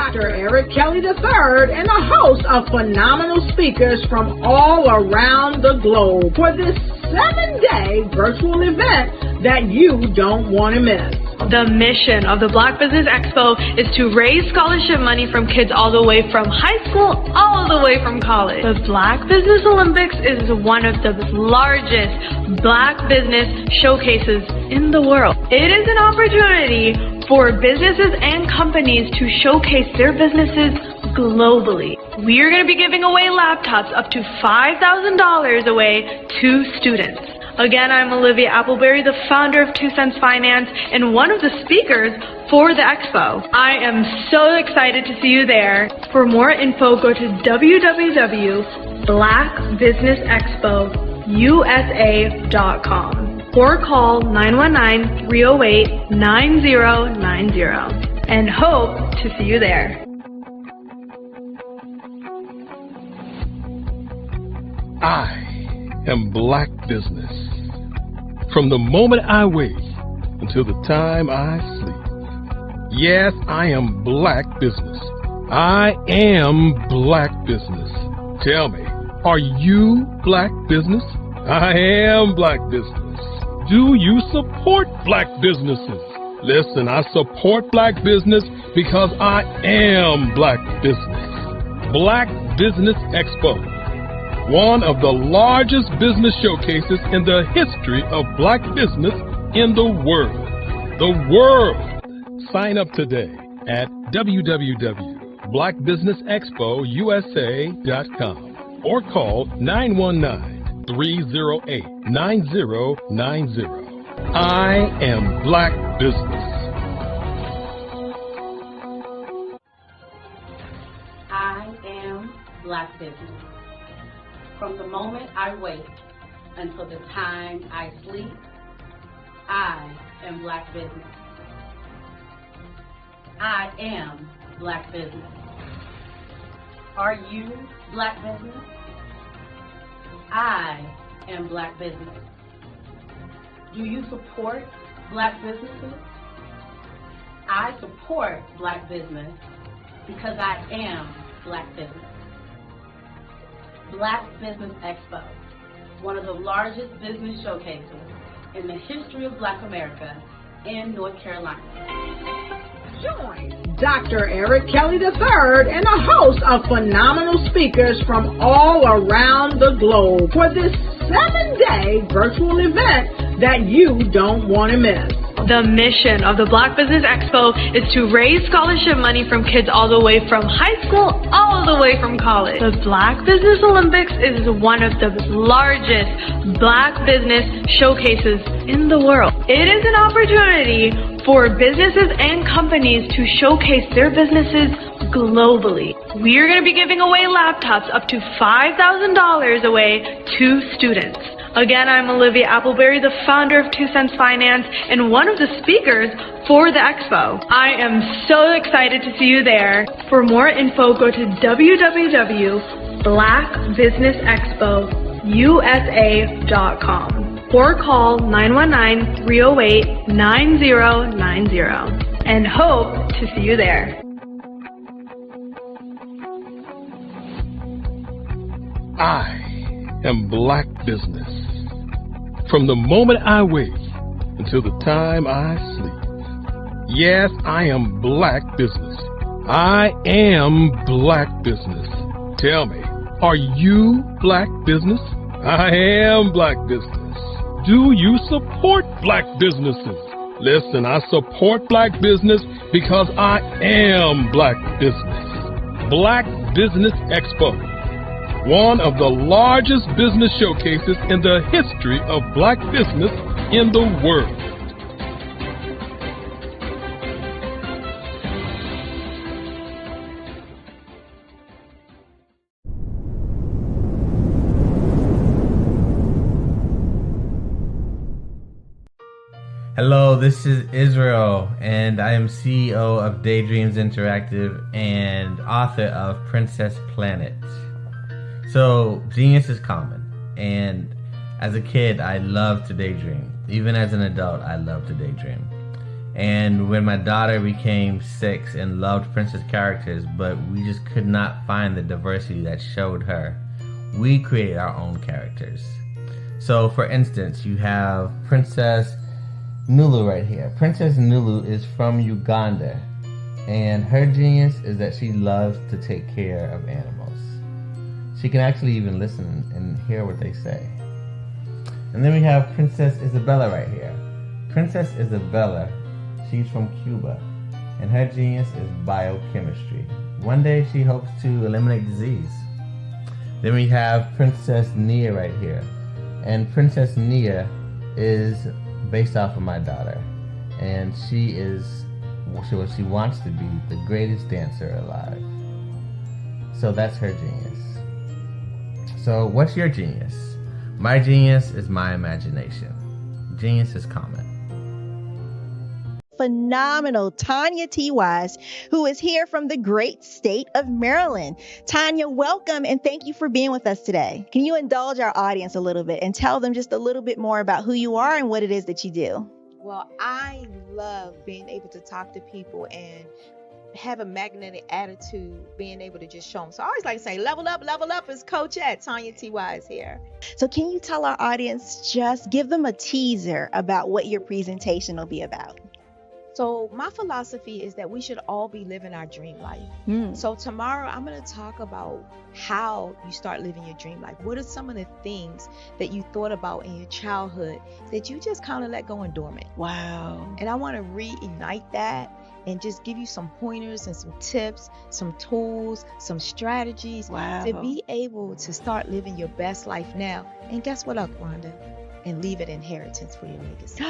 Dr. Eric Kelly III and a host of phenomenal speakers from all around the globe for this 7-day virtual event that you don't want to miss. The mission of the Black Business Expo is to raise scholarship money from kids all the way from high school all the way from college. The Black Business Olympics is one of the largest Black business showcases in the world. It is an opportunity for businesses and companies to showcase their businesses globally. We are going to be giving away laptops up to $5,000 away to students. Again, I'm Olivia Appleberry, the founder of 2 Cents Finance and one of the speakers for the expo. I am so excited to see you there. For more info, go to www.blackbusinessexpousa.com or call 919-308-9090 and hope to see you there. I am Black Business. From the moment I wake until the time I sleep. Yes, I am Black Business. I am Black Business. Tell me, are you Black Business? I am Black Business. Do you support Black businesses? Listen, I support Black business because I am Black Business. Black Business Expo, one of the largest business showcases in the history of Black business in the world. The world! Sign up today at www.blackbusinessexpousa.com or call 919-308-9090. I am Black Business. I am Black Business. From the moment I wake until the time I sleep, I am Black Business. I am Black Business. Are you Black Business? I am Black Business. Do you support Black businesses? I support Black business because I am Black Business. Black Business Expo, one of the largest business showcases in the history of Black America in North Carolina. Join Dr. Eric Kelly III and a host of phenomenal speakers from all around the globe for this 7-day virtual event that you don't want to miss. The mission of the Black Business Expo is to raise scholarship money from kids all the way from high school all the way from college. The Black Business Olympics is one of the largest Black business showcases in the world. It is an opportunity for businesses and companies to showcase their businesses globally. We are going to be giving away laptops up to $5,000 away to students. Again, I'm Olivia Appleberry, the founder of 2 Cents Finance and one of the speakers for the expo. I am so excited to see you there. For more info, go to www.blackbusinessexpousa.com or call 919-308-9090 and hope to see you there. I am Black Business. From the moment I wake until the time I sleep. Yes, I am Black Business. I am Black Business. Tell me, are you Black Business? I am Black Business. Do you support Black businesses? Listen, I support Black business because I am Black Business. Black Business Expo, one of the largest business showcases in the history of Black business in the world. Hello, this is Israel, and I am CEO of Daydreams Interactive and author of Princess Planet. So, genius is common, and as a kid, I loved to daydream. Even as an adult, I love to daydream. And when my daughter became 6 and loved princess characters, but we just could not find the diversity that showed her, we created our own characters. So for instance, you have Princess Nulu right here. Princess Nulu is from Uganda, and her genius is that she loves to take care of animals. She can actually even listen and hear what they say. And then we have Princess Isabella right here. Princess Isabella, she's from Cuba, and her genius is biochemistry. One day she hopes to eliminate disease. Then we have Princess Nia right here. And Princess Nia is based off of my daughter. And she wants to be the greatest dancer alive. So that's her genius. So what's your genius? My genius is my imagination. Genius is common. Phenomenal Tanya T. Wise, who is here from the great state of Maryland. Tanya, welcome and thank you for being with us today. Can you indulge our audience a little bit and tell them just a little bit more about who you are and what it is that you do? Well, I love being able to talk to people and have a magnetic attitude, being able to just show them. So I always like to say, level up is Coach at Tanya T. Wise here. So can you tell our audience, just give them a teaser about what your presentation will be about? So my philosophy is that we should all be living our dream life. So tomorrow I'm going to talk about how you start living your dream life. What are some of the things that you thought about in your childhood that you just kind of let go and dormant? Wow. And I want to reignite that and just give you some pointers and some tips, some tools, some strategies to be able to start living your best life now. And guess what, Rhonda? And leave an inheritance for your legacy.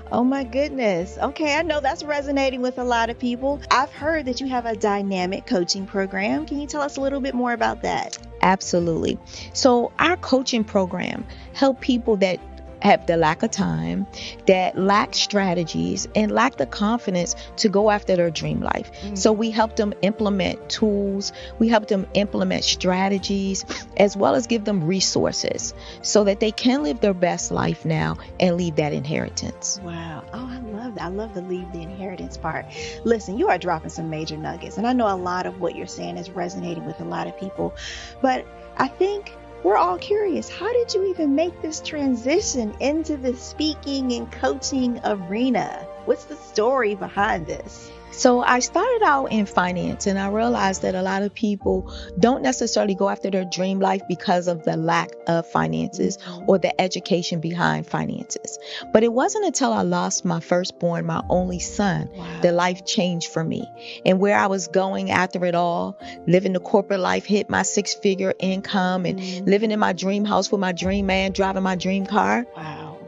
Oh my goodness. Okay, I know that's resonating with a lot of people. I've heard that you have a dynamic coaching program. Can you tell us a little bit more about that? Absolutely. So our coaching program help people that have the lack of time, that lack strategies, and lack the confidence to go after their dream life. So we help them implement tools, we help them implement strategies, as well as give them resources so that they can live their best life now and leave that inheritance. Wow. Oh, I love that. I love the leave the inheritance part. Listen, you are dropping some major nuggets, and I know a lot of what you're saying is resonating with a lot of people, but I think we're all curious. How did you even make this transition into the speaking and coaching arena? What's the story behind this? So I started out in finance, and I realized that a lot of people don't necessarily go after their dream life because of the lack of finances or the education behind finances. But it wasn't until I lost my firstborn, my only son, that life changed for me. And where I was going after it all, living the corporate life, hit my 6-figure income and living in my dream house with my dream man, driving my dream car.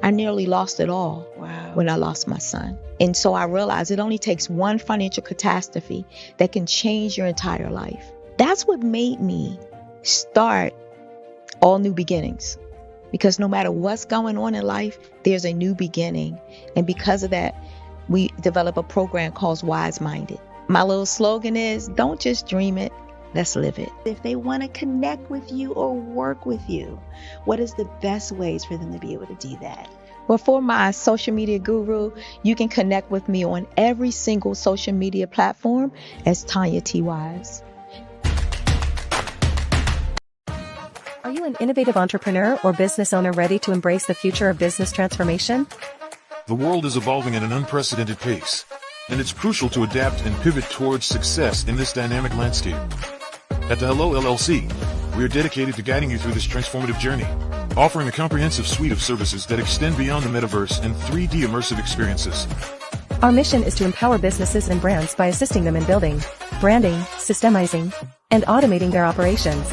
I nearly lost it all when I lost my son. And so I realized it only takes one financial catastrophe that can change your entire life. That's what made me start All New Beginnings. Because no matter what's going on in life, there's a new beginning. And because of that, we develop a program called Wise Minded. My little slogan is, don't just dream it, let's live it. If they want to connect with you or work with you, what is the best ways for them to be able to do that? Well, for my social media guru, you can connect with me on every single social media platform as Tanya T. Wise. Are you an innovative entrepreneur or business owner ready to embrace the future of business transformation? The world is evolving at an unprecedented pace, and it's crucial to adapt and pivot towards success in this dynamic landscape. At the Hello LLC, we are dedicated to guiding you through this transformative journey, offering a comprehensive suite of services that extend beyond the metaverse and 3D immersive experiences. Our mission is to empower businesses and brands by assisting them in building, branding, systemizing, and automating their operations.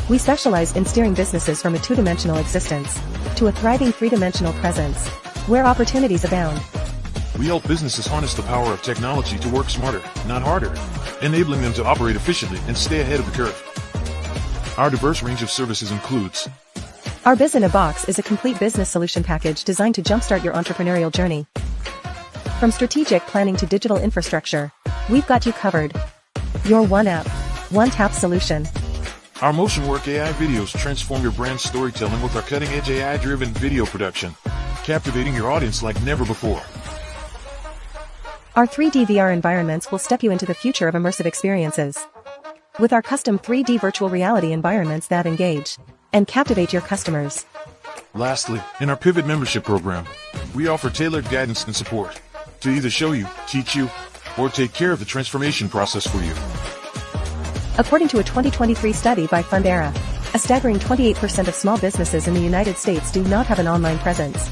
We specialize in steering businesses from a 2-dimensional existence to a thriving 3-dimensional presence, where opportunities abound. We help businesses harness the power of technology to work smarter, not harder, enabling them to operate efficiently and stay ahead of the curve. Our diverse range of services includes Our Biz in a Box is a complete business solution package designed to jumpstart your entrepreneurial journey. From strategic planning to digital infrastructure, we've got you covered. Your one app, one tap solution. Our Motion Work AI videos transform your brand storytelling with our cutting-edge AI-driven video production, captivating your audience like never before. Our 3D VR environments will step you into the future of immersive experiences. With our custom 3D virtual reality environments that engage and captivate your customers. Lastly, in our Pivot membership program, we offer tailored guidance and support to either show you, teach you, or take care of the transformation process for you. According to a 2023 study by Fundera, a staggering 28% of small businesses in the United States do not have an online presence.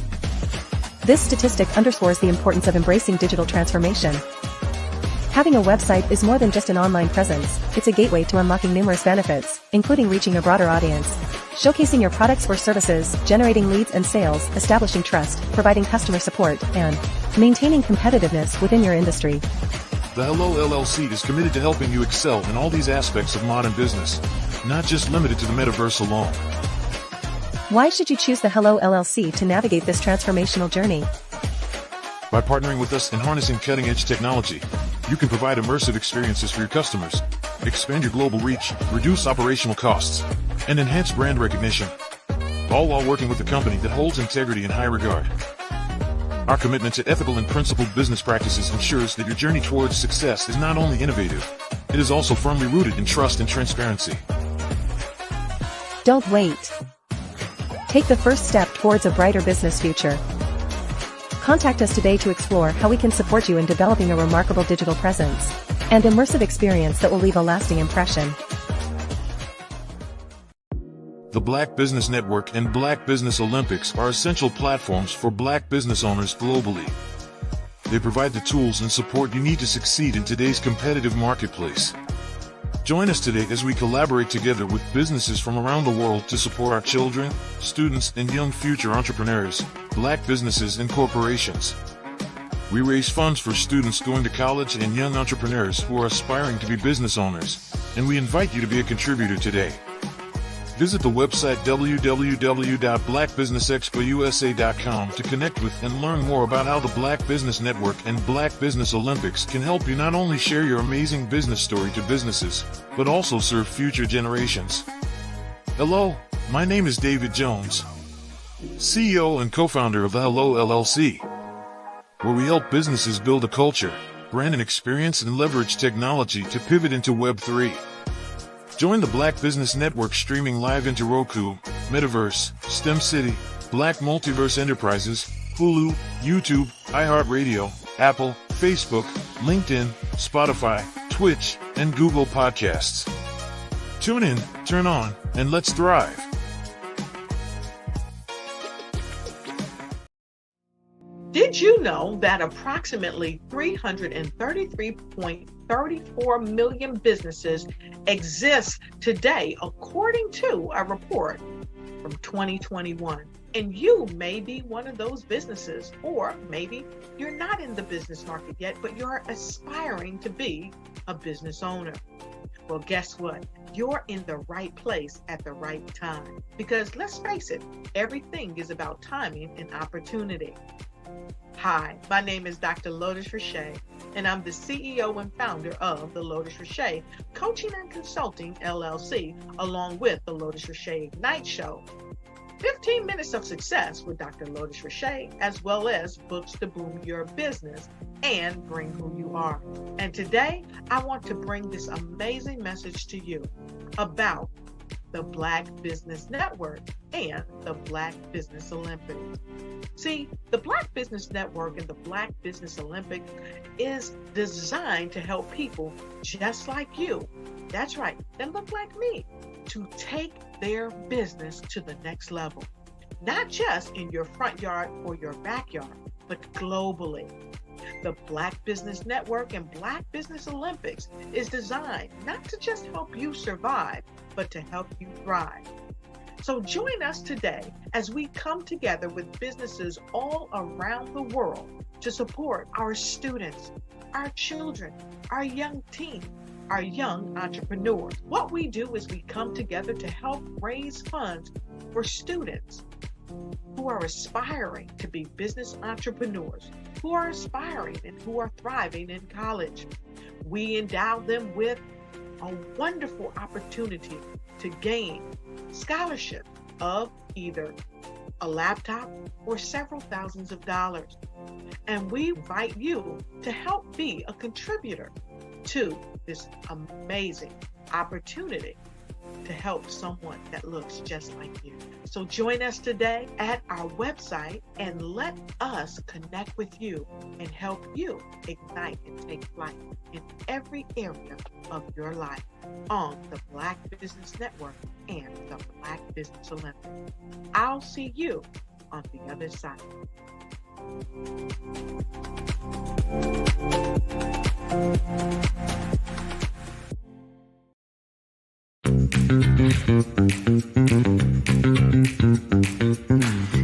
This statistic underscores the importance of embracing digital transformation. Having a website is more than just an online presence, it's a gateway to unlocking numerous benefits, including reaching a broader audience, showcasing your products or services, generating leads and sales, establishing trust, providing customer support, and maintaining competitiveness within your industry. The Hello LLC is committed to helping you excel in all these aspects of modern business, not just limited to the metaverse alone. Why should you choose the Hello LLC to navigate this transformational journey? By partnering with us and harnessing cutting-edge technology, you can provide immersive experiences for your customers, expand your global reach, reduce operational costs, and enhance brand recognition, all while working with a company that holds integrity in high regard. Our commitment to ethical and principled business practices ensures that your journey towards success is not only innovative, it is also firmly rooted in trust and transparency. Don't wait. Take the first step towards a brighter business future. Contact us today to explore how we can support you in developing a remarkable digital presence and immersive experience that will leave a lasting impression. The Black Business Network and Black Business Olympics are essential platforms for Black business owners globally. They provide the tools and support you need to succeed in today's competitive marketplace. Join us today as we collaborate together with businesses from around the world to support our children, students, and young future entrepreneurs, Black businesses and corporations. We raise funds for students going to college and young entrepreneurs who are aspiring to be business owners, and we invite you to be a contributor today. Visit the website www.blackbusinessexpousa.com to connect with and learn more about how the Black Business Network and Black Business Olympics can help you not only share your amazing business story to businesses, but also serve future generations. Hello, my name is David Jones, CEO and co-founder of the Hello LLC, where we help businesses build a culture, brand and experience, and leverage technology to pivot into Web3. Join the Black Business Network streaming live into Roku, Metaverse, STEM City, Black Multiverse Enterprises, Hulu, YouTube, iHeartRadio, Apple, Facebook, LinkedIn, Spotify, Twitch, and Google Podcasts. Tune in, turn on, and let's thrive. Did you know that approximately 333.34 million businesses exist today, according to a report from 2021? And you may be one of those businesses, or maybe you're not in the business market yet, but you're aspiring to be a business owner. Well, guess what? You're in the right place at the right time. Because let's face it, everything is about timing and opportunity. Hi, my name is Dr. Lotus Richey, and I'm the CEO and founder of the Lotus Richey Coaching and Consulting LLC, along with the Lotus Richey Ignite Show. 15 minutes of success with Dr. Lotus Richey, as well as books to boom your business and bring who you are. And today, I want to bring this amazing message to you about the Black Business Network and the Black Business Olympics. See, the Black Business Network and the Black Business Olympics is designed to help people just like you, that's right, that look like me, to take their business to the next level. Not just in your front yard or your backyard, but globally. The Black Business Network and Black Business Olympics is designed not to just help you survive, but to help you thrive. So join us today as we come together with businesses all around the world to support our students, our children, our young team, our young entrepreneurs. What we do is we come together to help raise funds for students who are aspiring to be business entrepreneurs, who are aspiring and who are thriving in college. We endow them with a wonderful opportunity to gain scholarship of either a laptop, or several thousands of dollars. And we invite you to help be a contributor to this amazing opportunity to help someone that looks just like you. So join us today at our website and let us connect with you and help you ignite and take flight in every area of your life on the Black Business Network and the Black Business Olympics. I'll see you on the other side.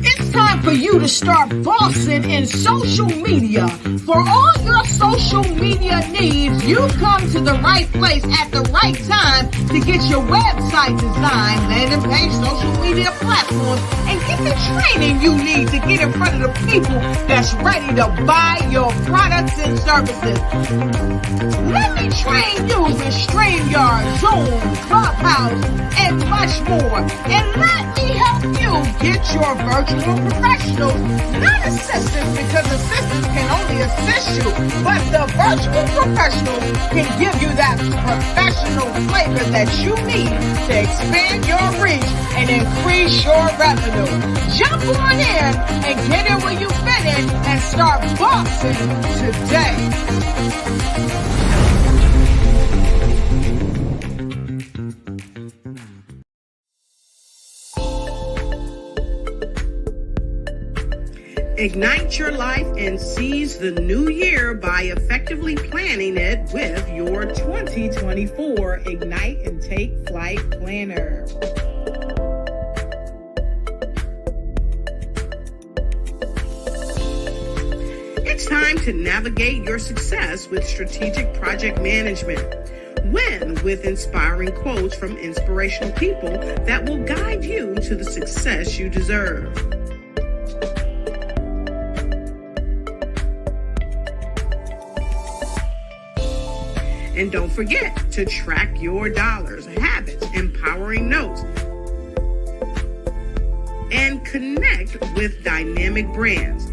It's time for you to start bossing in social media. For all your social media needs, you come to the right place at the right time to get your website designed, landing page, social media platforms, and get the training you need to get in front of the people that's ready to buy your products and services. Let me train you with StreamYard, Zoom, Clubhouse, and much more. And let me help you get your virtual professionals, not assistants, because assistants can only assist you, but the virtual professionals can give you that professional flavor that you need to expand your reach and increase your revenue. Jump on in and get in where you fit in and start bossing today. Ignite your life and seize the new year by effectively planning it with your 2024 Ignite and Take Flight Planner. It's time to navigate your success with strategic project management. Win with inspiring quotes from inspirational people that will guide you to the success you deserve. And don't forget to track your dollars, habits, empowering notes, and connect with dynamic brands.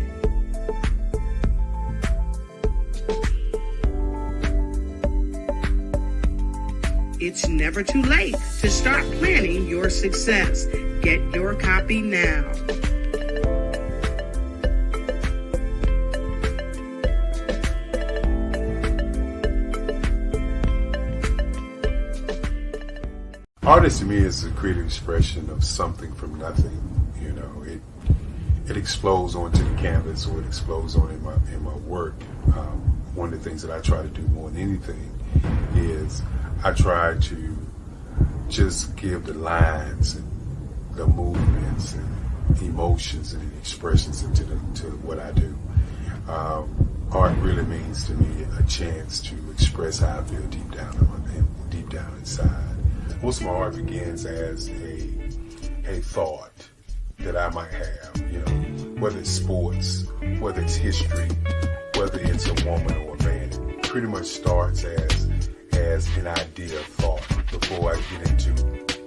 It's never too late to start planning your success. Get your copy now. Artist to me is a creative expression of something from nothing. You know, it explodes onto the canvas, or it explodes on in my work. One of the things that I try to do more than anything is I try to just give the lines and the movements and emotions and expressions into to what I do. Art really means to me a chance to express how I feel deep down inside. Most of my art begins as a thought that I might have, you know, whether it's sports, whether it's history, whether it's a woman or a man. It pretty much starts as an idea of thought before I get into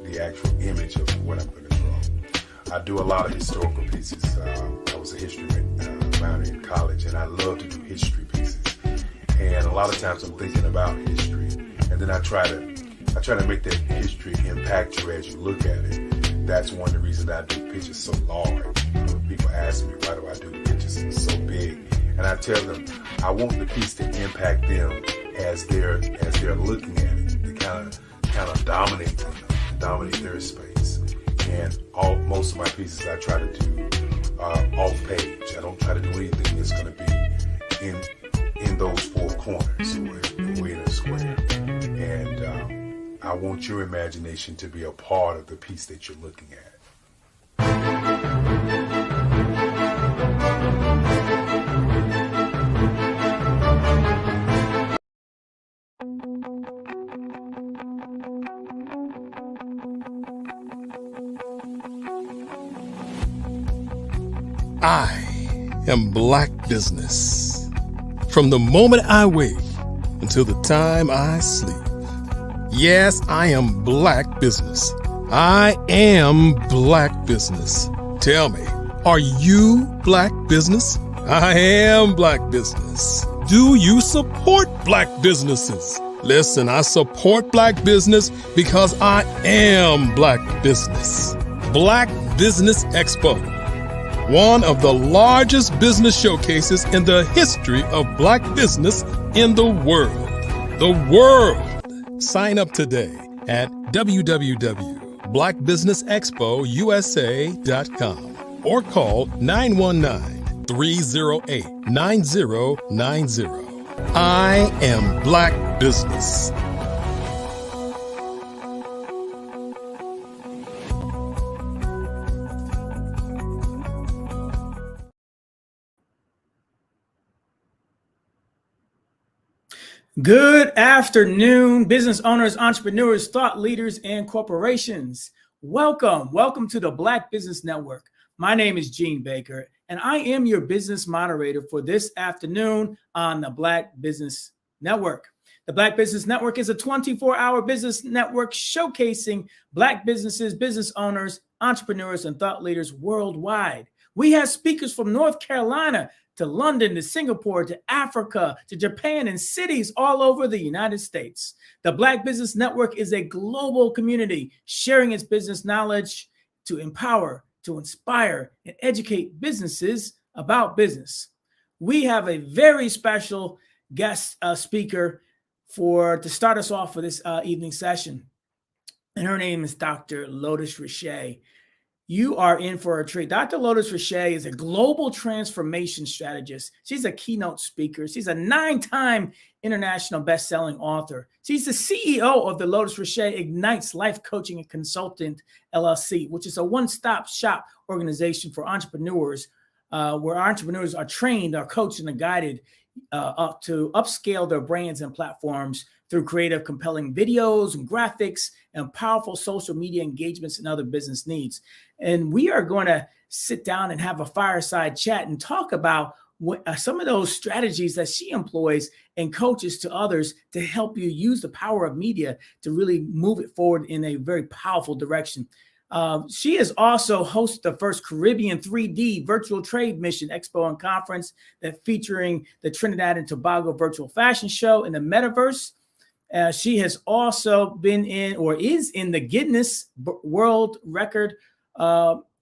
the actual image of what I'm going to draw. I do a lot of historical pieces. I was a history minor in college, and I love to do history pieces. And a lot of times I'm thinking about history, and then I try to make that history impact you as you look at it. That's one of the reasons I do pictures so large. You know, people ask me, why do I do the pictures so big? And I tell them, I want the piece to impact them as they're looking at it. To kind of dominate them, dominate their space. And most of my pieces I try to do off page. I don't try to do anything that's going to be in those four corners or in a square. And I want your imagination to be a part of the piece that you're looking at. I am Black Business. From the moment I wake until the time I sleep. Yes, I am Black Business. I am Black Business. Tell me, Are you Black business? I am Black business. Do you support Black businesses? Listen, I support Black business because I am Black business. Black Business Expo, one of the largest business showcases in the history of Black business in the world. The world. Sign up today at www.blackbusinessexpousa.com or call 919-308-9090. I am Black business. Good afternoon, business owners, entrepreneurs, thought leaders, and corporations. Welcome to the Black Business Network. My name is Gene Baker, and I am your business moderator for this afternoon on the Black Business Network. The Black Business Network is a 24-hour business network showcasing Black businesses, business owners, entrepreneurs, and thought leaders worldwide. We have speakers from North Carolina to London, to Singapore, to Africa, to Japan, and cities all over the United States. The Black Business Network is a global community sharing its business knowledge to empower, to inspire, and educate businesses about business. We have a very special guest speaker to start us off for this evening session, and her name is Dr. Lotus Richer. You are in for a treat. Dr. Lotus Richer is a global transformation strategist. She's a keynote speaker. She's a 9-time international best-selling author. She's the CEO of the Lotus Richer Ignites Life Coaching and Consultant LLC, which is a one-stop shop organization for entrepreneurs, where entrepreneurs are trained, are coached, and are guided to upscale their brands and platforms through creative, compelling videos and graphics and powerful social media engagements and other business needs. And we are going to sit down and have a fireside chat and talk about some of those strategies that she employs and coaches to others to help you use the power of media to really move it forward in a very powerful direction. She has also hosted the first Caribbean 3D virtual trade mission expo and conference that featuring the Trinidad and Tobago virtual fashion show in the metaverse. She has also been in or is in the Guinness World Record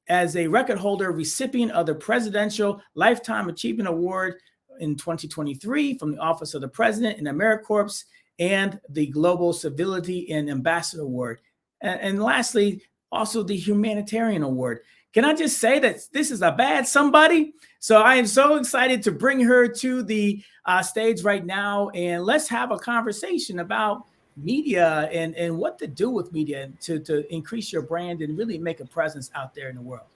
as a record holder recipient of the Presidential Lifetime Achievement Award in 2023 from the Office of the President in AmeriCorps and the Global Civility and Ambassador Award. And lastly, also the Humanitarian Award. Can I just say that this is a bad somebody? So I am so excited to bring her to the stage right now, and let's have a conversation about media and what to do with media to increase your brand and really make a presence out there in the world.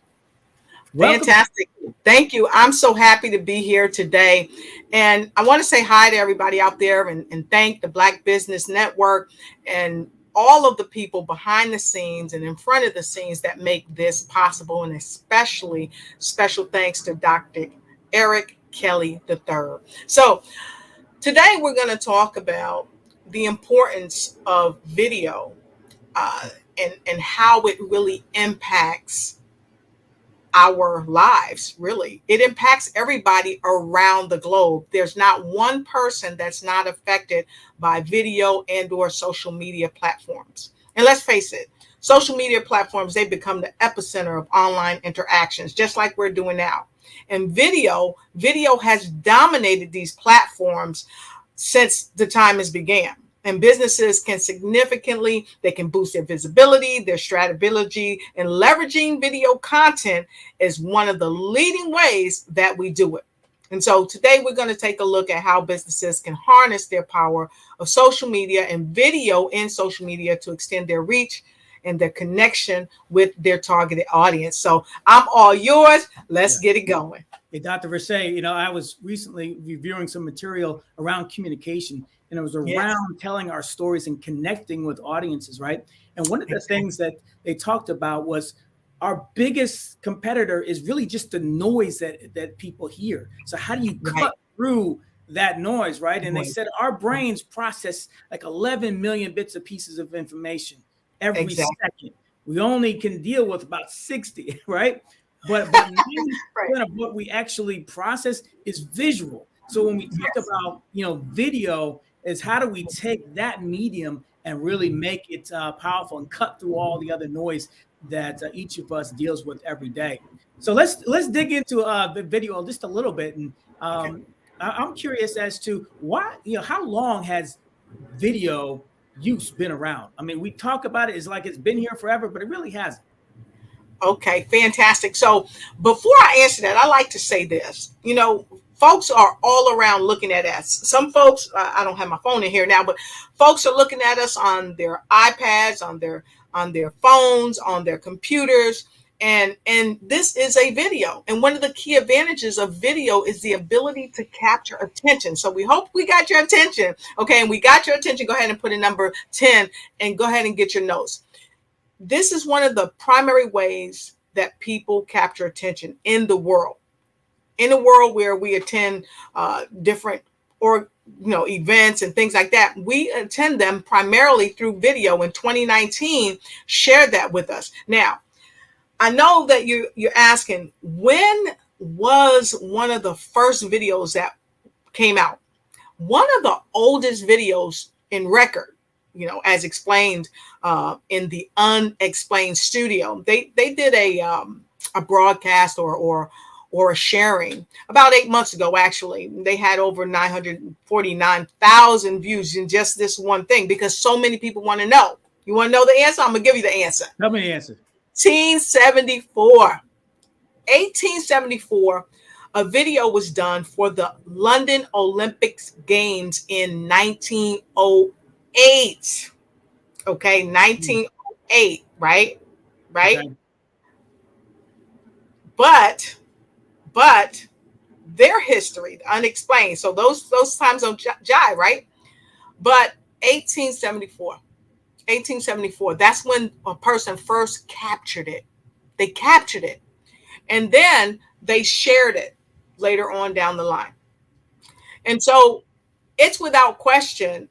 Welcome. Fantastic. Thank you. I'm so happy to be here today. And I want to say hi to everybody out there and thank the Black Business Network and all of the people behind the scenes and in front of the scenes that make this possible. And especially special thanks to Dr. Eric Kelly III. So today we're going to talk about the importance of video and how it really impacts our lives. Really, it impacts everybody around the globe. There's not one person that's not affected by video and or social media platforms. And let's face it, social media platforms, they've become the epicenter of online interactions, just like we're doing now. And video has dominated these platforms since the time has began. And businesses can they can boost their visibility, their strategy, and leveraging video content is one of the leading ways that we do it. And so today we're going to take a look at how businesses can harness their power of social media and video in social media to extend their reach and their connection with their targeted audience. So I'm all yours. Let's get it going. Hey, Dr. Richer, I was recently reviewing some material around communication, and it was around telling our stories and connecting with audiences, right? And one of the things that they talked about was our biggest competitor is really just the noise that people hear. So how do you cut through that noise, right? And they said our brains process like 11 million bits of pieces of information every second. We only can deal with about 60, right? but 90% of what we actually process is visual. So when we talk about, video, is how do we take that medium and really make it powerful and cut through all the other noise that each of us deals with every day. So let's dig into the video just a little bit, and I'm curious as to why, how long has video use been around? I mean, we talk about it, it's like it's been here forever, but it really hasn't. Okay, fantastic. So before I answer that, I like to say this. Folks are all around looking at us. Some folks, I don't have my phone in here now, but folks are looking at us on their iPads, on their phones, on their computers. And this is a video. And one of the key advantages of video is the ability to capture attention. So we hope we got your attention. Okay, and we got your attention. Go ahead and put in number 10 and go ahead and get your notes. This is one of the primary ways that people capture attention in the world. In a world where we attend different events and things like that, we attend them primarily through video. In 2019, shared that with us. Now, I know that you're asking, when was one of the first videos that came out? One of the oldest videos in record, as explained in the Unexplained Studio. They did a broadcast or a sharing about 8 months ago. Actually, they had over 949,000 views in just this one thing, because so many people want to know. You want to know the answer? I'm gonna give you the answer. Tell me the answer. 1874, a video was done for the London Olympics Games in 1908. Okay, 1908, right? Okay. But their history, unexplained. So those times don't jive, right? But 1874, that's when a person first captured it. They captured it. And then they shared it later on down the line. And so it's without question,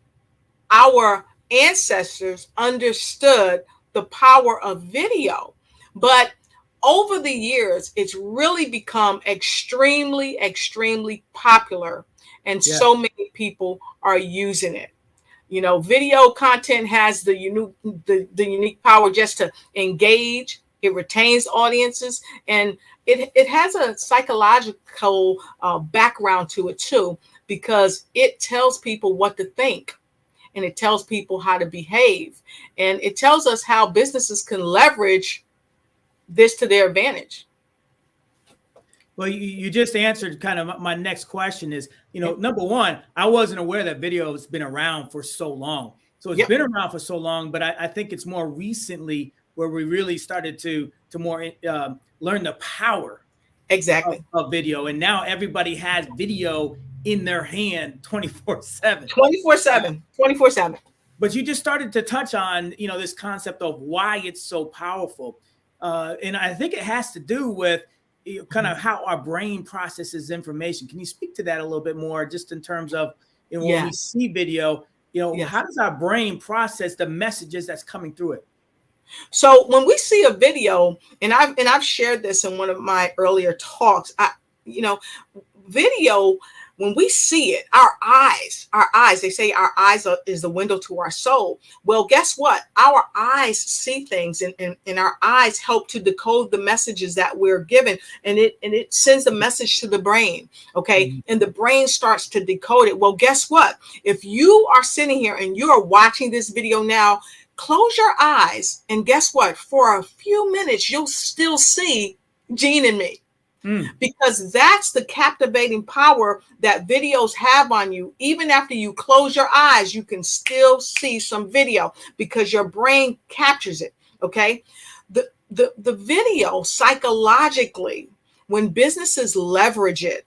our ancestors understood the power of video. But over the years, it's really become extremely, extremely popular. And so many people are using it. Video content has the unique power just to engage. It retains audiences, and it has a psychological background to it too, because it tells people what to think, and it tells people how to behave, and it tells us how businesses can leverage this to their advantage. Well, you just answered kind of my next question is, number one, I wasn't aware that video has been around for so long. So it's been around for so long, but I think it's more recently where we really started to more learn the power of video. And now everybody has video in their hand 24/7. 24/7. But you just started to touch on, this concept of why it's so powerful. And I think it has to do with kind of how our brain processes information. Can you speak to that a little bit more, just in terms of when we see video, how does our brain process the messages that's coming through it? So when we see a video, and I've shared this in one of my earlier talks, video, when we see it, our eyes, they say our eyes is the window to our soul. Well, guess what? Our eyes see things, and our eyes help to decode the messages that we're given, and it sends a message to the brain. Okay. And the brain starts to decode it. Well, guess what? If you are sitting here and you are watching this video now, close your eyes, and guess what? For a few minutes, you'll still see Gene and me. Because that's the captivating power that videos have on you. Even after you close your eyes, you can still see some video because your brain captures it. Okay. The video psychologically, when businesses leverage it,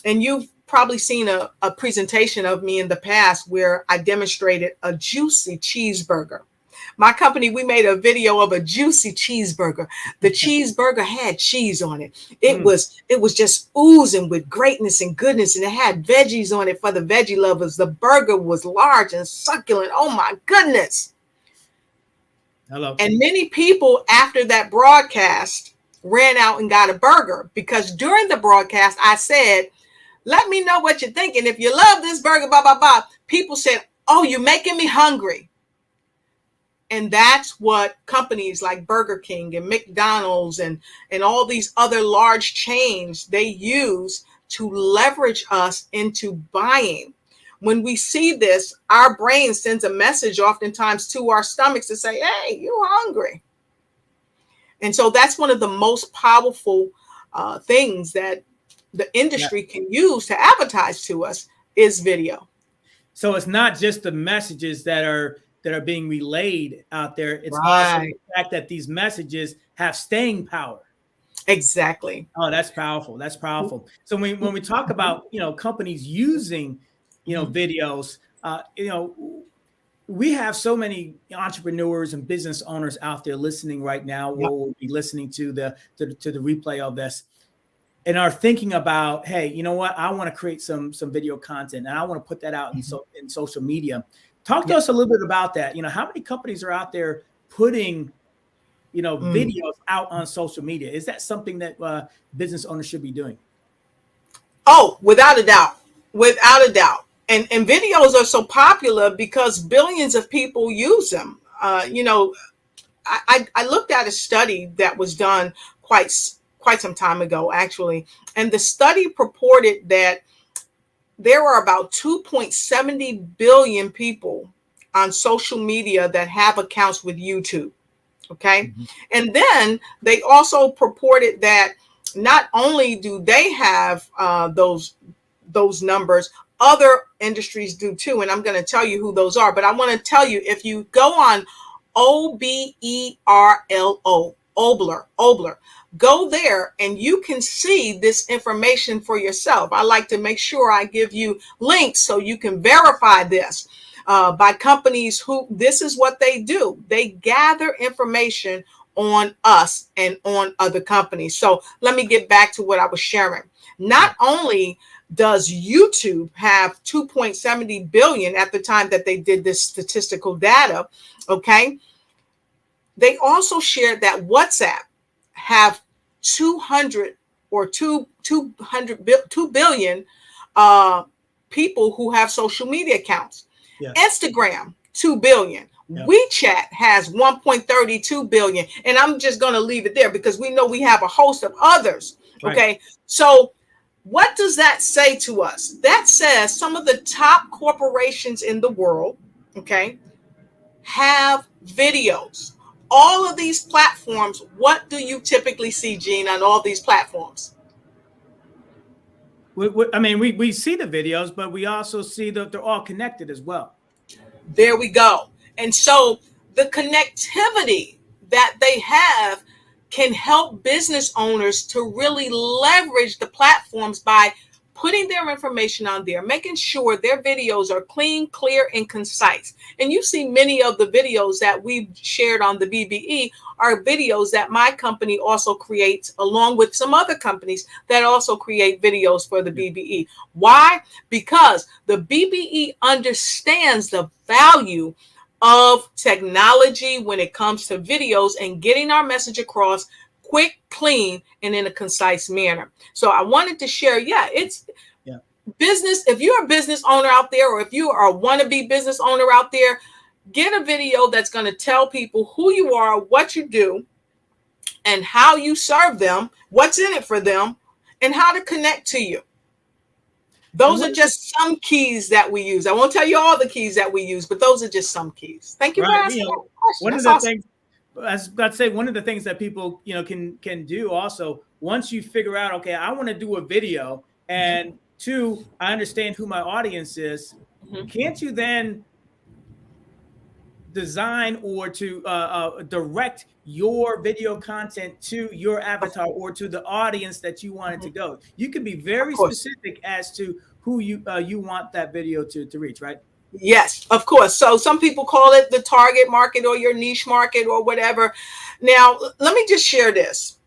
and you've probably seen a presentation of me in the past where I demonstrated a juicy cheeseburger. My company, we made a video of a juicy cheeseburger. The cheeseburger had cheese on it. It was just oozing with greatness and goodness, and it had veggies on it for the veggie lovers. The burger was large and succulent. Oh my goodness. Hello. And many people after that broadcast ran out and got a burger because during the broadcast, I said, let me know what you're thinking. If you love this burger, blah, blah, blah. People said, oh, you're making me hungry. And that's what companies like Burger King and McDonald's and all these other large chains, they use to leverage us into buying. When we see this, our brain sends a message oftentimes to our stomachs to say, hey, you're hungry. And so that's one of the most powerful things that the industry can use to advertise to us is video. So it's not just the messages that are being relayed out there. It's right. also the fact that these messages have staying power. Exactly. Oh, that's powerful. That's powerful. So when we talk about, companies using, videos, we have so many entrepreneurs and business owners out there listening right now. Yep. We'll be listening to the replay of this and are thinking about, hey, you know what? I want to create some video content and I want to put that out in social media. Talk to us a little bit about that. How many companies are out there putting, videos out on social media? Is that something that business owners should be doing? Oh, without a doubt. Without a doubt. And videos are so popular because billions of people use them. I looked at a study that was done quite some time ago, actually. And the study purported that there are about 2.70 billion people on social media that have accounts with YouTube. Okay. Mm-hmm. And then they also purported that not only do they have those numbers, other industries do too. And I'm going to tell you who those are. But I want to tell you, if you go on OBERLO, Obler, go there and you can see this information for yourself. I like to make sure I give you links so you can verify this by companies who this is what they do. They gather information on us and on other companies. So let me get back to what I was sharing. Not only does YouTube have 2.70 billion at the time that they did this statistical data, okay? They also shared that WhatsApp have 200 billion people who have social media accounts. Yeah. Instagram, 2 billion. Yeah. WeChat has 1.32 billion. And I'm just going to leave it there because we know we have a host of others. Right. Okay. So what does that say to us? That says some of the top corporations in the world, okay, have videos. All of these platforms, what do you typically see, Gene, on all these platforms? We see the videos, but we also see that they're all connected as well. There we go. And so the connectivity that they have can help business owners to really leverage the platforms by putting their information on there, making sure their videos are clean, clear, and concise. And you see many of the videos that we've shared on the BBE are videos that my company also creates, along with some other companies that also create videos for the BBE. Why? Because the BBE understands the value of technology when it comes to videos and getting our message across quick, clean, and in a concise manner. So I wanted to share, it's business. If you're a business owner out there, or if you are a wannabe business owner out there, get a video that's going to tell people who you are, what you do, and how you serve them, what's in it for them, and how to connect to you. Those are just some keys that we use. I won't tell you all the keys that we use, but those are just some keys. Thank you for asking that question. One of the things, I was about to say, one of the things that people can do also, once you figure out, okay, I want to do a video, and two, I understand who my audience is. Mm-hmm. Can't you then design or to direct your video content to your avatar or to the audience that you want it to go? You can be very specific as to who you want that video to reach, right? Yes, of course. So some people call it the target market or your niche market or whatever. Now, let me just share this.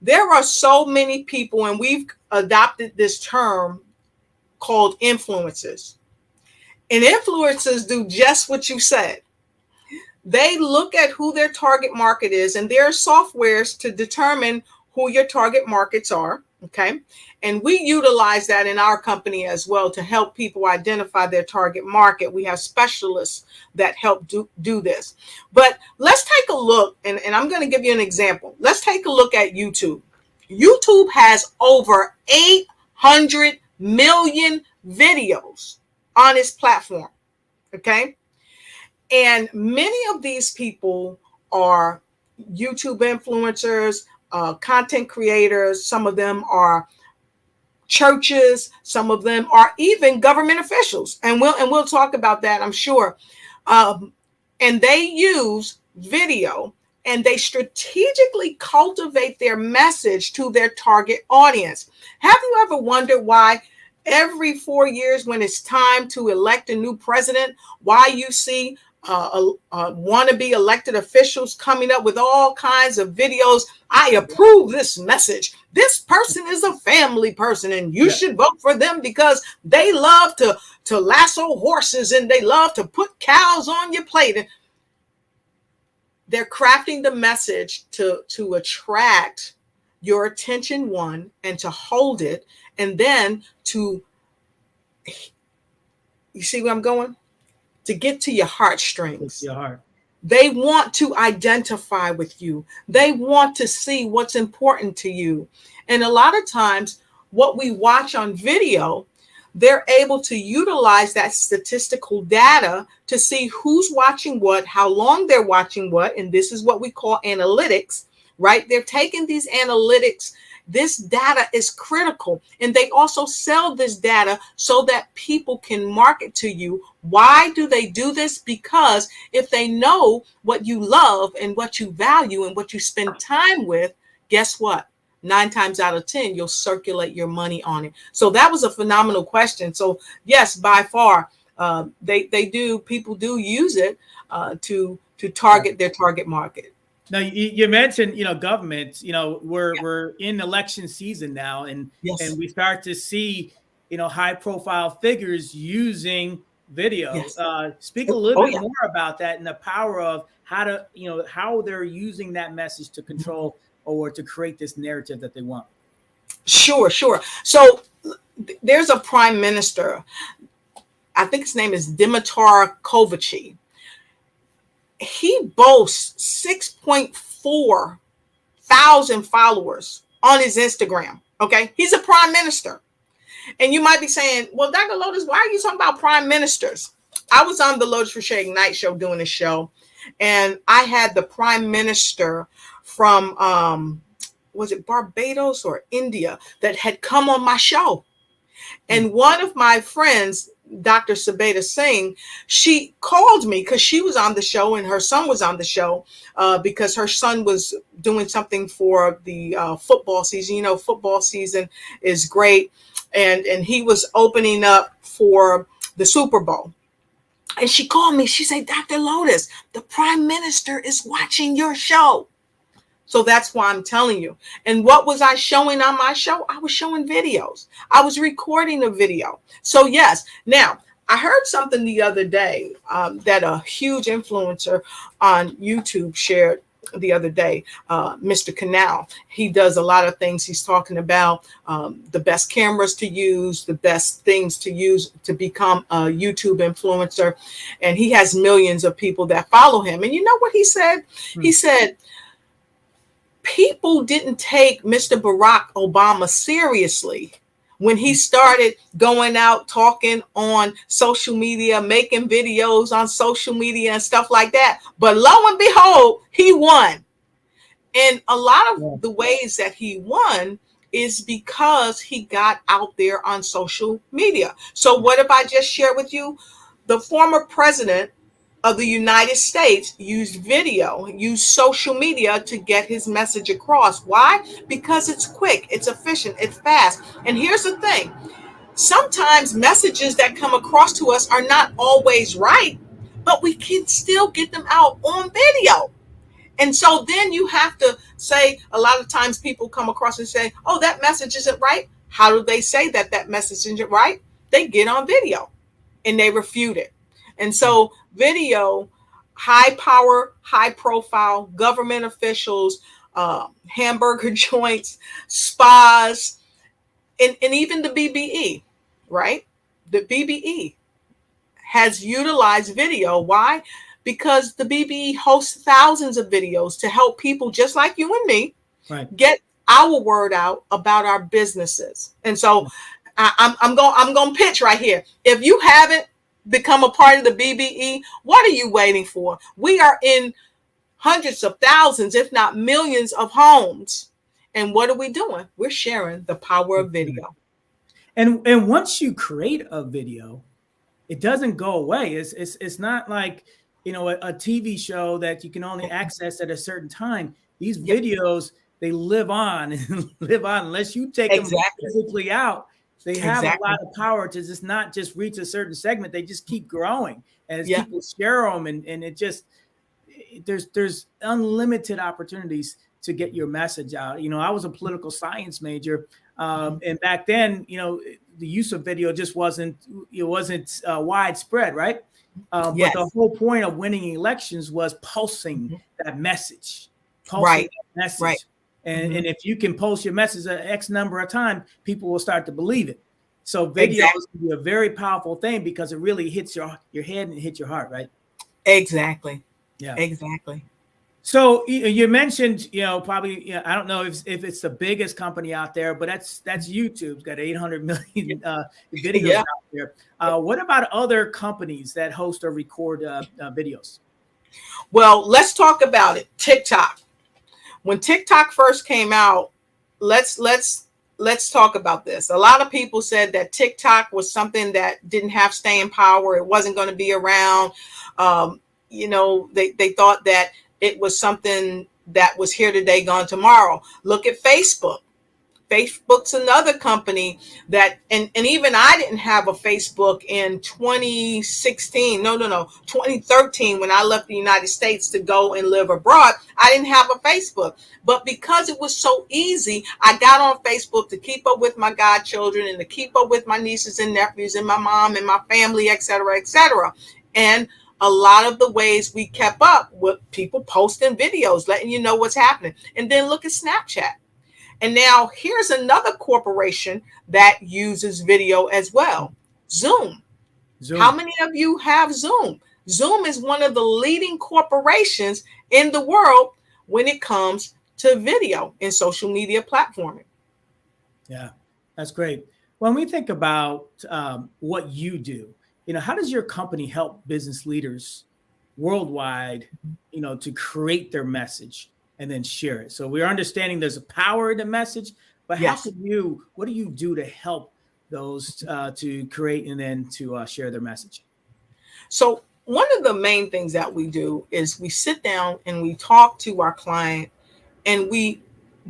There are so many people, and we've adopted this term called influencers. And influencers do just what you said. They look at who their target market is, and there are softwares to determine who your target markets are. Okay. And we utilize that in our company as well to help people identify their target market. We have specialists that help do this. But let's take a look, and I'm going to give you an example. Let's take a look at YouTube. YouTube has over 800 million videos on its platform. Okay. And many of these people are YouTube influencers, content creators. Some of them are churches. Some of them are even government officials. And we'll talk about that, I'm sure. And they use video, and they strategically cultivate their message to their target audience. Have you ever wondered why every 4 years, when it's time to elect a new president, why you see wannabe elected officials coming up with all kinds of videos? I approve this message. This person is a family person, and you should vote for them because they love to lasso horses and they love to put cows on your plate. They're crafting the message to attract your attention, one, and to hold it, and then to, you see where I'm going? To get to your heartstrings. Your heart. They want to identify with you. They want to see what's important to you. And a lot of times what we watch on video, they're able to utilize that statistical data to see who's watching what, how long they're watching what. And this is what we call analytics, right? They're taking these analytics. This data is critical, and they also sell this data so that people can market to you. Why do they do this? Because if they know what you love and what you value and what you spend time with, guess what? 9 times out of 10, you'll circulate your money on it. So that was a phenomenal question. So yes, by far, people do use it to target their target market. Now you mentioned, government, we're in election season now, and we start to see, high profile figures using video. Speak a little bit more about that and the power of how they're using that message to control or to create this narrative that they want. Sure. So there's a prime minister, I think his name is Dimitar Kovaci. He boasts 6.4 thousand followers on his Instagram. Okay. He's a prime minister. And you might be saying, well, Dr. Lotus, why are you talking about prime ministers? I was on the Lotus Richard Ignite show doing a show, and I had the prime minister from, was it Barbados or India, that had come on my show. And one of my friends, Dr. Sabeta Singh, she called me because she was on the show and her son was on the show because her son was doing something for the football season. Football season is great. And he was opening up for the Super Bowl. And she called me. She said, Dr. Lotus, the prime minister is watching your show. So that's why I'm telling you. And what was I showing on my show? I was showing videos. I was recording a video. So yes. Now, I heard something the other day that a huge influencer on YouTube shared the other day, Mr. Canal. He does a lot of things. He's talking about the best cameras to use, the best things to use to become a YouTube influencer. And he has millions of people that follow him. And you know what he said? He said, people didn't take Mr. Barack Obama seriously when he started going out talking on social media, making videos on social media and stuff like that. But lo and behold, he won. And a lot of the ways that he won is because he got out there on social media. So what if I just share with you? The former president of the United States used video, used social media to get his message across. Why? Because it's quick, it's efficient, it's fast. And here's the thing. Sometimes messages that come across to us are not always right, but we can still get them out on video. And so then you have to say, a lot of times people come across and say, oh, that message isn't right. How do they say that message isn't right? They get on video and they refute it. And so video high power, high profile government officials, hamburger joints, spas, and even the BBE, right? The BBE has utilized video. Why? Because the BBE hosts thousands of videos to help people just like you and me get our word out about our businesses. And so I'm going to pitch right here. If you haven't become a part of the BBE, what are you waiting for? We are in hundreds of thousands, if not millions of homes. And what are we doing? We're sharing the power of video. And once you create a video, it doesn't go away. It's not like, a TV show that you can only access at a certain time. These videos, they live on and live on unless you take them physically out. They have a lot of power to just not just reach a certain segment. They just keep growing, and as people share them, and it just there's unlimited opportunities to get your message out. I was a political science major, and back then, the use of video just wasn't widespread, right? But the whole point of winning elections was pulsing that message, And if you can post your message an X number of times, people will start to believe it. So video is going to be a very powerful thing because it really hits your head and it hits your heart, right? Exactly. Yeah. Exactly. So you mentioned, probably, I don't know if it's the biggest company out there, but that's YouTube's got 800 million videos out there. What about other companies that host or record videos? Well, let's talk about it. TikTok. When TikTok first came out, let's talk about this. A lot of people said that TikTok was something that didn't have staying power. It wasn't going to be around. They thought that it was something that was here today, gone tomorrow. Look at Facebook. Facebook's another company that, and even I didn't have a Facebook in 2016. No, 2013, when I left the United States to go and live abroad, I didn't have a Facebook. But because it was so easy, I got on Facebook to keep up with my godchildren and to keep up with my nieces and nephews and my mom and my family, et cetera, et cetera. And a lot of the ways we kept up with people posting videos, letting you know what's happening. And then look at Snapchat. And now here's another corporation that uses video as well. Zoom. How many of you have Zoom? Zoom is one of the leading corporations in the world when it comes to video and social media platforming. Yeah, that's great. When we think about what you do, how does your company help business leaders worldwide, to create their message and then share it? So we're understanding there's a power in the message, but what do you do to help those to create and then to share their message? So one of the main things that we do is we sit down and we talk to our client and we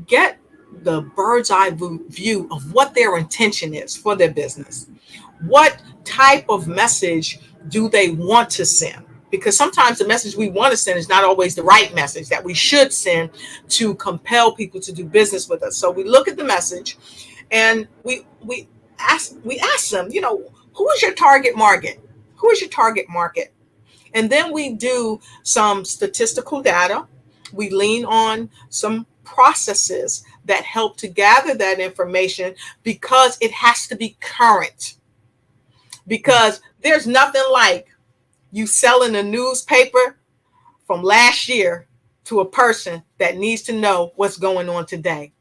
get the bird's eye view of what their intention is for their business. What type of message do they want to send? Because sometimes the message we want to send is not always the right message that we should send to compel people to do business with us. So we look at the message and we ask them, who is your target market? Who is your target market? And then we do some statistical data. We lean on some processes that help to gather that information because it has to be current. Because there's nothing like you selling a newspaper from last year to a person that needs to know what's going on today.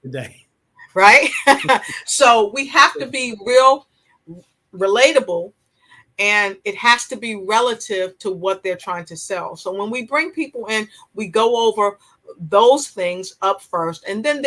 Right? So we have to be real relatable, and it has to be relative to what they're trying to sell. So when we bring people in, we go over those things up first, and then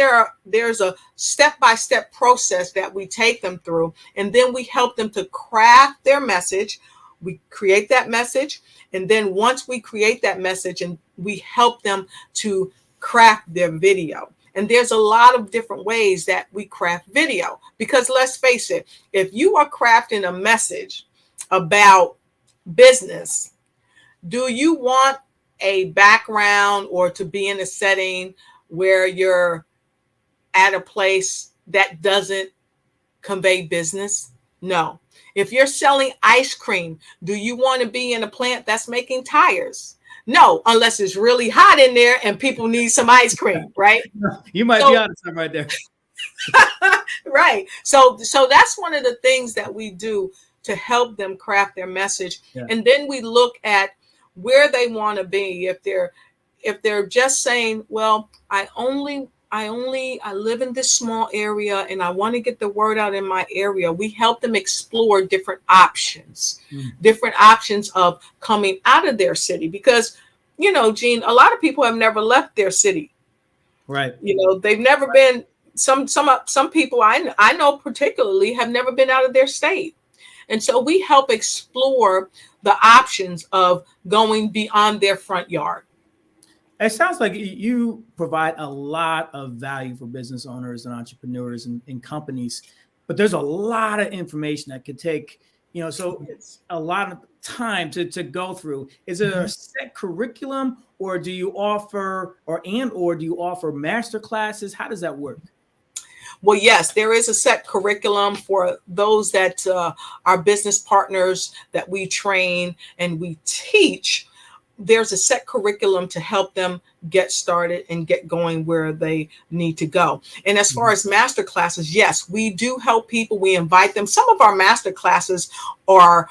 there's a step-by-step process that we take them through, and then we help them to craft their message. We create that message, and then once we create that message, and we help them to craft their video. And there's a lot of different ways that we craft video, because let's face it, if you are crafting a message about business, do you want a background or to be in a setting where you're at a place that doesn't convey business? No. If you're selling ice cream, do you want to be in a plant that's making tires? No, unless it's really hot in there and people need some ice cream, right? You might be onto something right there. Right. So that's one of the things that we do to help them craft their message. Yeah. And then we look at where they want to be. If they're just saying, well, I live in this small area and I want to get the word out in my area, we help them explore different options of coming out of their city. Because, Gene, a lot of people have never left their city. Right. They've never been, some people I know particularly have never been out of their state. And so we help explore the options of going beyond their front yard. It sounds like you provide a lot of value for business owners and entrepreneurs and companies, but there's a lot of information that could take, so it's a lot of time to go through. Is it a set curriculum, or do you offer master classes? How does that work? Well, yes, there is a set curriculum for those that are business partners that we train and we teach. There's a set curriculum to help them get started and get going where they need to go. And as far as master classes, yes, we do help people. We invite them. Some of our master classes are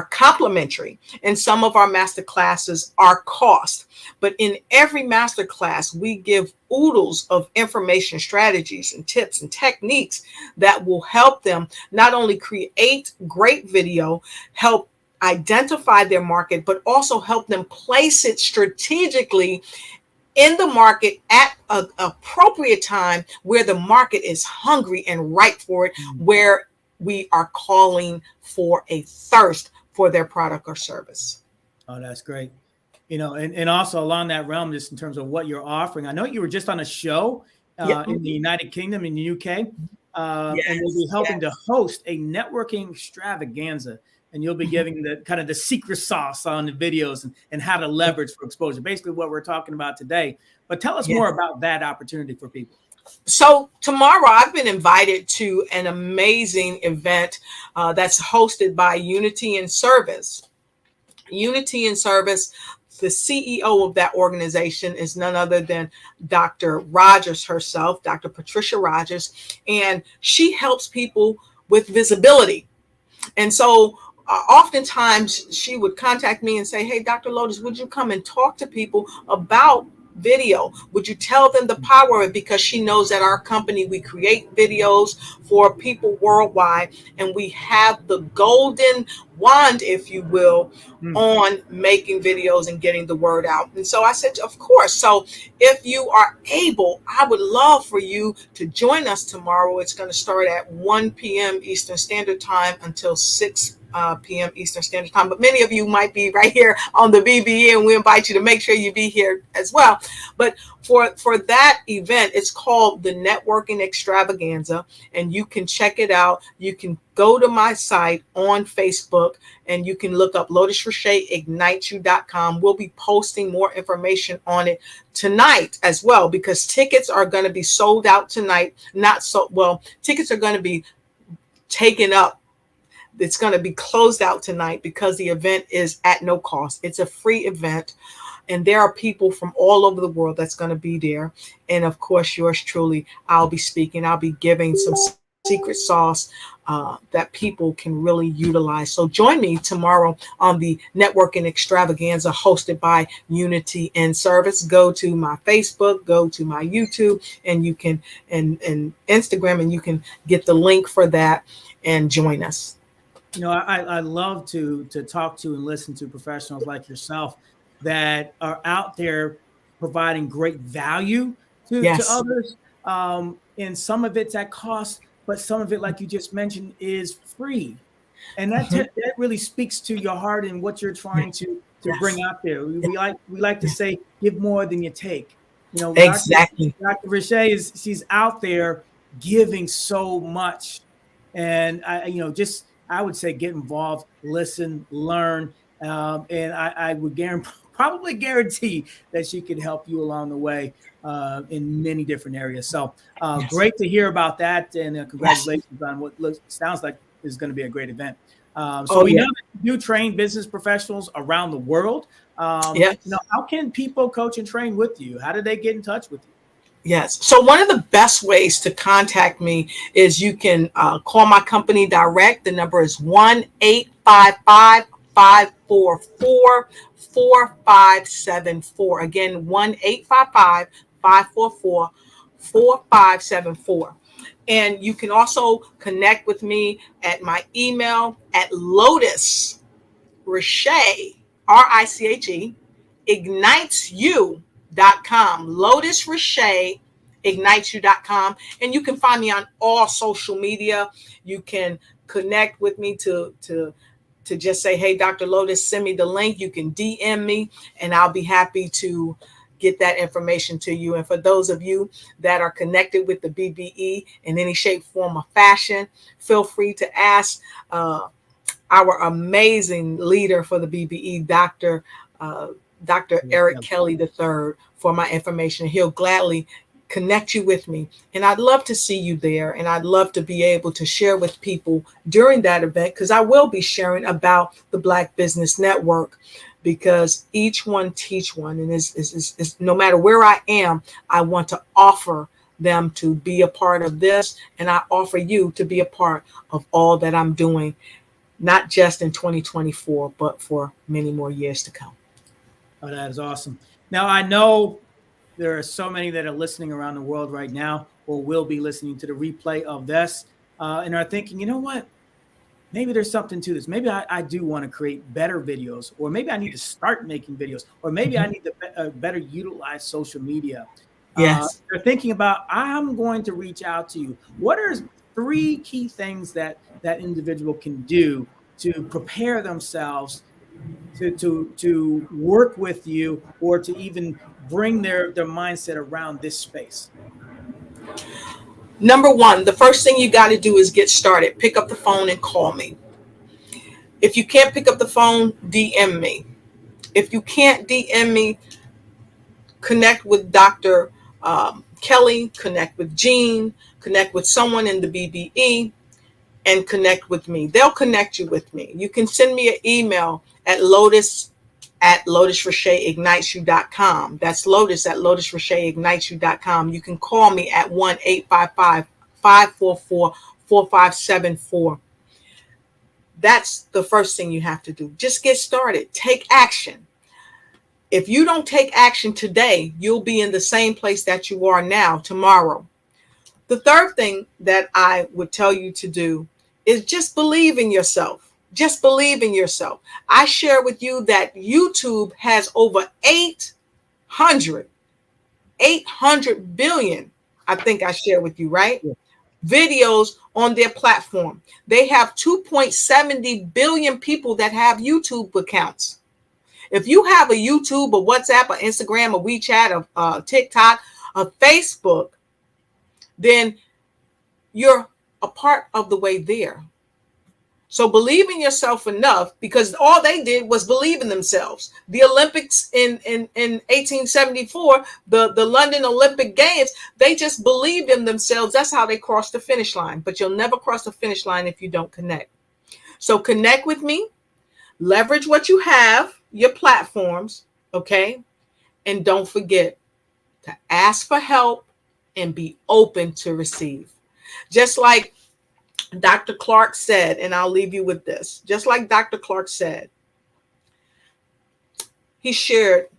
complimentary, and some of our master classes are cost. But in every master class, we give oodles of information, strategies, and tips and techniques that will help them not only create great video, help identify their market, but also help them place it strategically in the market at an appropriate time where the market is hungry and ripe for it, where we are calling for a thirst for their product or service. Oh, that's great. And also along that realm, just in terms of what you're offering, I know you were just on a show in the United Kingdom, in the UK, and you'll be helping to host a networking extravaganza. And you'll be giving the kind of the secret sauce on the videos and how to leverage for exposure, basically what we're talking about today. But tell us more about that opportunity for people. So tomorrow I've been invited to an amazing event that's hosted by Unity in Service. Unity in Service, the CEO of that organization is none other than Dr. Rogers herself, Dr. Patricia Rogers, and she helps people with visibility. And so oftentimes she would contact me and say, hey, Dr. Lotus, would you come and talk to people about video? Would you tell them the power of it? Because she knows that our company, we create videos for people worldwide, and we have the golden wand, if you will, on making videos and getting the word out. And so I said, of course. So if you are able, I would love for you to join us tomorrow. It's going to start at 1 p.m. Eastern Standard Time until 6 p.m. Eastern Standard Time. But many of you might be right here on the BBE, and we invite you to make sure you be here as well. But for that event, it's called the Networking Extravaganza, and you can check it out. You can go to my site on Facebook, and you can look up LotusRochetIgniteYou.com. We'll be posting more information on it tonight as well, because tickets are going to be sold out tonight. Tickets are going to be taken up. It's going to be closed out tonight because the event is at no cost. It's a free event. And there are people from all over the world that's going to be there. And of course, yours truly, I'll be speaking. I'll be giving some secret sauce that people can really utilize. So join me tomorrow on the Networking Extravaganza hosted by Unity in Service. Go to my Facebook, go to my YouTube, and you can, and Instagram, and you can get the link for that and join us. I love to talk to and listen to professionals like yourself that are out there providing great value to others. And some of it's at cost, but some of it, like you just mentioned, is free. And that really speaks to your heart and what you're trying to bring out there. We like to say, give more than you take. Exactly. Dr. Roche she's out there giving so much. And I would say get involved, listen, learn, and I would probably guarantee that she could help you along the way in many different areas. So great to hear about that, and congratulations on what sounds like is going to be a great event. So we know that you do train business professionals around the world. Yes. How can people coach and train with you? How do they get in touch with you? Yes. So one of the best ways to contact me is you can call my company direct. The number is 1-855-544-4574. Again, 1-855-544-4574. And you can also connect with me at my email at Lotus Riche, Riche, ignitesyou.com. Lotus Riche, ignitesyou.com. And you can find me on all social media. You can connect with me to just say, hey, Dr. Lotus, send me the link. You can DM me, and I'll be happy to get that information to you. And for those of you that are connected with the BBE in any shape, form, or fashion, feel free to ask our amazing leader for the BBE, Dr. Eric Kelly III, for my information. He'll gladly connect you with me. And I'd love to see you there. And I'd love to be able to share with people during that event, because I will be sharing about the Black Business Network, because each one teach one. And is no matter where I am, I want to offer them to be a part of this. And I offer you to be a part of all that I'm doing, not just in 2024, but for many more years to come. Oh, that is awesome. Now, I know there are so many that are listening around the world right now, or will be listening to the replay of this, and are thinking, you know what? Maybe there's something to this. Maybe I do want to create better videos, or maybe I need to start making videos, or maybe I need to better utilize social media. Yes. They're thinking about, I'm going to reach out to you. What are 3 key things that individual can do to prepare themselves to work with you, or to even bring their mindset around this space? Number one, the first thing you got to do is get started. Pick up the phone and call me. If you can't pick up the phone, DM me. If you can't DM me, connect with Dr. Kelly, connect with Jean, connect with someone in the BBE, and connect with me. They'll connect you with me. You can send me an email at lotus@lotusricheignitesyou.com. That's lotus@lotusricheignitesyou.com. You can call me at 1-855-544-4574. That's the first thing you have to do. Just get started. Take action. If you don't take action today, you'll be in the same place that you are now tomorrow. The third thing that I would tell you to do is just believe in yourself. Just believe in yourself. I share with you that YouTube has over 800 billion, I think I share with you, right? Yeah. Videos on their platform. They have 2.70 billion people that have YouTube accounts. If you have a YouTube, a WhatsApp, a Instagram, a WeChat, a TikTok, a Facebook, then you're a part of the way there. So believe in yourself enough, because all they did was believe in themselves. The Olympics in 1874, the London Olympic Games, they just believed in themselves. That's how they crossed the finish line. But you'll never cross the finish line if you don't connect. So connect with me, leverage what you have, your platforms, okay? And don't forget to ask for help and be open to receive. Just like Dr. Clark said, and I'll leave you with this. Just like Dr. Clark said, he shared,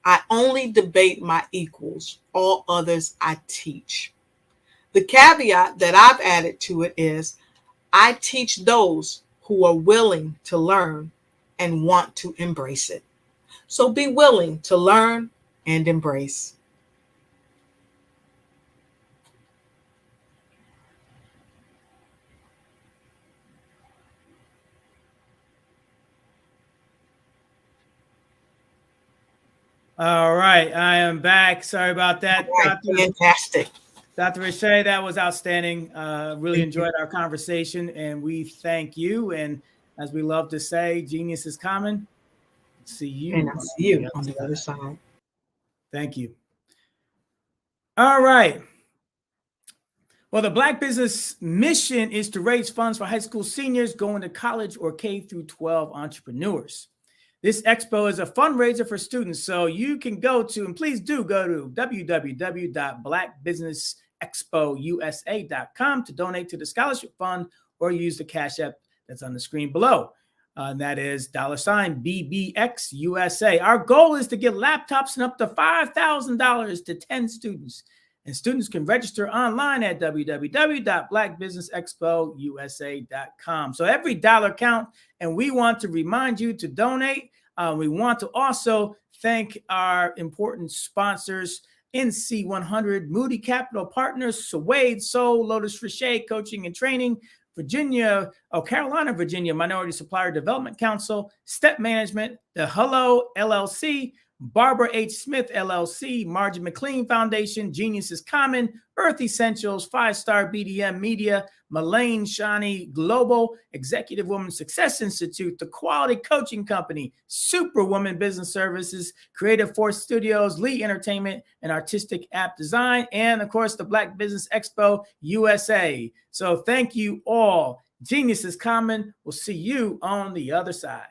I only debate my equals, all others I teach. The caveat that I've added to it is, I teach those who are willing to learn and want to embrace it. So be willing to learn and embrace. All right, I am back. Sorry about that. Right, fantastic. Dr. Riche, that was outstanding. Really enjoyed our conversation, and we thank you. And as we love to say, genius is common. See you. And I'll see you on the other side. Thank you. All right. Well, the Black Business mission is to raise funds for high school seniors going to college or K through 12 entrepreneurs. This expo is a fundraiser for students, so you can go to, and please do go to www.blackbusinessexpousa.com to donate to the scholarship fund or use the Cash App that's on the screen below. And that is $BBXUSA. Our goal is to give laptops and up to $5,000 to 10 students. And students can register online at www.blackbusinessexpousa.com. So every dollar counts, and we want to remind you to donate. We want to also thank our important sponsors, NC100, Moody Capital Partners, Suede, Soul, Lotus Richey Coaching and Training, Carolina, Virginia Minority Supplier Development Council, Step Management, the Hello LLC, Barbara H. Smith LLC, Margie McLean Foundation, Genius is Common, Earth Essentials, 5-Star BDM Media, Malaine Shani Global, Executive Woman Success Institute, The Quality Coaching Company, Superwoman Business Services, Creative Force Studios, Lee Entertainment, and Artistic App Design, and of course, the Black Business Expo USA. So thank you all. Genius is Common. We'll see you on the other side.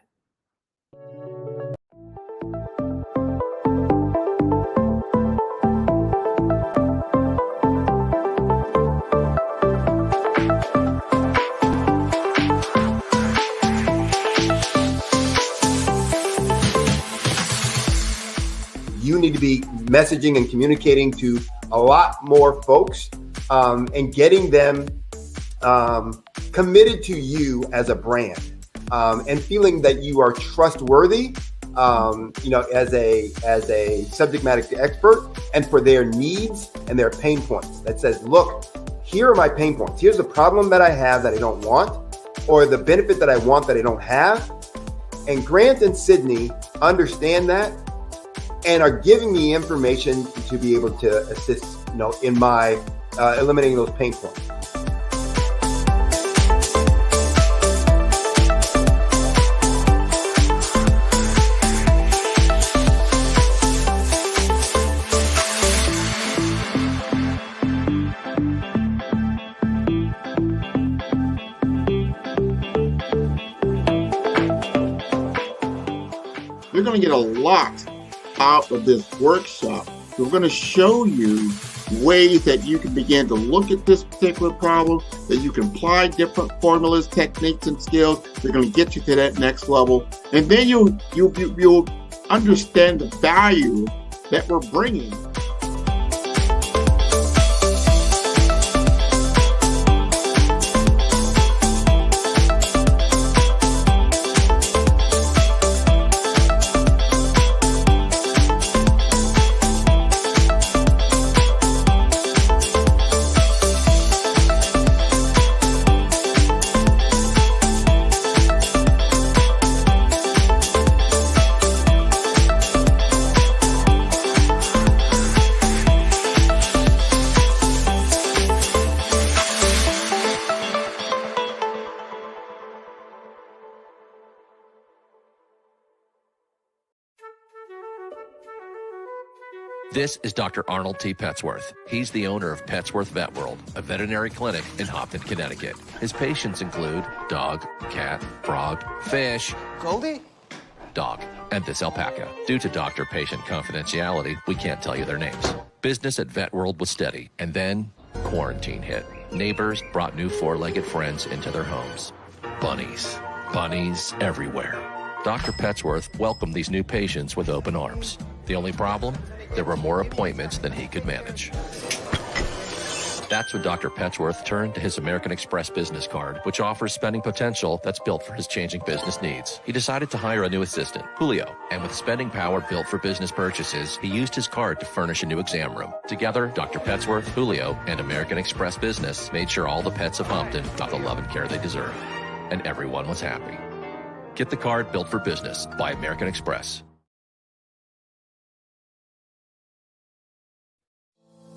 You need to be messaging and communicating to a lot more folks and getting them committed to you as a brand and feeling that you are trustworthy, as a subject matter expert, and for their needs and their pain points. That says, look, here are my pain points. Here's the problem that I have that I don't want, or the benefit that I want that I don't have. And Grant and Sydney understand that and are giving me information to be able to assist, in my eliminating those pain points. You're going to get a lot out of this workshop. We're going to show you ways that you can begin to look at this particular problem, that you can apply different formulas, techniques, and skills. They're going to get you to that next level. And then you'll understand the value that we're bringing. This is Dr. Arnold T. Petsworth. He's the owner of Petsworth Vet World, a veterinary clinic in Hopton, Connecticut. His patients include dog, cat, frog, fish, Goldie, dog, and this alpaca. Due to doctor-patient confidentiality, we can't tell you their names. Business at Vet World was steady, and then quarantine hit. Neighbors brought new four-legged friends into their homes. Bunnies. Bunnies everywhere. Dr. Petsworth welcomed these new patients with open arms. The only problem? There were more appointments than he could manage. That's when Dr. Petsworth turned to his American Express business card, which offers spending potential that's built for his changing business needs. He decided to hire a new assistant, Julio, and with spending power built for business purchases, he used his card to furnish a new exam room. Together, Dr. Petsworth, Julio, and American Express Business made sure all the pets of Hopton got the love and care they deserve. And everyone was happy. Get the card built for business by American Express.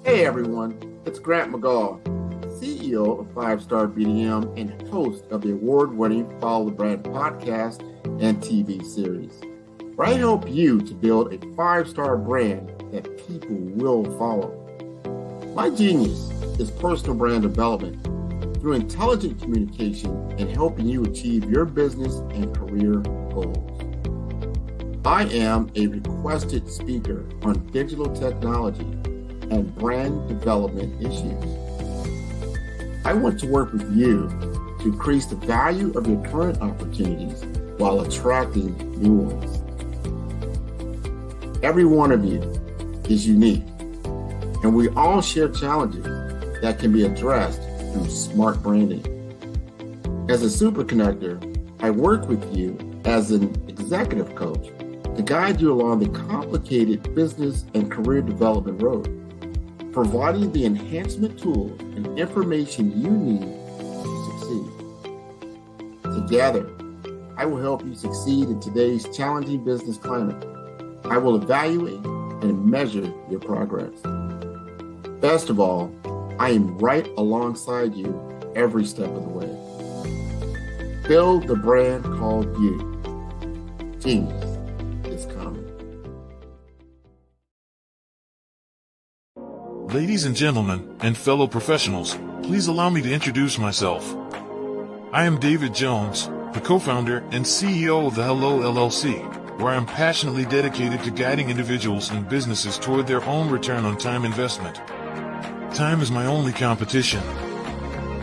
Hey everyone, it's Grant McGaw, CEO of 5-Star BDM and host of the award-winning Follow the Brand podcast and TV series, where I help you to build a 5-star brand that people will follow. My genius is personal brand development through intelligent communication and helping you achieve your business and career goals. I am a requested speaker on digital technology and brand development issues. I want to work with you to increase the value of your current opportunities while attracting new ones. Every one of you is unique, and we all share challenges that can be addressed through smart branding. As a super connector, I work with you as an executive coach to guide you along the complicated business and career development road, providing the enhancement tools and information you need to succeed. Together, I will help you succeed in today's challenging business climate. I will evaluate and measure your progress. Best of all, I am right alongside you every step of the way. Build the brand called you. Genius is coming. Ladies and gentlemen, and fellow professionals, please allow me to introduce myself. I am David Jones, the co-founder and CEO of the Hello LLC, where I am passionately dedicated to guiding individuals and businesses toward their own return on time investment. Time is my only competition.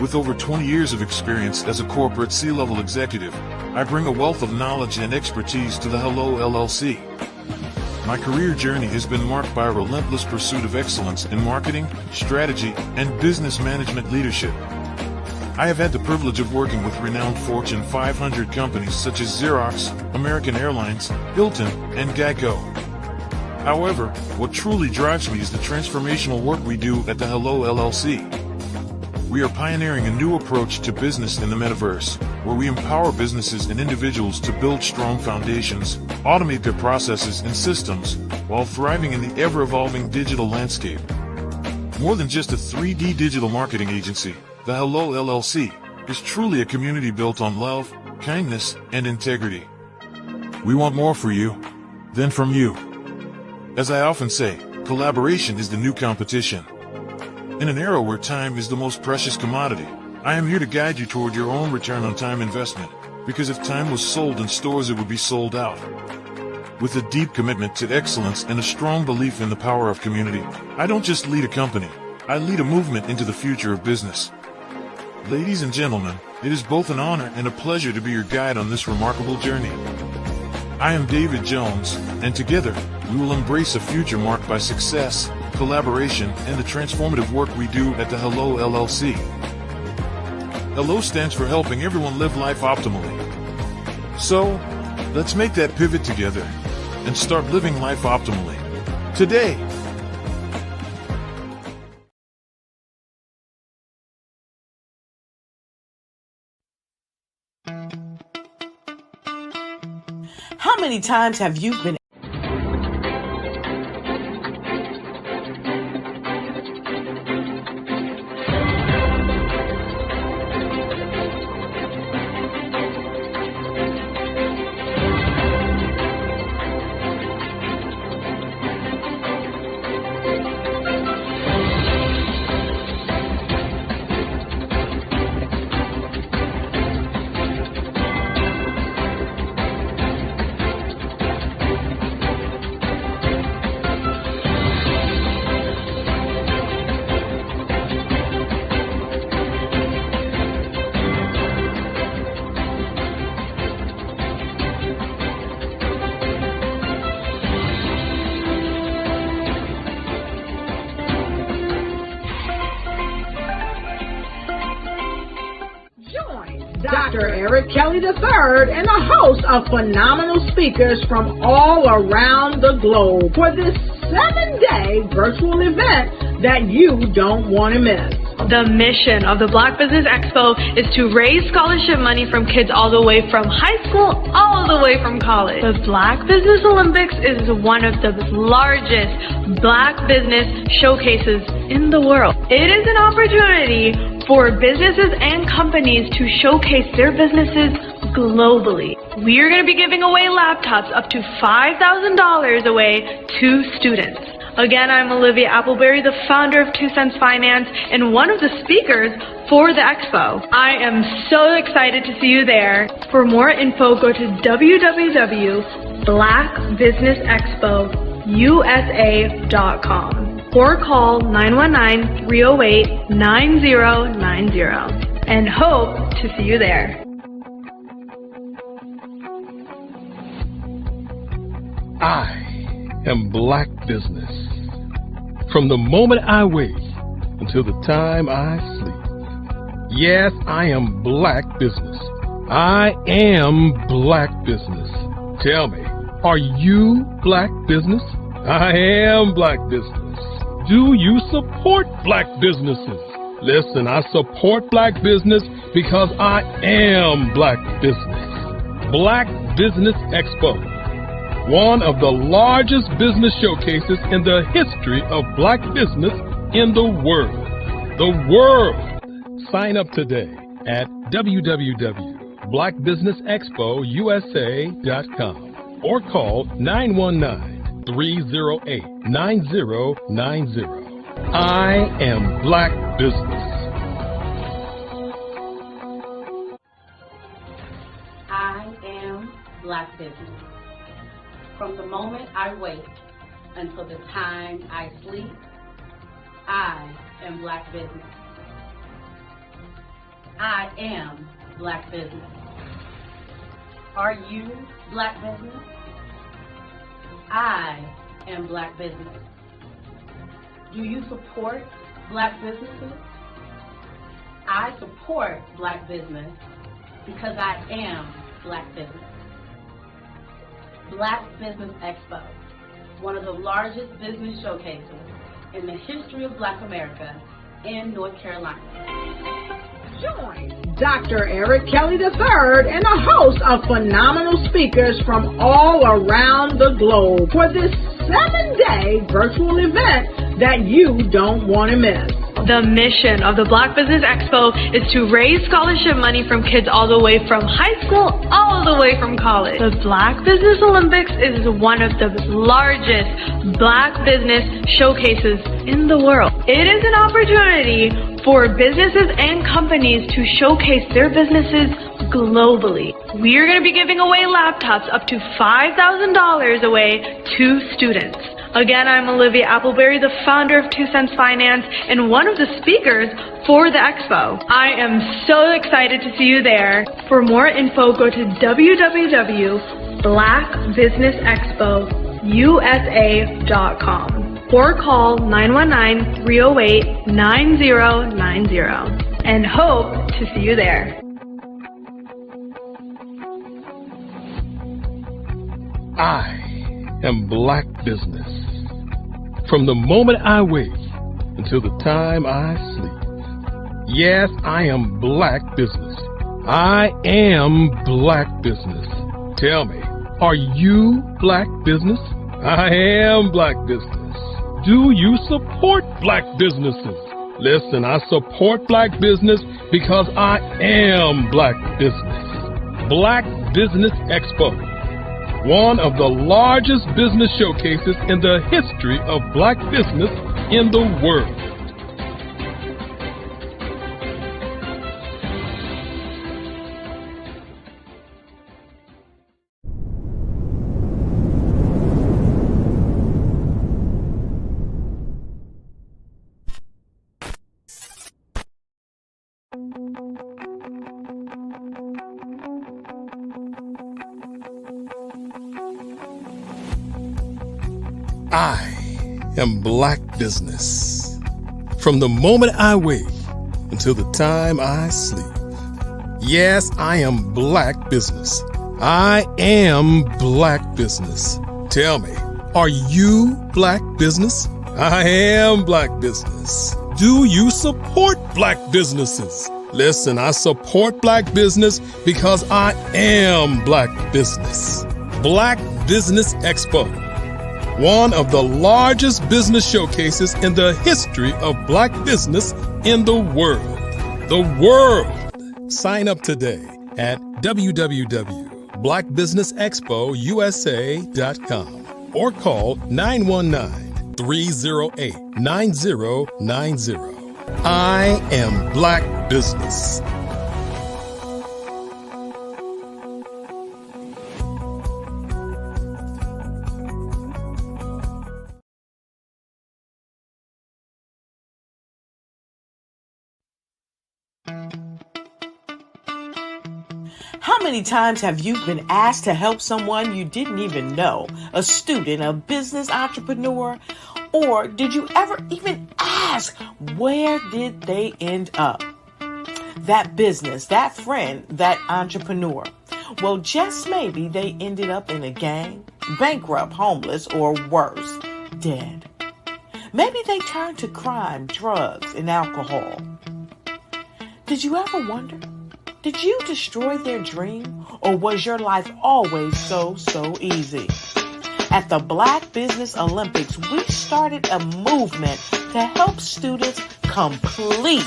With over 20 years of experience as a corporate C-level executive, I bring a wealth of knowledge and expertise to the Hello LLC. My career journey has been marked by a relentless pursuit of excellence in marketing, strategy, and business management leadership. I have had the privilege of working with renowned Fortune 500 companies such as Xerox, American Airlines, Hilton, and Geico. However, what truly drives me is the transformational work we do at the Hello LLC. We are pioneering a new approach to business in the metaverse, where we empower businesses and individuals to build strong foundations, automate their processes and systems, while thriving in the ever-evolving digital landscape. More than just a 3D digital marketing agency, the Hello LLC is truly a community built on love, kindness, and integrity. We want more for you than from you. As I often say, collaboration is the new competition. In an era where time is the most precious commodity, I am here to guide you toward your own return on time investment, because if time was sold in stores, it would be sold out. With a deep commitment to excellence and a strong belief in the power of community, I don't just lead a company, I lead a movement into the future of business. Ladies and gentlemen, it is both an honor and a pleasure to be your guide on this remarkable journey. I am David Jones, and together, we will embrace a future marked by success, collaboration, and the transformative work we do at the Hello LLC. Hello stands for helping everyone live life optimally. So, let's make that pivot together and start living life optimally today. How many times have you been Dr. Eric Kelly III and a host of phenomenal speakers from all around the globe for this 7-day virtual event that you don't want to miss. The mission of the Black Business Expo is to raise scholarship money from kids all the way from high school, all the way from college. The Black Business Olympics is one of the largest Black business showcases in the world. It is an opportunity for businesses and companies to showcase their businesses globally. We are going to be giving away laptops up to $5,000 away to students. Again, I'm Olivia Appleberry, the founder of 2 Cents Finance and one of the speakers for the expo. I am so excited to see you there. For more info, go to www.blackbusinessexpousa.com or call 919-308-9090 and hope to see you there. I am Black Business. From the moment I wake until the time I sleep. Yes, I am Black Business. I am Black Business. Tell me, are you Black Business? I am Black Business. Do you support Black businesses? Listen, I support Black business because I am Black Business. Black Business Expo, one of the largest business showcases in the history of Black business in the world. The world! Sign up today at www.blackbusinessexpousa.com or call 919-308-9090. I am Black Business. I am Black Business. From the moment I wake until the time I sleep, I am Black Business. I am Black Business. Are you Black Business? I am Black Business. Do you support Black businesses? I support Black business because I am Black Business. Black Business Expo, one of the largest business showcases in the history of Black America in North Carolina. Join Dr. Eric Kelly III and a host of phenomenal speakers from all around the globe for this 7-day virtual event that you don't want to miss. The mission of the Black Business Expo is to raise scholarship money from kids all the way from high school, all the way from college. The Black Business Olympics is one of the largest Black business showcases in the world. It is an opportunity for businesses and companies to showcase their businesses globally. We are going to be giving away laptops up to $5,000 away to students. Again, I'm Olivia Appleberry, the founder of 2 Cents Finance and one of the speakers for the expo. I am so excited to see you there. For more info, go to www.blackbusinessexpousa.com or call 919-308-9090 and hope to see you there. I am Black Business. From the moment I wake until the time I sleep. Yes, I am Black Business. I am Black Business. Tell me, are you Black Business? I am Black Business. Do you support Black businesses? Listen, I support Black business because I am Black Business. Black Business Expo, one of the largest business showcases in the history of Black business in the world. I am Black Business. From the moment I wake until the time I sleep. Yes, I am Black Business. I am Black Business. Tell me, are you Black Business? I am Black Business. Do you support Black businesses? Listen, I support Black business because I am Black Business. Black Business Expo, one of the largest business showcases in the history of Black business in the world. The world! Sign up today at www.blackbusinessexpousa.com or call 919 308-9090. I am Black Business. How many times have you been asked to help someone you didn't even know, a student, a business entrepreneur, or did you ever even ask, where did they end up? That business, that friend, that entrepreneur. Well, just maybe they ended up in a gang, bankrupt, homeless, or worse, dead. Maybe they turned to crime, drugs, and alcohol. Did you ever wonder? Did you destroy their dream, or was your life always so easy? At the Black Business Olympics, we started a movement to help students complete.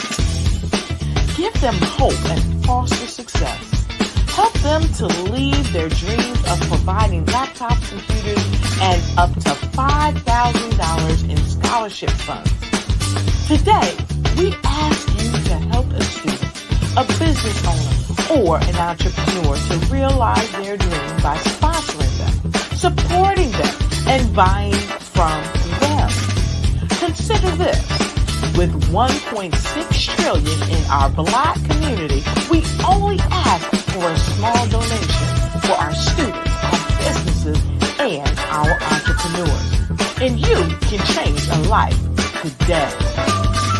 Give them hope and foster success. Help them to leave their dreams of providing laptops, computers, and up to $5,000 in scholarship funds. Today, we ask you to help a student, a business owner, or an entrepreneur to realize their dream by sponsoring them, supporting them, and buying from them. Consider this. With $1.6 trillion in our Black community, we only ask for a small donation for our students, our businesses, and our entrepreneurs. And you can change a life today.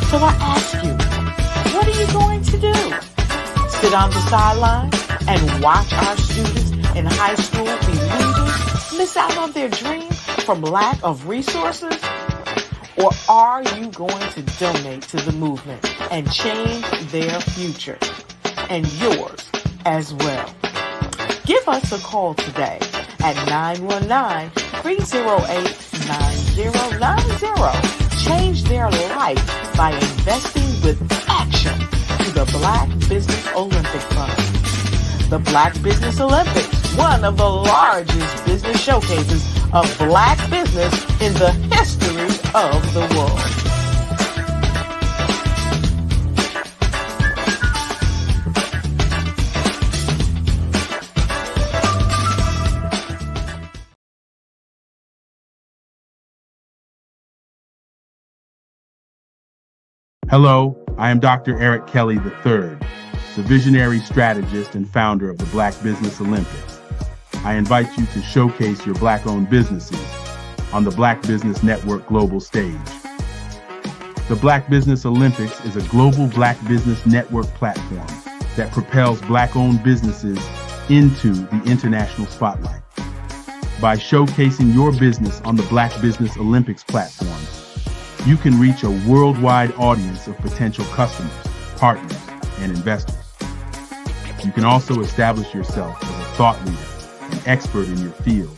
So I ask you, what are you going to do? Sit on the sideline and watch our students in high school be losers, miss out on their dream from lack of resources? Or are you going to donate to the movement and change their future and yours as well? Give us a call today at 919-308-9090. Change their life by investing with action to the Black Business Olympic Fund. The Black Business Olympics, one of the largest business showcases of Black business in the history of the world. Hello, I am Dr. Eric Kelly III, the visionary strategist and founder of the Black Business Olympics. I invite you to showcase your Black-owned businesses on the Black Business Network global stage. The Black Business Olympics is a global Black Business Network platform that propels Black-owned businesses into the international spotlight. By showcasing your business on the Black Business Olympics platform, you can reach a worldwide audience of potential customers, partners, and investors. You can also establish yourself as a thought leader, an expert in your field,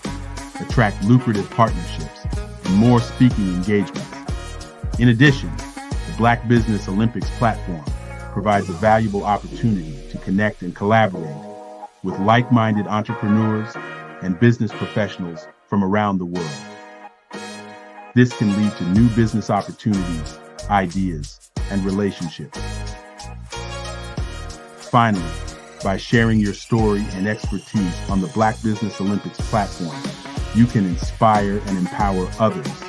attract lucrative partnerships, and more speaking engagements. In addition, the Black Business Olympics platform provides a valuable opportunity to connect and collaborate with like-minded entrepreneurs and business professionals from around the world. This can lead to new business opportunities, ideas, and relationships. Finally, by sharing your story and expertise on the Black Business Olympics platform, you can inspire and empower others.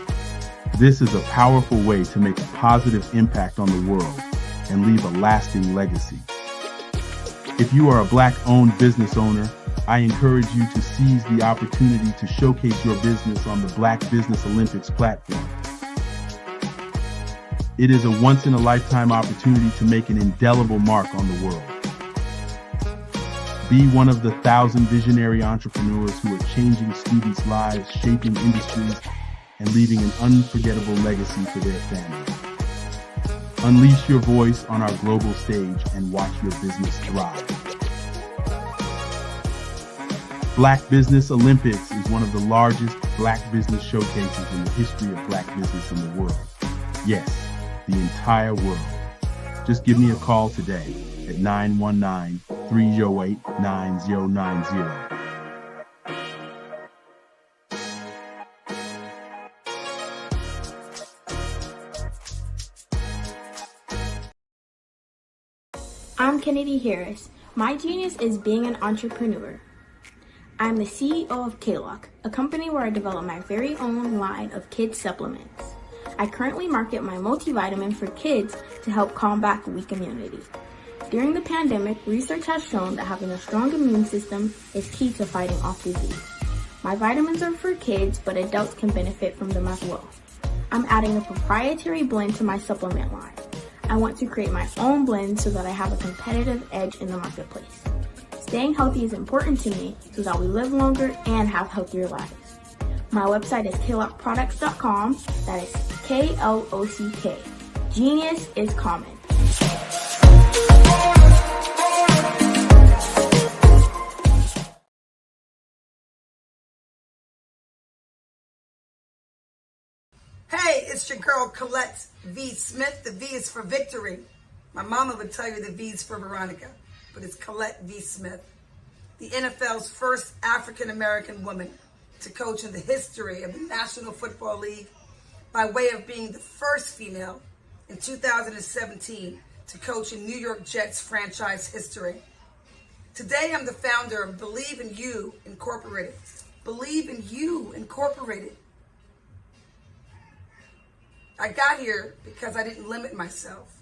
This is a powerful way to make a positive impact on the world and leave a lasting legacy. If you are a Black-owned business owner, I encourage you to seize the opportunity to showcase your business on the Black Business Olympics platform. It is a once-in-a-lifetime opportunity to make an indelible mark on the world. Be one of the 1,000 visionary entrepreneurs who are changing students' lives, shaping industries, and leaving an unforgettable legacy for their families. Unleash your voice on our global stage and watch your business thrive. Black Business Olympics is one of the largest Black business showcases in the history of Black business in the world. Yes, the entire world. Just give me a call today at 919-308-9090. Kennedy Harris. My genius is being an entrepreneur. I'm the CEO of K-Lock, a company where I develop my very own line of kids supplements. I currently market my multivitamin for kids to help combat weak immunity. During the pandemic, research has shown that having a strong immune system is key to fighting off disease. My vitamins are for kids, but adults can benefit from them as well. I'm adding a proprietary blend to my supplement line. I want to create my own blend so that I have a competitive edge in the marketplace. Staying healthy is important to me so that we live longer and have healthier lives. My website is klockproducts.com. That is K-L-O-C-K. Genius is common. Hey, it's your girl Colette V. Smith. The V is for victory. My mama would tell you the V is for Veronica, but it's Colette V. Smith, the NFL's first African-American woman to coach in the history of the National Football League by way of being the first female in 2017 to coach in New York Jets franchise history. Today, I'm the founder of Believe in You Incorporated. Believe in You Incorporated. I got here because I didn't limit myself.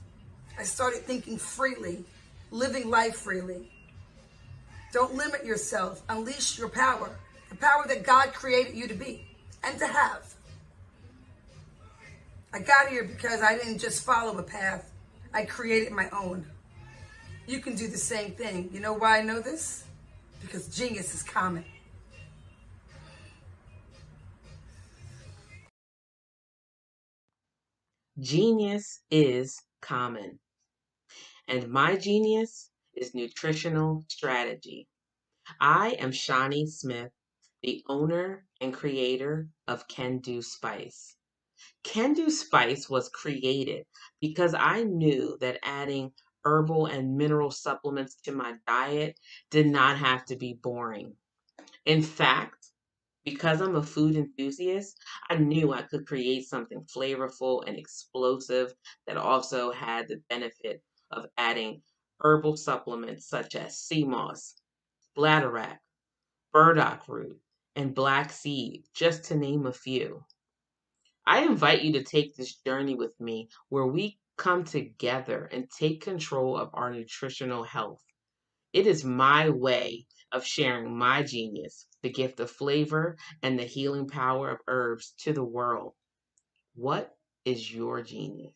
I started thinking freely, living life freely. Don't limit yourself. Unleash your power, the power that God created you to be and to have. I got here because I didn't just follow a path. I created my own. You can do the same thing. You know why I know this? Because genius is common. Genius is common. And my genius is nutritional strategy. I am Shawnee Smith, the owner and creator of Can Do Spice. Can Do Spice was created because I knew that adding herbal and mineral supplements to my diet did not have to be boring. In fact, because I'm a food enthusiast, I knew I could create something flavorful and explosive that also had the benefit of adding herbal supplements such as sea moss, bladderwrack, burdock root, and black seed, just to name a few. I invite you to take this journey with me where we come together and take control of our nutritional health. It is my way of sharing my genius, the gift of flavor and the healing power of herbs to the world. What is your genius?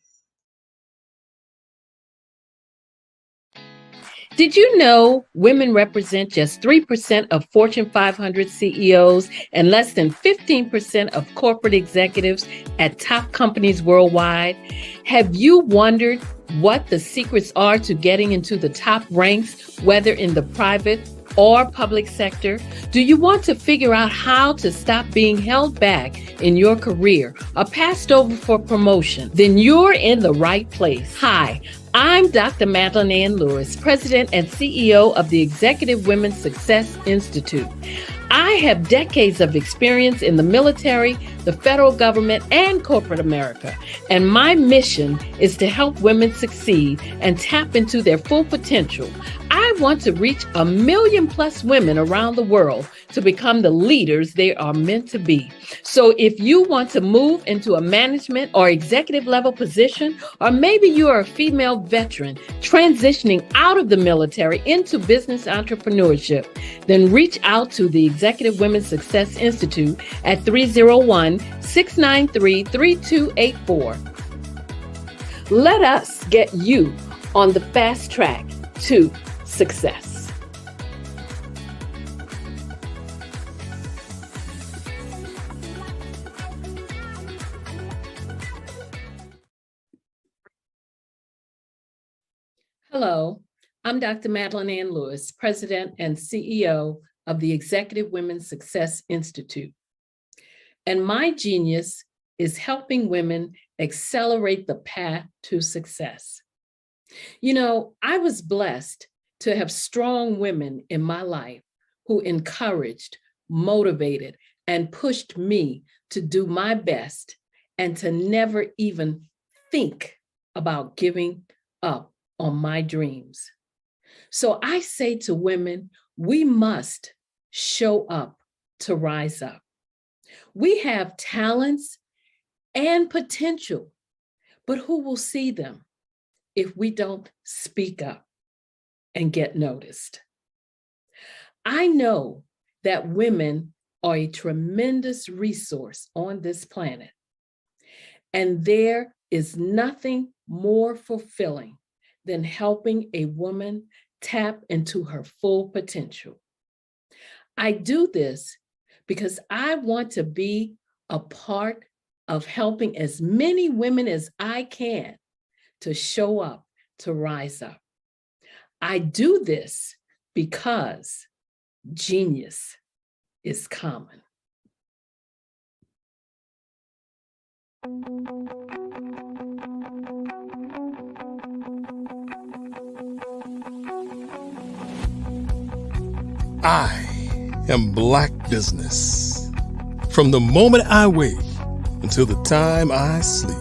Did you know women represent just 3% of Fortune 500 CEOs and less than 15% of corporate executives at top companies worldwide? Have you wondered what the secrets are to getting into the top ranks, whether in the private or public sector? Do you want to figure out how to stop being held back in your career or passed over for promotion? Then you're in the right place. Hi, I'm Dr. Madeline Ann Lewis, President and CEO of the Executive Women's Success Institute. I have decades of experience in the military, the federal government, and corporate America. And my mission is to help women succeed and tap into their full potential. I want to reach 1 million plus women around the world to become the leaders they are meant to be. So if you want to move into a management or executive level position, or maybe you are a female veteran transitioning out of the military into business entrepreneurship, then reach out to the Executive Women's Success Institute at 301-693-3284. Let us get you on the fast track to success. Hello, I'm Dr. Madeline Ann Lewis, President and CEO of the Executive Women's Success Institute. And my genius is helping women accelerate the path to success. You know, I was blessed to have strong women in my life who encouraged, motivated, and pushed me to do my best and to never even think about giving up on my dreams. So I say to women, we must show up to rise up. We have talents and potential, but who will see them if we don't speak up and get noticed? I know that women are a tremendous resource on this planet, and there is nothing more fulfilling than helping a woman tap into her full potential. I do this because I want to be a part of helping as many women as I can to show up, to rise up. I do this because genius is common. I am Black Business. From the moment I wake until the time I sleep.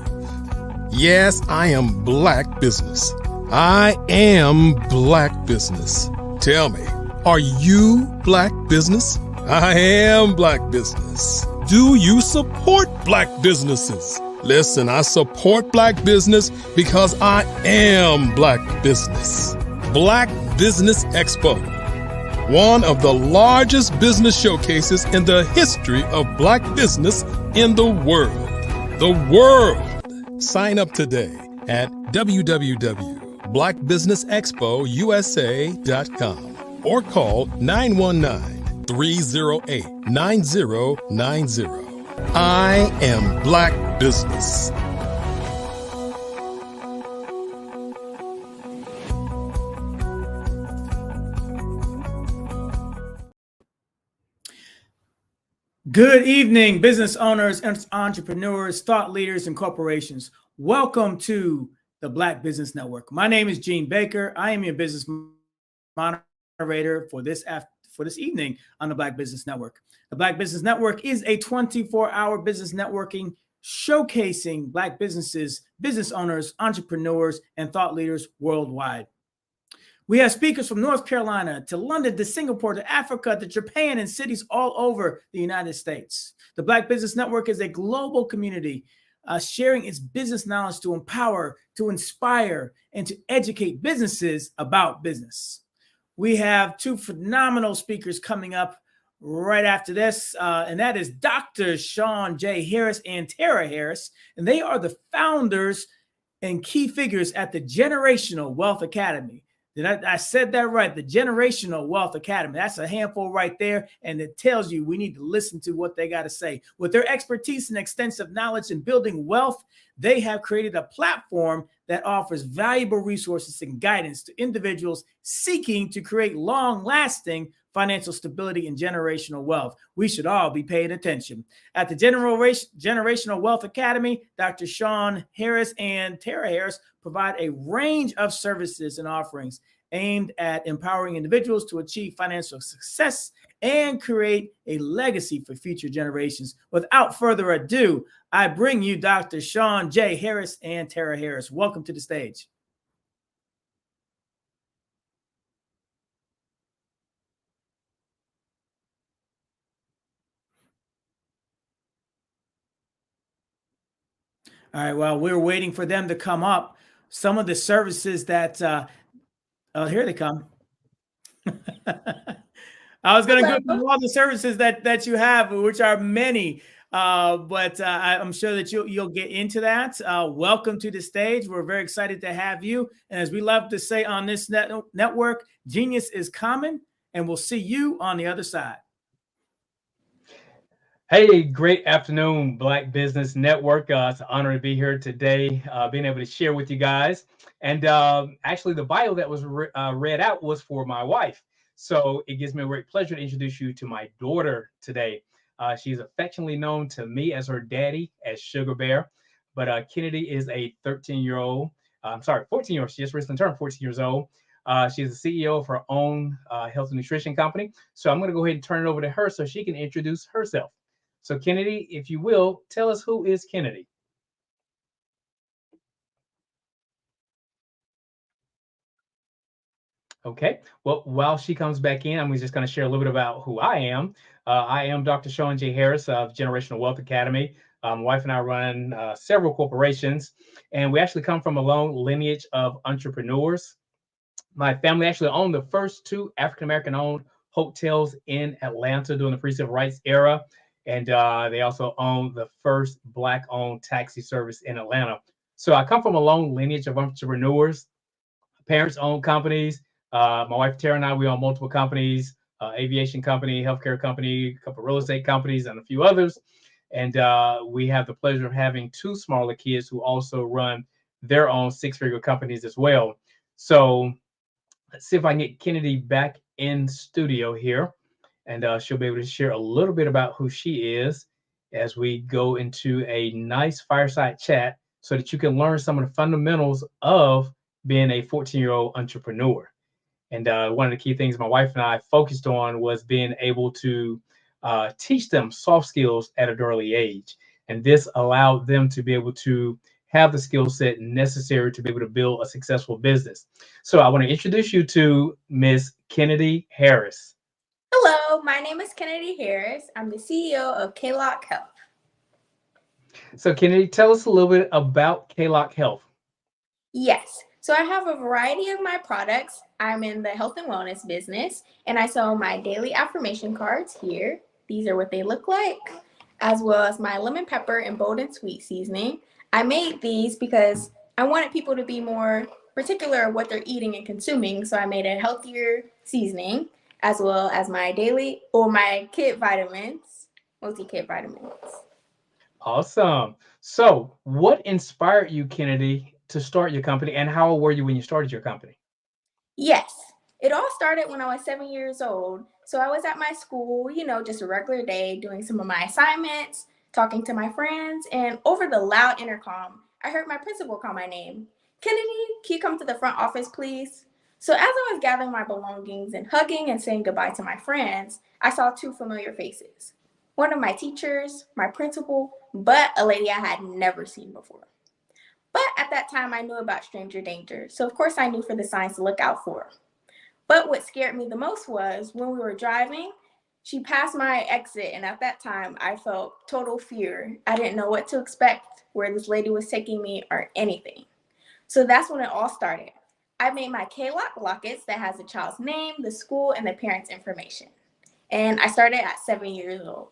Yes, I am Black Business. I am Black Business. Tell me, are you Black Business? I am Black Business. Do you support Black businesses? Listen, I support Black business because I am Black Business. Black Business Expo, one of the largest business showcases in the history of Black business in the world. The world! Sign up today at www.blackbusinessexpousa.com or call 919-308-9090. I am Black Business. Good evening, business owners, entrepreneurs, thought leaders, and corporations. Welcome to the Black Business Network. My name is Gene Baker. I am your business moderator for this evening on the Black Business Network. The Black Business Network is a 24-hour business networking showcasing Black businesses, business owners, entrepreneurs, and thought leaders worldwide. We have speakers from North Carolina to London to Singapore to Africa to Japan and cities all over the United States. The Black Business Network is a global community sharing its business knowledge to empower, to inspire, and to educate businesses about business. We have two phenomenal speakers coming up right after this, and that is Dr. Sean J. Harris and Tara Harris, and they are the founders and key figures at the Generational Wealth Academy. I said that right, the Generational Wealth Academy. That's a handful right there, and it tells you we need to listen to what they got to say. With their expertise and extensive knowledge in building wealth, they have created a platform that offers valuable resources and guidance to individuals seeking to create long-lasting financial stability and generational wealth. We should all be paying attention. At the Generational Wealth Academy, Dr. Sean Harris and Tara Harris provide a range of services and offerings aimed at empowering individuals to achieve financial success and create a legacy for future generations. Without further ado, I bring you Dr. Sean J. Harris and Tara Harris. Welcome to the stage. All right, well, we're waiting for them to come up. Some of the services that, here they come. I was going to go through all the services that you have, which are many, but I'm sure that you'll get into that. Welcome to the stage. We're very excited to have you. And as we love to say on this network, genius is common, and we'll see you on the other side. Hey, great afternoon, Black Business Network. It's an honor to be here today, being able to share with you guys. And actually, the bio that was read out was for my wife. So it gives me a great pleasure to introduce you to my daughter today. She's affectionately known to me as her daddy, as Sugar Bear. But Kennedy is a 14-year-old. She just recently turned 14 years old. She's the CEO of her own health and nutrition company. So I'm going to go ahead and turn it over to her so she can introduce herself. So Kennedy, if you will, tell us who is Kennedy. Okay. Well, while she comes back in, I'm just going to share a little bit about who I am. I am Dr. Sean J. Harris of Generational Wealth Academy. My wife and I run several corporations, and we actually come from a long lineage of entrepreneurs. My family actually owned the first two African American owned hotels in Atlanta during the pre-civil rights era. And they also owned the first Black owned taxi service in Atlanta. So I come from a long lineage of entrepreneurs. Parents own companies. My wife Tara and I, we own multiple companies, aviation company, healthcare company, a couple of real estate companies, and a few others. And we have the pleasure of having two smaller kids who also run their own six-figure companies as well. So let's see if I can get Kennedy back in studio here, and she'll be able to share a little bit about who she is as we go into a nice fireside chat so that you can learn some of the fundamentals of being a 14-year-old entrepreneur. And one of the key things my wife and I focused on was being able to teach them soft skills at an early age. And this allowed them to be able to have the skill set necessary to be able to build a successful business. So I want to introduce you to Miss Kennedy Harris. Hello, my name is Kennedy Harris. I'm the CEO of K-Lock Health. So Kennedy, tell us a little bit about K-Lock Health. Yes, so I have a variety of my products. I'm in the health and wellness business, and I sell my daily affirmation cards here. These are what they look like, as well as my lemon pepper and bold and sweet seasoning. I made these because I wanted people to be more particular of what they're eating and consuming, so I made a healthier seasoning, as well as my daily or my kid vitamins, multi-kid vitamins. Awesome. So what inspired you, Kennedy, to start your company, and how old were you when you started your company? Yes, it all started when I was 7 years old. So I was at my school, just a regular day, doing some of my assignments, talking to my friends, and over the loud intercom, I heard my principal call my name. Kennedy, can you come to the front office, please? So as I was gathering my belongings and hugging and saying goodbye to my friends, I saw two familiar faces. One of my teachers, my principal, but a lady I had never seen before. But at that time, I knew about stranger danger, so of course I knew for the signs to look out for. But what scared me the most was when we were driving, she passed my exit, and at that time, I felt total fear. I didn't know what to expect, where this lady was taking me, or anything. So that's when it all started. I made my K-Lock lockets that has the child's name, the school, and the parents' information. And I started at 7 years old.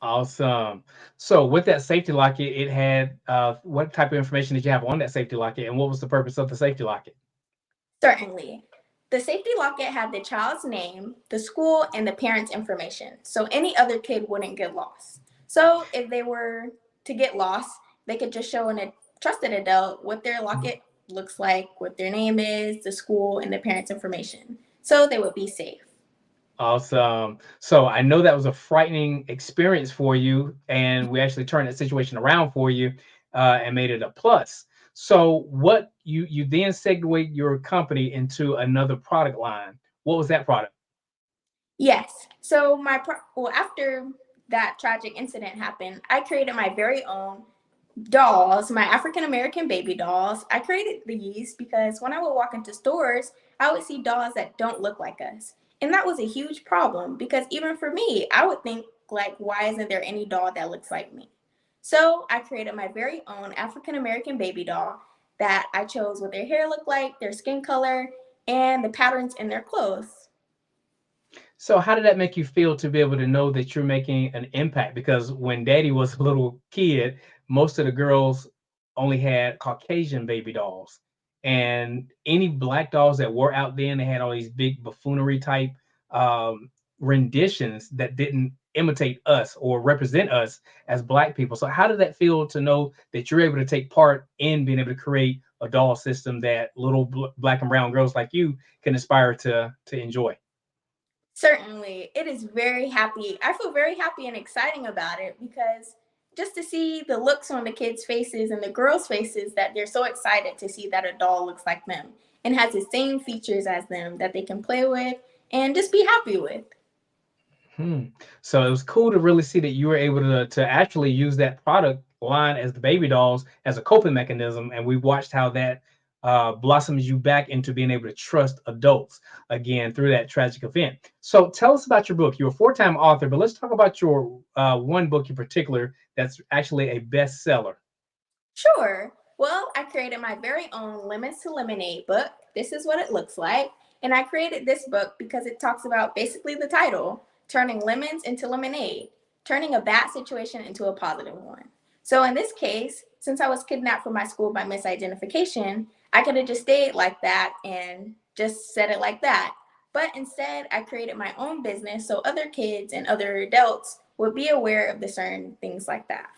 Awesome. So with that safety locket, it had what type of information did you have on that safety locket, and what was the purpose of the safety locket? Certainly. The safety locket had the child's name, the school, and the parents' information, so any other kid wouldn't get lost. So if they were to get lost, they could just show a trusted adult what their locket looks like, what their name is, the school, and the parents' information, so they would be safe. Awesome. So I know that was a frightening experience for you, and we actually turned that situation around for you and made it a plus. So what you then segued your company into another product line. What was that product? Yes. So after that tragic incident happened, I created my very own dolls, my African American baby dolls. I created these because when I would walk into stores, I would see dolls that don't look like us. And that was a huge problem because even for me, I would think like, why isn't there any doll that looks like me? So I created my very own African American baby doll that I chose what their hair looked like, their skin color, and the patterns in their clothes. So how did that make you feel to be able to know that you're making an impact? Because when Daddy was a little kid, most of the girls only had Caucasian baby dolls. And any black dolls that were out there, and they had all these big buffoonery type renditions that didn't imitate us or represent us as black people. So how did that feel to know that you're able to take part in being able to create a doll system that little black and brown girls like you can aspire to enjoy? Certainly, it is very happy. I feel very happy and exciting about it because just to see the looks on the kids' faces and the girls' faces that they're so excited to see that a doll looks like them and has the same features as them that they can play with and just be happy with. So it was cool to really see that you were able to actually use that product line as the baby dolls as a coping mechanism, and we watched how that blossoms you back into being able to trust adults again through that tragic event. So tell us about your book. You're a 4-time author, but let's talk about your one book in particular that's actually a bestseller. Sure. Well, I created my very own Lemons to Lemonade book. This is what it looks like. And I created this book because it talks about basically the title, turning lemons into lemonade, turning a bad situation into a positive one. So in this case, since I was kidnapped from my school by misidentification, I could have just stayed like that and just said it like that. But instead, I created my own business so other kids and other adults would be aware of the certain things like that.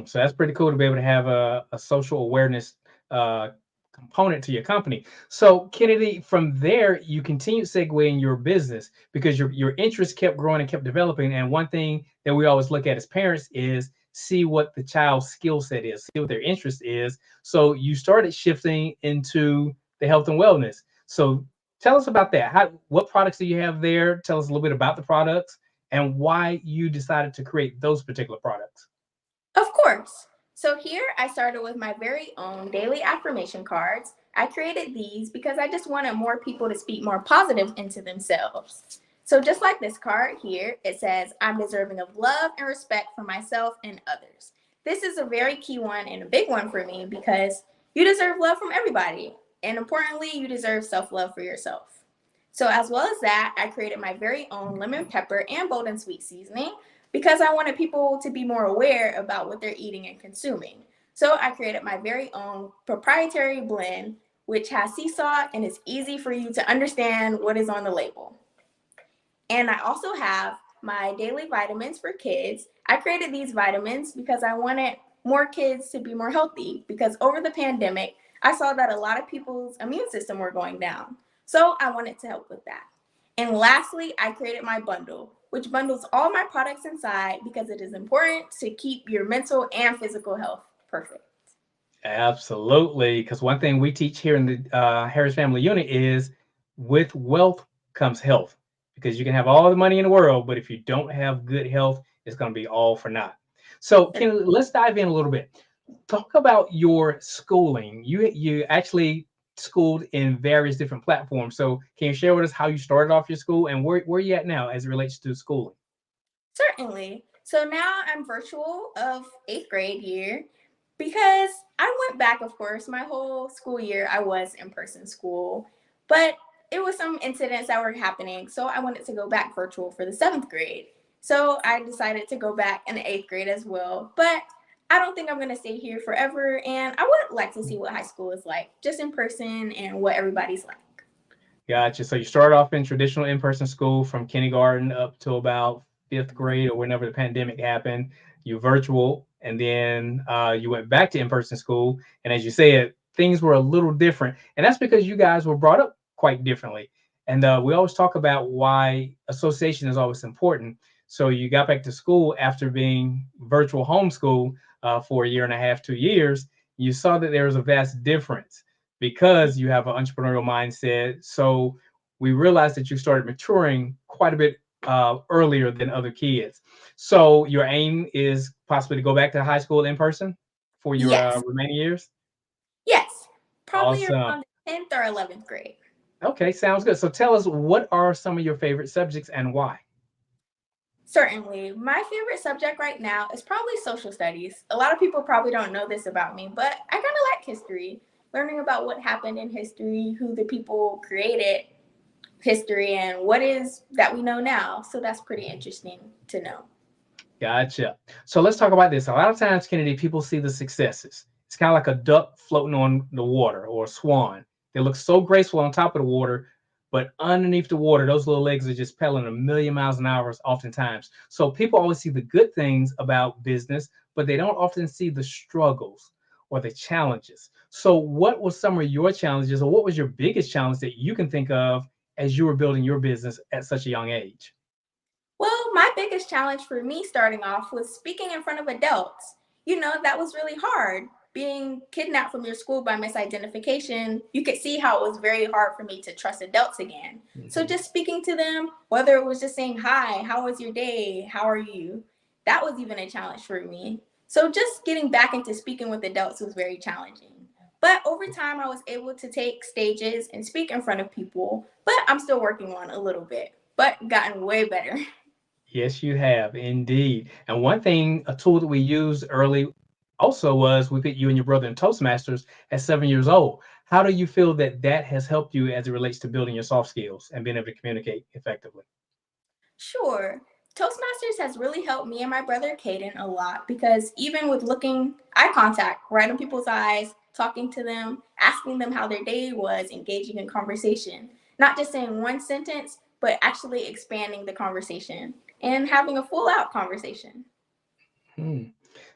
So that's pretty cool to be able to have a social awareness component to your company. So Kennedy, from there, you continued segueing your business because your interest kept growing and kept developing. And one thing that we always look at as parents is see what the child's skill set is, see what their interest is. So you started shifting into the health and wellness. So tell us about that. What products do you have there? Tell us a little bit about the products and why you decided to create those particular products. Of course. So here I started with my very own daily affirmation cards. I created these because I just wanted more people to speak more positive into themselves. So just like this card here, it says, I'm deserving of love and respect for myself and others. This is a very key one and a big one for me because you deserve love from everybody. And importantly, you deserve self-love for yourself. So as well as that, I created my very own lemon pepper and bold and sweet seasoning because I wanted people to be more aware about what they're eating and consuming. So I created my very own proprietary blend, which has sea salt and is easy for you to understand what is on the label. And I also have my daily vitamins for kids. I created these vitamins because I wanted more kids to be more healthy because over the pandemic, I saw that a lot of people's immune system were going down. So I wanted to help with that. And lastly, I created my bundle, which bundles all my products inside because it is important to keep your mental and physical health perfect. Absolutely, because one thing we teach here in the Harris Family Unit is with wealth comes health. Because you can have all the money in the world, but if you don't have good health, it's going to be all for naught. So, Ken, let's dive in a little bit. Talk about your schooling. You actually schooled in various different platforms. So, can you share with us how you started off your school and where you at now as it relates to schooling? Certainly. So now I'm virtual of 8th grade year because I went back, of course, my whole school year I was in-person school, but it was some incidents that were happening, so I wanted to go back virtual for the 7th grade. So I decided to go back in the 8th grade as well, but I don't think I'm going to stay here forever, and I would like to see what high school is like, just in person and what everybody's like. Gotcha. So you started off in traditional in-person school from kindergarten up to about 5th grade or whenever the pandemic happened. You virtual, and then you went back to in-person school. And as you said, things were a little different. And that's because you guys were brought up quite differently. And we always talk about why association is always important. So you got back to school after being virtual homeschool for a year and a half, 2 years. You saw that there was a vast difference because you have an entrepreneurial mindset. So we realized that you started maturing quite a bit earlier than other kids. So your aim is possibly to go back to high school in person for your Yes. remaining years? Yes. Probably Awesome. around 10th or 11th grade. Okay, sounds good. So tell us, what are some of your favorite subjects and why? Certainly. My favorite subject right now is probably social studies. A lot of people probably don't know this about me, but I kind of like history. Learning about what happened in history, who the people created history, and what is that we know now. So that's pretty interesting to know. Gotcha. So let's talk about this. A lot of times, Kennedy, people see the successes. It's kind of like a duck floating on the water or a swan. They look so graceful on top of the water, but underneath the water, those little legs are just pedaling a million miles an hour oftentimes. So people always see the good things about business, but they don't often see the struggles or the challenges. So what was some of your challenges, or what was your biggest challenge that you can think of as you were building your business at such a young age? Well, my biggest challenge for me starting off was speaking in front of adults. That was really hard. Being kidnapped from your school by misidentification, you could see how it was very hard for me to trust adults again. So just speaking to them, whether it was just saying, hi, how was your day? How are you? That was even a challenge for me. So just getting back into speaking with adults was very challenging. But over time, I was able to take stages and speak in front of people, but I'm still working on a little bit, but gotten way better. Yes, you have indeed. And one thing, a tool that we used early also was we put you and your brother in Toastmasters at 7 years old. How do you feel that that has helped you as it relates to building your soft skills and being able to communicate effectively? Sure. Toastmasters has really helped me and my brother Caden a lot because even with looking eye contact, right in people's eyes, talking to them, asking them how their day was, engaging in conversation, not just saying one sentence, but actually expanding the conversation and having a full out conversation. Hmm.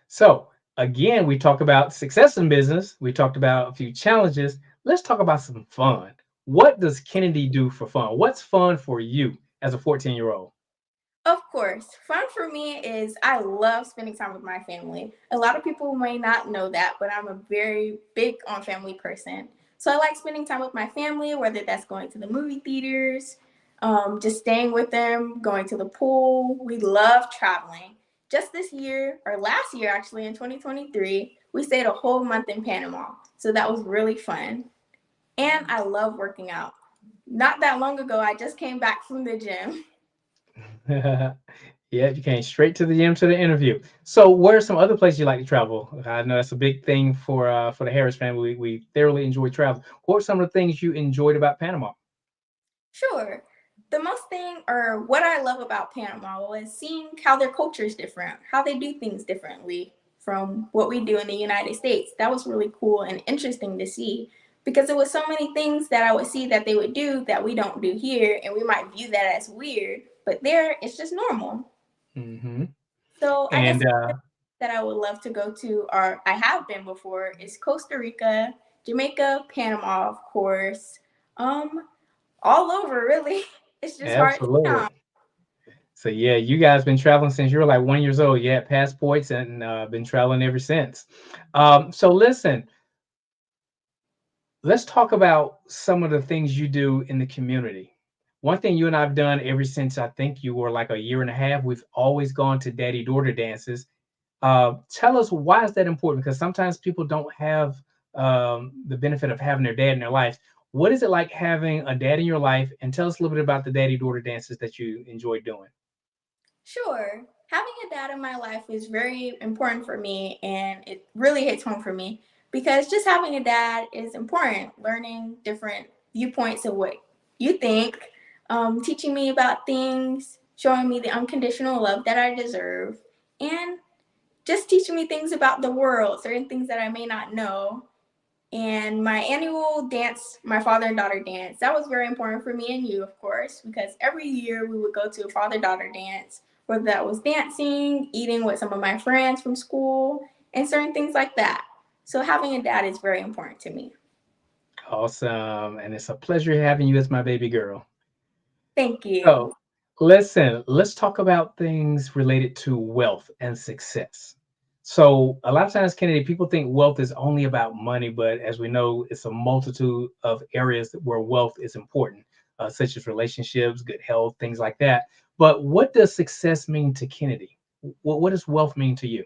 So again, we talk about success in business. We talked about a few challenges. Let's talk about some fun. What does Kennedy do for fun? What's fun for you as a 14-year-old? Of course, fun for me is I love spending time with my family. A lot of people may not know that, but I'm a very big on family person. So I like spending time with my family, whether that's going to the movie theaters, just staying with them, going to the pool. We love traveling. Just this year, or last year actually, in 2023, we stayed a whole month in Panama. So that was really fun. And I love working out. Not that long ago, I just came back from the gym. Yeah, you came straight to the gym to the interview. So, where are some other places you like to travel? I know that's a big thing for the Harris family. We thoroughly enjoy travel. What are some of the things you enjoyed about Panama? Sure. The most thing, or what I love about Panama, was seeing how their culture is different, how they do things differently from what we do in the United States. That was really cool and interesting to see because it was so many things that I would see that they would do that we don't do here, and we might view that as weird, but there it's just normal. Hmm. So I guess And that I would love to go to, or I have been before, is Costa Rica, Jamaica, Panama, of course. Um, all over, really. It's just hard to count. absolutely. So yeah, you guys been traveling since you were like 1 years old. You had passports and been traveling ever since. So listen, let's talk about some of the things you do in the community. One thing you and I've done ever since I think you were like a year and a half, we've always gone to daddy daughter dances. Tell us why is that important? Because sometimes people don't have the benefit of having their dad in their life. What is it like having a dad in your life? And tell us a little bit about the daddy daughter dances that you enjoy doing. Sure. Having a dad in my life is very important for me, and it really hits home for me because just having a dad is important. Learning different viewpoints of what you think, teaching me about things, showing me the unconditional love that I deserve, and just teaching me things about the world, certain things that I may not know. And my annual dance, my father and daughter dance, that was very important for me and you, of course, because every year we would go to a father daughter dance, whether that was dancing, eating with some of my friends from school, and certain things like that. So having a dad is very important to me. Awesome. And it's a pleasure having you as my baby girl. Thank you. So, listen, let's talk about things related to wealth and success. So, a lot of times, Kennedy, people think wealth is only about money, but as we know, it's a multitude of areas where wealth is important, such as relationships, good health, things like that. But what does success mean to Kennedy? What does wealth mean to you?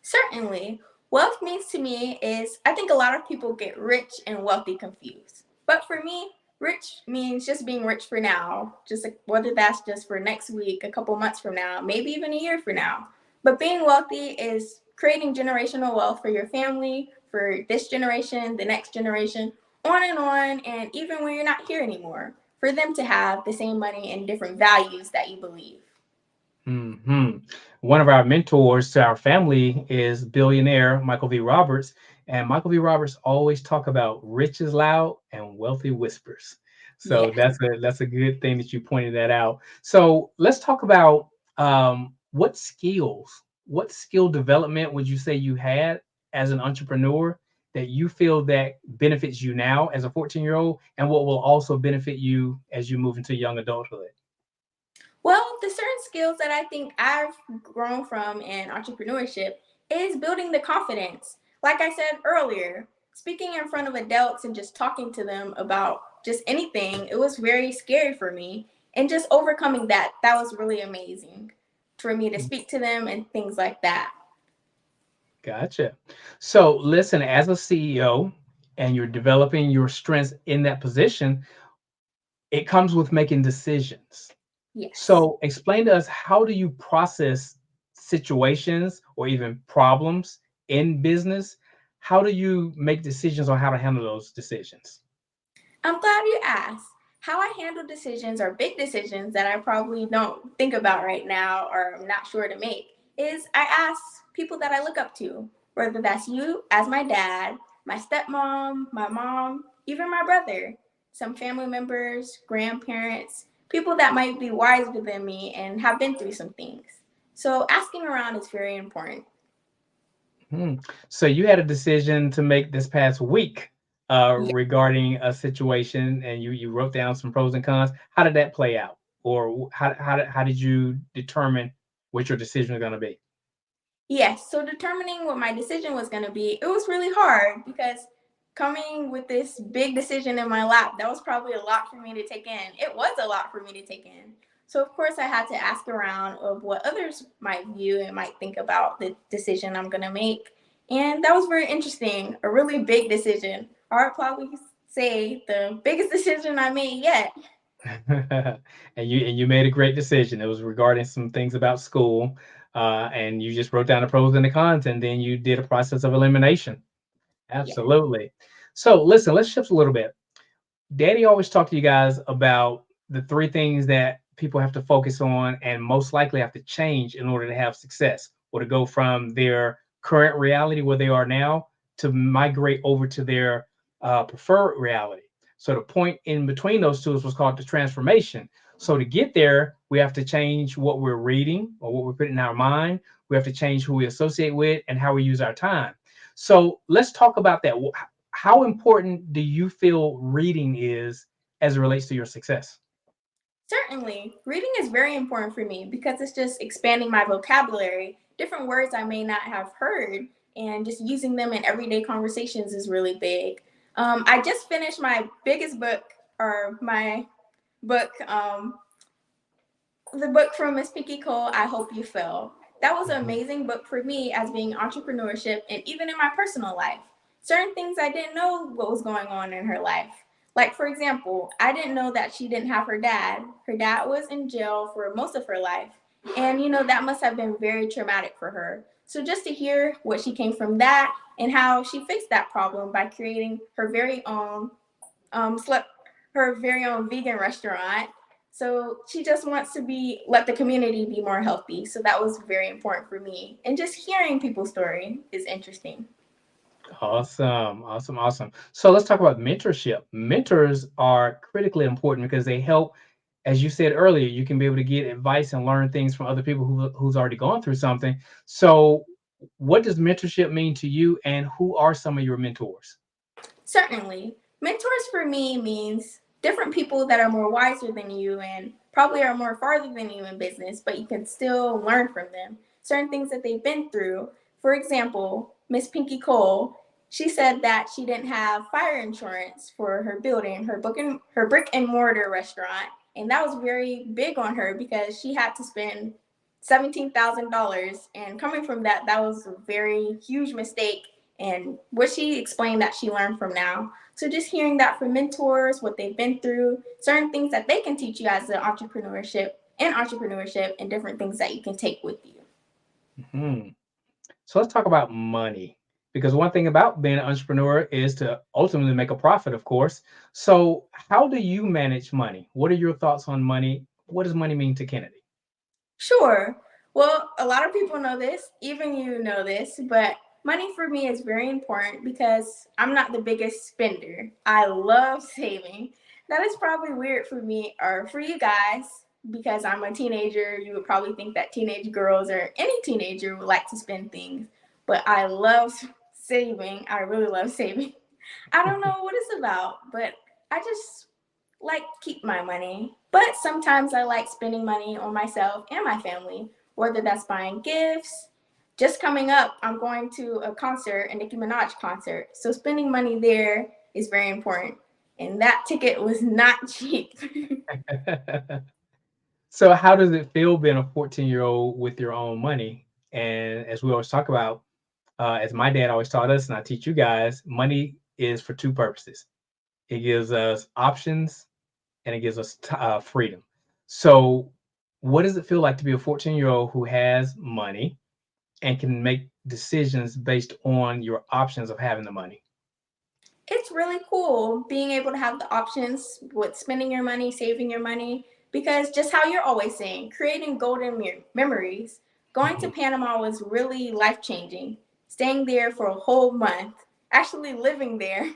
Certainly. Wealth means to me is I think a lot of people get rich and wealthy confused. But for me, rich means just being rich for now, just like whether that's just for next week, a couple months from now, maybe even a year from now. But being wealthy is creating generational wealth for your family, for this generation, the next generation, on, and even when you're not here anymore, for them to have the same money and different values that you believe. Hmm. One of our mentors to our family is billionaire Michael V. Roberts, and Michael V. Roberts always talk about rich is loud and wealthy whispers. So Yes. that's a good thing that you pointed that out. So let's talk about what skill development would you say you had as an entrepreneur that you feel that benefits you now as a 14-year-old, and what will also benefit you as you move into young adulthood? Well, the certain skills that I think I've grown from in entrepreneurship is building the confidence. Like I said earlier, speaking in front of adults and just talking to them about just anything, it was very scary for me. And just overcoming that was really amazing for me to speak to them and things like that. Gotcha. So listen, as a CEO and you're developing your strengths in that position, it comes with making decisions. Yes. So explain to us, how do you process situations or even problems in business? How do you make decisions on how to handle those decisions? I'm glad you asked. How I handle decisions or big decisions that I probably don't think about right now or I'm not sure to make is I ask people that I look up to, whether that's you as my dad, my stepmom, my mom, even my brother, some family members, grandparents, people that might be wiser than me and have been through some things. So asking around is very important. Hmm. So you had a decision to make this past week Yeah. regarding a situation, and you wrote down some pros and cons. How did that play out, or how did you determine what your decision was going to be? Yes, so determining what my decision was going to be, it was really hard because coming with this big decision in my lap, that was probably a lot for me to take in. It was a lot for me to take in. So of course I had to ask around of what others might view and might think about the decision I'm going to make. And that was very interesting, a really big decision. I would probably say the biggest decision I made yet. And you made a great decision. It was regarding some things about school, and you just wrote down the pros and the cons, and then you did a process of elimination. Yeah. Absolutely. So listen, let's shift a little bit. Daddy always talked to you guys about the three things that people have to focus on and most likely have to change in order to have success, or to go from their current reality where they are now to migrate over to their preferred reality. So the point in between those two is what's called the transformation. So to get there, we have to change what we're reading or what we're putting in our mind. We have to change who we associate with and how we use our time. So let's talk about that. How important do you feel reading is as it relates to your success? Certainly. Reading is very important for me because it's just expanding my vocabulary. Different words I may not have heard, and just using them in everyday conversations is really big. I just finished my biggest book, or my book, the book from Miss Pinky Cole, I Hope You Fail. That was an amazing book for me as being entrepreneurship and even in my personal life. Certain things I didn't know what was going on in her life. Like, for example, I didn't know that she didn't have her dad. Her dad was in jail for most of her life. And, that must have been very traumatic for her. So just to hear what she came from that and how she fixed that problem by creating her very own slept her very own vegan restaurant. So she just wants to let the community be more healthy. So that was very important for me. And just hearing people's story is interesting. Awesome, awesome, awesome. So let's talk about mentorship. Mentors are critically important because they help, as you said earlier, you can be able to get advice and learn things from other people who's already gone through something. So what does mentorship mean to you, and who are some of your mentors? Certainly. Mentors for me means different people that are more wiser than you and probably are more farther than you in business, but you can still learn from them. Certain things that they've been through. For example, Miss Pinky Cole, she said that she didn't have fire insurance for her building, her brick and mortar restaurant, and that was very big on her because she had to spend $17,000, and coming from that, that was a very huge mistake, and what she explained that she learned from now. So just hearing that from mentors, what they've been through, certain things that they can teach you as an entrepreneurship and different things that you can take with you. Hmm. So let's talk about money, because one thing about being an entrepreneur is to ultimately make a profit, of course. So how do you manage money? What are your thoughts on money? What does money mean to Kennedy? Sure. Well, a lot of people know this, even you know this, but money for me is very important because I'm not the biggest spender. I love saving. That is probably weird for me or for you guys because I'm a teenager. You would probably think that teenage girls or any teenager would like to spend things, but I love saving. I really love saving. I don't know what it's about, but I just like keep my money. But sometimes I like spending money on myself and my family, whether that's buying gifts. Just coming up, I'm going to a concert, a Nicki Minaj concert. So spending money there is very important. And that ticket was not cheap. So how does it feel being a 14-year-old with your own money? And as we always talk about, as my dad always taught us, and I teach you guys, money is for two purposes. It gives us options and it gives us freedom. So, what does it feel like to be a 14-year-old who has money and can make decisions based on your options of having the money? It's really cool being able to have the options with spending your money, saving your money, because just how you're always saying, creating golden memories. Going to Panama was really life changing. Staying there for a whole month, actually living there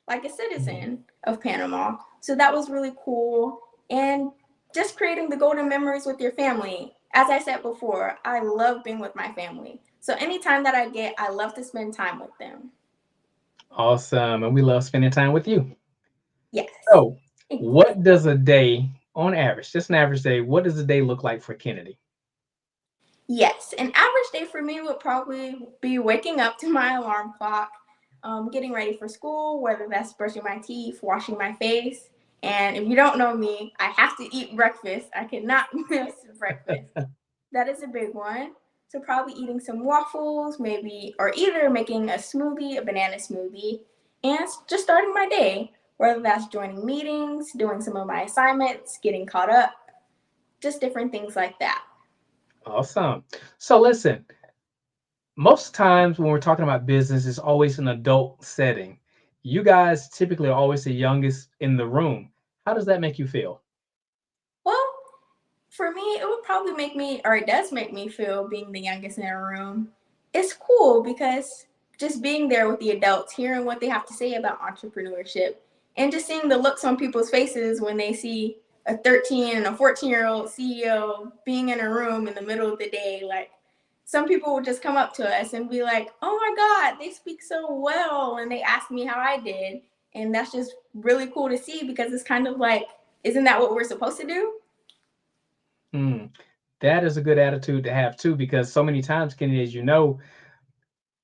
like a citizen of Panama. So that was really cool. And just creating the golden memories with your family. As I said before, I love being with my family. So anytime that I get, I love to spend time with them. Awesome. And we love spending time with you. Yes. So, what does a day, on average, just an average day, what does a day look like for Kennedy? Yes, an average day for me would probably be waking up to my alarm clock, getting ready for school, whether that's brushing my teeth, washing my face. And if you don't know me, I have to eat breakfast. I cannot miss breakfast. That is a big one. So probably eating some waffles, maybe, or either making a smoothie, a banana smoothie, and just starting my day, whether that's joining meetings, doing some of my assignments, getting caught up, just different things like that. Awesome. So, listen, most times when we're talking about business, it's always an adult setting. You guys typically are always the youngest in the room. How does that make you feel? Well, for me, it would probably make me, or it does make me feel being the youngest in a room. It's cool because just being there with the adults, hearing what they have to say about entrepreneurship, and just seeing the looks on people's faces when they see a 13 and a 14-year-old CEO being in a room in the middle of the day. Like, some people would just come up to us and be like, oh my God, they speak so well. And they ask me how I did. And that's just really cool to see because it's kind of like, isn't that what we're supposed to do? That is a good attitude to have too, because so many times, Kennedy, as you know,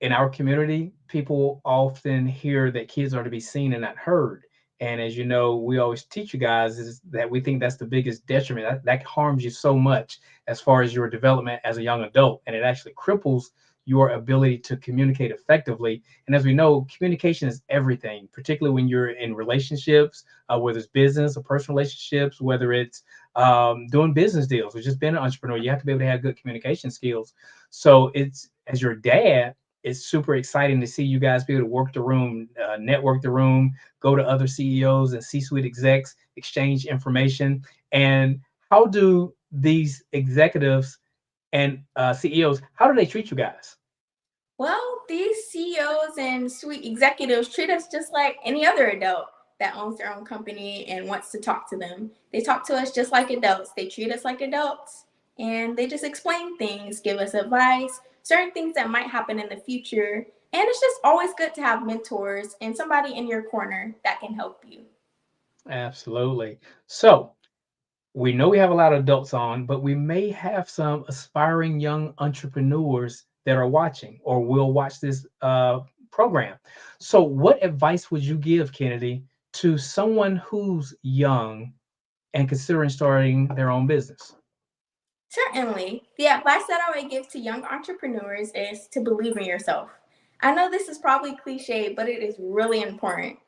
in our community, people often hear that kids are to be seen and not heard. And as you know, we always teach you guys is that we think that's the biggest detriment. That harms you so much as far as your development as a young adult. And it actually cripples your ability to communicate effectively. And as we know, communication is everything, particularly when you're in relationships, whether it's business or personal relationships, whether it's doing business deals or just being an entrepreneur, you have to be able to have good communication skills. So it's, as your dad, it's super exciting to see you guys be able to work the room, network the room, go to other CEOs and C-suite execs, exchange information. And how do these executives and CEOs, how do they treat you guys? Well, these CEOs and suite executives treat us just like any other adult that owns their own company and wants to talk to them. They talk to us just like adults. They treat us like adults and they just explain things, give us advice, certain things that might happen in the future. And it's just always good to have mentors and somebody in your corner that can help you. Absolutely. So we know we have a lot of adults on, but we may have some aspiring young entrepreneurs that are watching or will watch this program. So, what advice would you give, Kennedy, to someone who's young and considering starting their own business? Certainly. The advice that I would give to young entrepreneurs is to believe in yourself. I know this is probably cliche, but it is really important.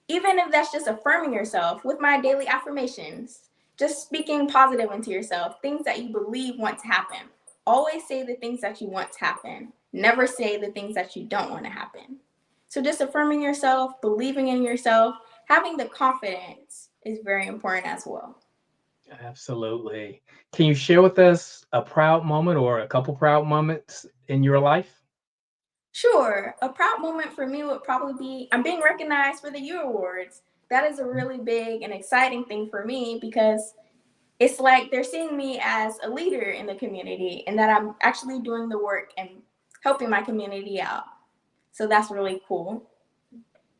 Even if that's just affirming yourself with my daily affirmations, just speaking positive into yourself, things that you believe want to happen. Always say the things that you want to happen. Never say the things that you don't want to happen. So just affirming yourself, believing in yourself, having the confidence is very important as well. Absolutely. Can you share with us a proud moment or a couple proud moments in your life? Sure. A proud moment for me would probably be I'm being recognized for the U Awards. That is a really big and exciting thing for me because it's like they're seeing me as a leader in the community and that I'm actually doing the work and helping my community out. So that's really cool.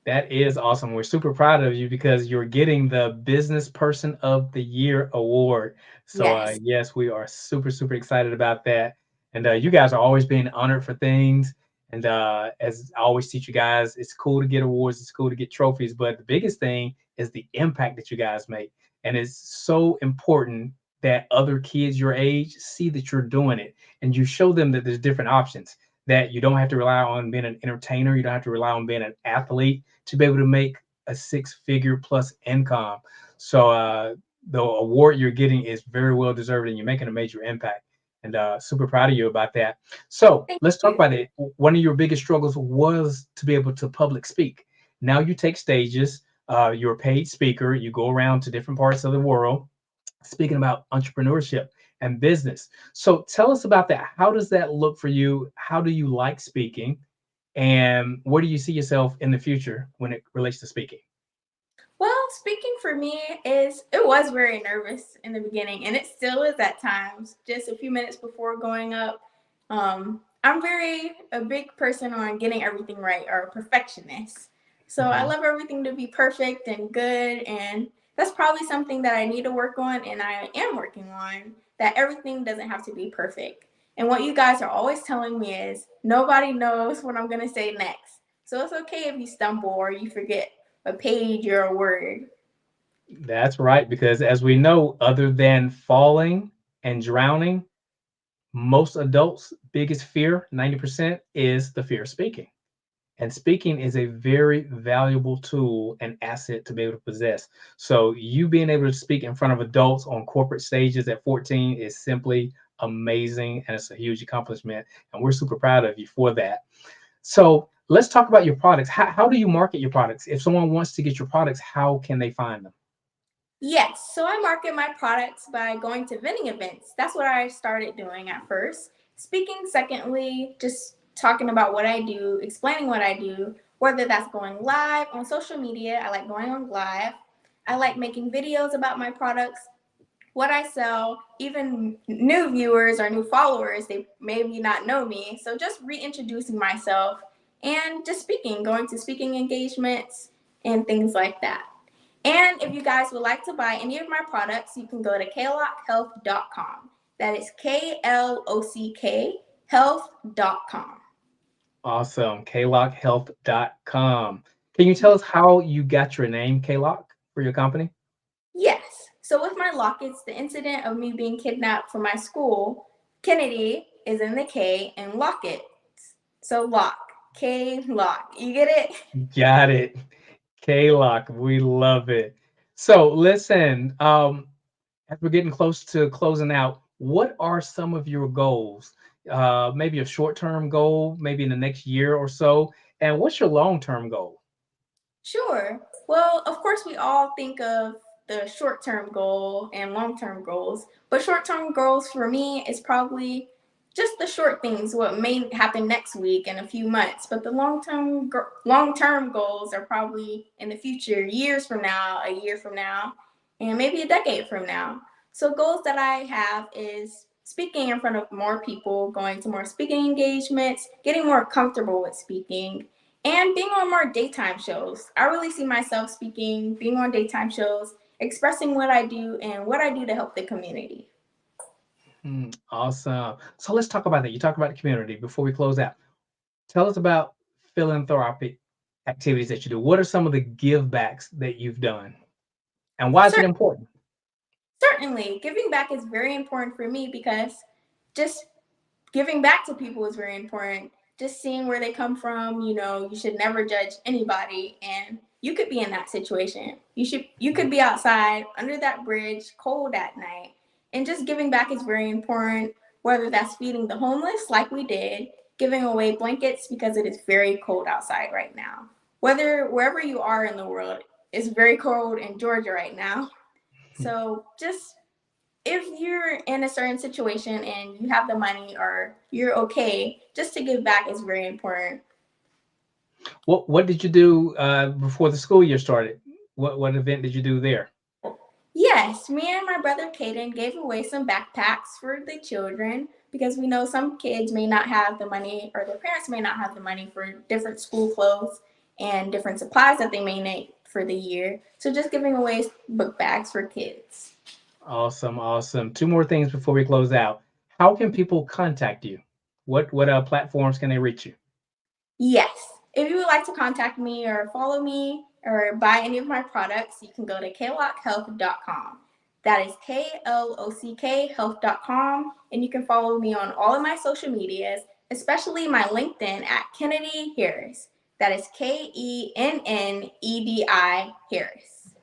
That is awesome. We're super proud of you because you're getting the Business Person of the Year award. So, Yes. yes, we are super, super excited about that. And you guys are always being honored for things. And as I always teach you guys, it's cool to get awards, it's cool to get trophies, but the biggest thing is the impact that you guys make. And it's so important that other kids your age see that you're doing it and you show them that there's different options. that you don't have to rely on being an entertainer. You don't have to rely on being an athlete to be able to make a 6-figure plus income. So the award you're getting is very well deserved, and you're making a major impact. And super proud of you about that. So let's talk about it. One of your biggest struggles was to be able to public speak. Now you take stages. You're a paid speaker. You go around to different parts of the world speaking about entrepreneurship and business. So tell us about that. How does that look for you? How do you like speaking? And where do you see yourself in the future when it relates to speaking? Well, speaking for me it was very nervous in the beginning, and it still is at times, just a few minutes before going up. I'm a big person on getting everything right, or a perfectionist. So I love everything to be perfect and good, and that's probably something that I need to work on, and I am working on, that everything doesn't have to be perfect. And what you guys are always telling me is nobody knows what I'm going to say next. So it's okay if you stumble or you forget a page or a word. That's right, because as we know, other than falling and drowning, most adults' biggest fear, 90%, is the fear of speaking. And speaking is a very valuable tool and asset to be able to possess. So you being able to speak in front of adults on corporate stages at 14 is simply amazing, and it's a huge accomplishment. And we're super proud of you for that. So let's talk about your products. How do you market your products? If someone wants to get your products, how can they find them? Yes, so I market my products by going to vending events. That's what I started doing at first. Speaking, secondly, just talking about what I do, explaining what I do, whether that's going live on social media. I like going on live. I like making videos about my products, what I sell, even new viewers or new followers, they maybe not know me. So just reintroducing myself and just speaking, going to speaking engagements and things like that. And if you guys would like to buy any of my products, you can go to klockhealth.com. That is KLOCK health.com. Awesome. klockhealth.com. Can you tell us how you got your name, Klock, for your company? Yes. So with my lockets, the incident of me being kidnapped from my school, Kennedy is in the K and locket. So lock, K lock. You get it? Got it. Klock, we love it. So listen, as we're getting close to closing out, what are some of your goals? Maybe a short-term goal, maybe in the next year or so, and what's your long-term goal? Sure. Well, of course, we all think of the short-term goal and long-term goals, but short-term goals for me is probably just the short things, what may happen next week in a few months. But the long-term goals are probably in the future, years from now, a year from now, and maybe a decade from now. So goals that I have is speaking in front of more people, going to more speaking engagements, getting more comfortable with speaking, and being on more daytime shows. I really see myself speaking, being on daytime shows, expressing what I do and what I do to help the community. Awesome. So let's talk about that. You talk about the community before we close out. Tell us about philanthropic activities that you do. What are some of the give backs that you've done? And why is it important? Certainly, giving back is very important for me because just giving back to people is very important. Just seeing where they come from, you should never judge anybody, and you could be in that situation. You could be outside under that bridge, cold at night, and just giving back is very important, whether that's feeding the homeless like we did, giving away blankets because it is very cold outside right now. Wherever you are in the world, it's very cold in Georgia right now. So just if you're in a certain situation and you have the money or you're okay, just to give back is very important. What did you do before the school year started? What event did you do there? Yes, me and my brother Caden gave away some backpacks for the children because we know some kids may not have the money, or their parents may not have the money for different school clothes and different supplies that they may need for the year. So just giving away book bags for kids. Awesome, awesome. Two more things before we close out. How can people contact you? What platforms can they reach you? Yes. If you would like to contact me or follow me or buy any of my products, you can go to klockhealth.com. That is KLOCK health.com. And you can follow me on all of my social medias, especially my LinkedIn at Kennedy Harris. That is KENNEDI Harris.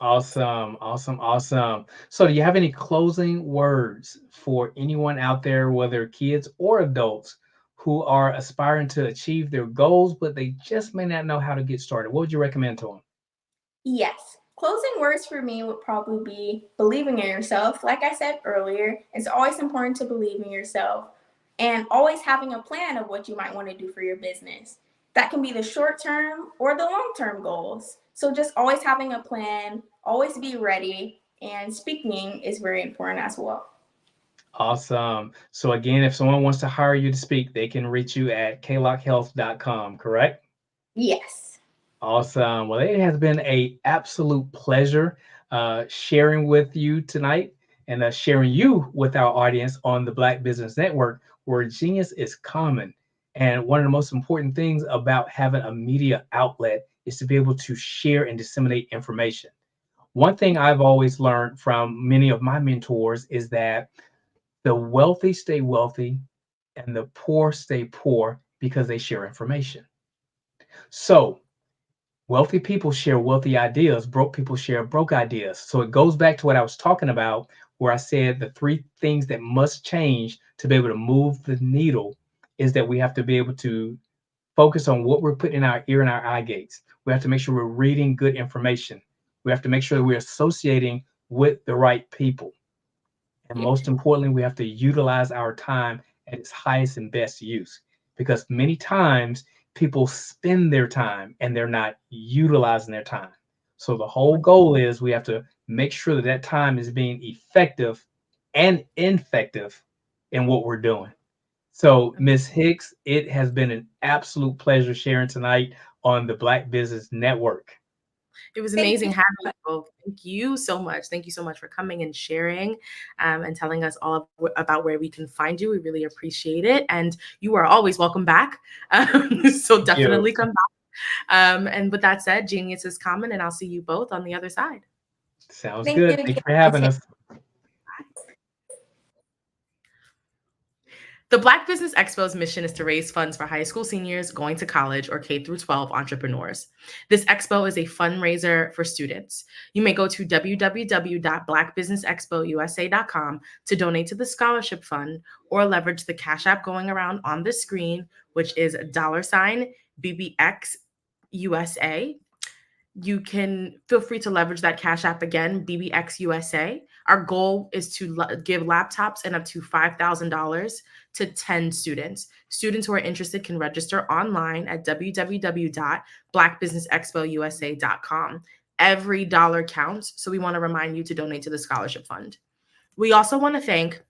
Awesome, awesome, awesome. So do you have any closing words for anyone out there, whether kids or adults, who are aspiring to achieve their goals, but they just may not know how to get started? What would you recommend to them? Yes. Closing words for me would probably be believing in yourself. Like I said earlier, it's always important to believe in yourself and always having a plan of what you might want to do for your business. That can be the short term or the long term goals. So just always having a plan, always be ready, and speaking is very important as well. Awesome. So again, if someone wants to hire you to speak, they can reach you at klockhealth.com, correct? Yes. Awesome. Well, it has been an absolute pleasure sharing with you tonight and sharing you with our audience on the Black Business Network, where genius is common. And one of the most important things about having a media outlet is to be able to share and disseminate information. One thing I've always learned from many of my mentors is that the wealthy stay wealthy and the poor stay poor because they share information. So wealthy people share wealthy ideas, broke people share broke ideas. So it goes back to what I was talking about, where I said the three things that must change to be able to move the needle is that we have to be able to focus on what we're putting in our ear and our eye gates. We have to make sure we're reading good information. We have to make sure that we're associating with the right people. And most importantly, we have to utilize our time at its highest and best use, because many times people spend their time and they're not utilizing their time. So the whole goal is we have to make sure that that time is being effective and effective in what we're doing. So Ms. Hicks, it has been an absolute pleasure sharing tonight on the Black Business Network. It was amazing having you both. Thank you so much. Thank you so much for coming and sharing and telling us all about where we can find you. We really appreciate it. And you are always welcome back. So definitely come back. And with that said, genius is common, and I'll see you both on the other side. Sounds good. Thank you for having us. The Black Business Expo's mission is to raise funds for high school seniors going to college or K-12 entrepreneurs. This expo is a fundraiser for students. You may go to www.blackbusinessexpousa.com to donate to the scholarship fund or leverage the Cash App going around on the screen, which is $BBXUSA. You can feel free to leverage that Cash App again, BBXUSA. Our goal is to give laptops and up to $5,000 to 10 students. Students who are interested can register online at www.blackbusinessexpousa.com. Every dollar counts, so we want to remind you to donate to the scholarship fund. We also want to thank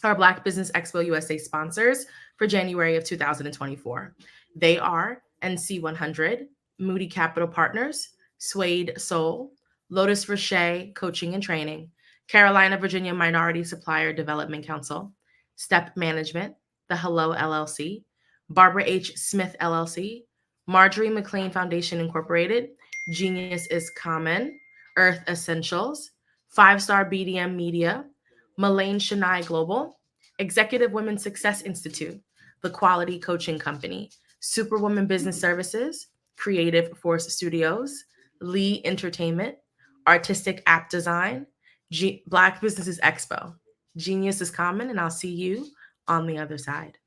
our Black Business Expo USA sponsors for January of 2024. They are NC100, Moody Capital Partners, Suede Soul, Lotus Rocher Coaching and Training, Carolina, Virginia Minority Supplier Development Council, Step Management, The Hello LLC, Barbara H. Smith LLC, Marjorie McLean Foundation Incorporated, Genius is Common, Earth Essentials, 5-Star BDM Media, Mullane Shania Global, Executive Women's Success Institute, The Quality Coaching Company, Superwoman Business Services, Creative Force Studios, Lee Entertainment, Artistic App Design, Black Businesses Expo. Genius is common, and I'll see you on the other side.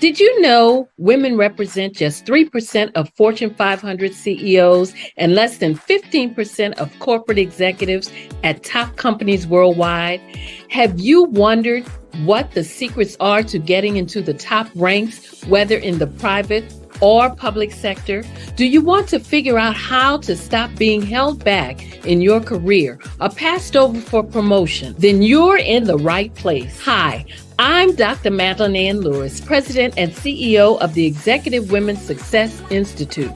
Did you know women represent just 3% of Fortune 500 CEOs and less than 15% of corporate executives at top companies worldwide? Have you wondered what the secrets are to getting into the top ranks, whether in the private or public sector? Do you want to figure out how to stop being held back in your career or passed over for promotion? Then you're in the right place. Hi, I'm Dr. Madeline Ann Lewis, President and CEO of the Executive Women's Success Institute.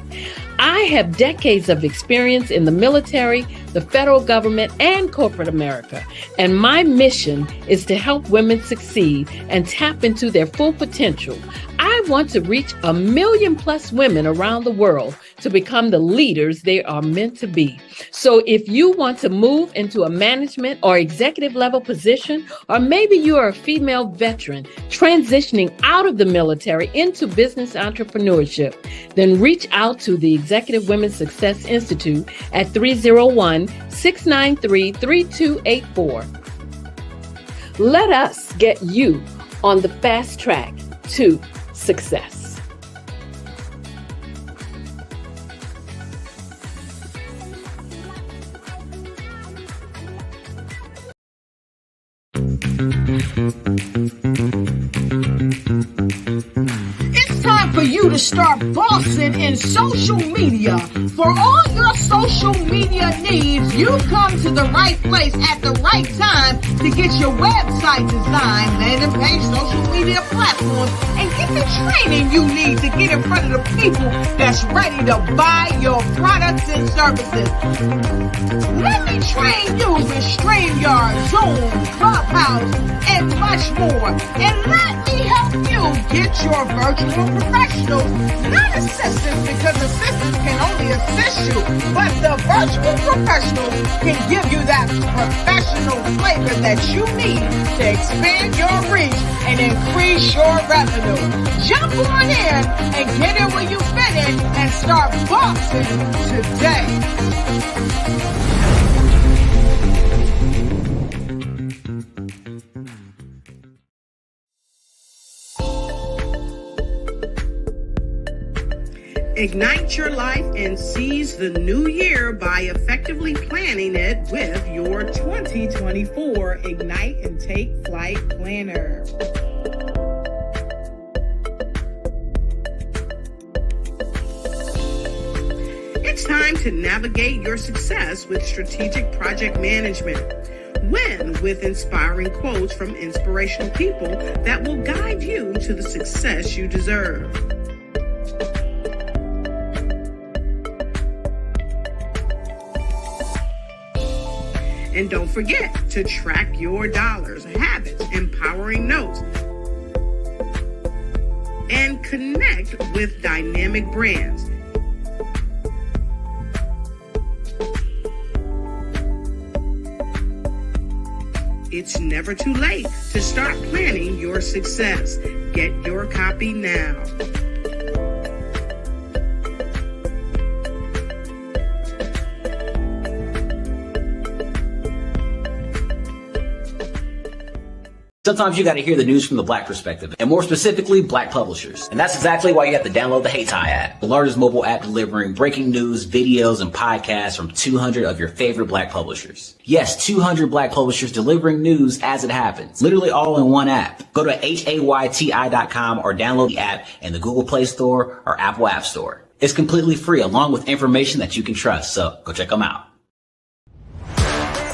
I have decades of experience in the military, the federal government, and corporate America, and my mission is to help women succeed and tap into their full potential. I want to reach 1 million plus women around the world to become the leaders they are meant to be. So if you want to move into a management or executive level position, or maybe you are a female veteran transitioning out of the military into business entrepreneurship, then reach out to the Executive Women's Success Institute at 301-693-3284. Let us get you on the fast track to success. It's time for you to start bossing in social media. For all your social media needs, you've come to the right place at the right time to get your website designed, landing page, social media platforms, and get the training you need to get in front of the people that's ready to buy your products and services. Let me train you with StreamYard, Zoom, Clubhouse, and much more. And let me help you get your virtual professionals, not assistants, because assistants can only assist you, but the virtual professionals can give you that professional flavor that you need to expand your reach and increase your revenue. Jump on in and get in where you fit in and start boxing today. Ignite your life and seize the new year by effectively planning it with your 2024 Ignite and Take Flight Planner. It's time to navigate your success with strategic project management. Win with inspiring quotes from inspirational people that will guide you to the success you deserve. And don't forget to track your dollars, habits, empowering notes, and connect with dynamic brands. It's never too late to start planning your success. Get your copy now. Sometimes you got to hear the news from the Black perspective, and more specifically, Black publishers. And that's exactly why you have to download the Hey Tie app, the largest mobile app delivering breaking news, videos, and podcasts from 200 of your favorite Black publishers. Yes, 200 Black publishers delivering news as it happens, literally all in one app. Go to HAYTI.com or download the app in the Google Play Store or Apple App Store. It's completely free, along with information that you can trust, so go check them out.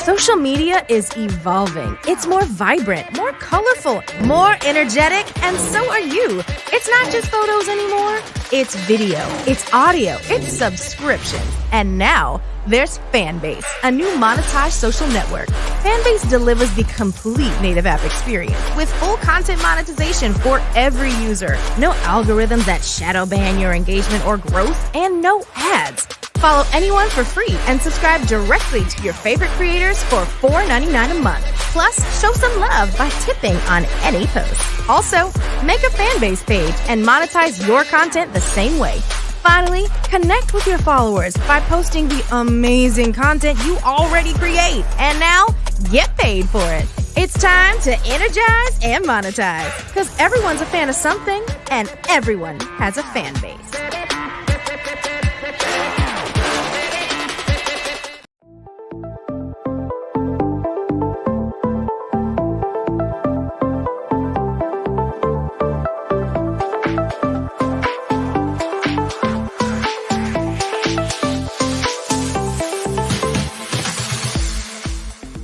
Social media is evolving. It's more vibrant, more colorful, more energetic, and so are you. It's not just photos anymore. It's video, it's audio, it's subscriptions. And now there's Fanbase, a new monetized social network. Fanbase delivers the complete native app experience with full content monetization for every user. No algorithms that shadow ban your engagement or growth, and no ads. Follow anyone for free and subscribe directly to your favorite creators for $4.99 a month. Plus, show some love by tipping on any post. Also, make a Fanbase page and monetize your content the same way. Finally, connect with your followers by posting the amazing content you already create. And now, get paid for it. It's time to energize and monetize because everyone's a fan of something and everyone has a fan base.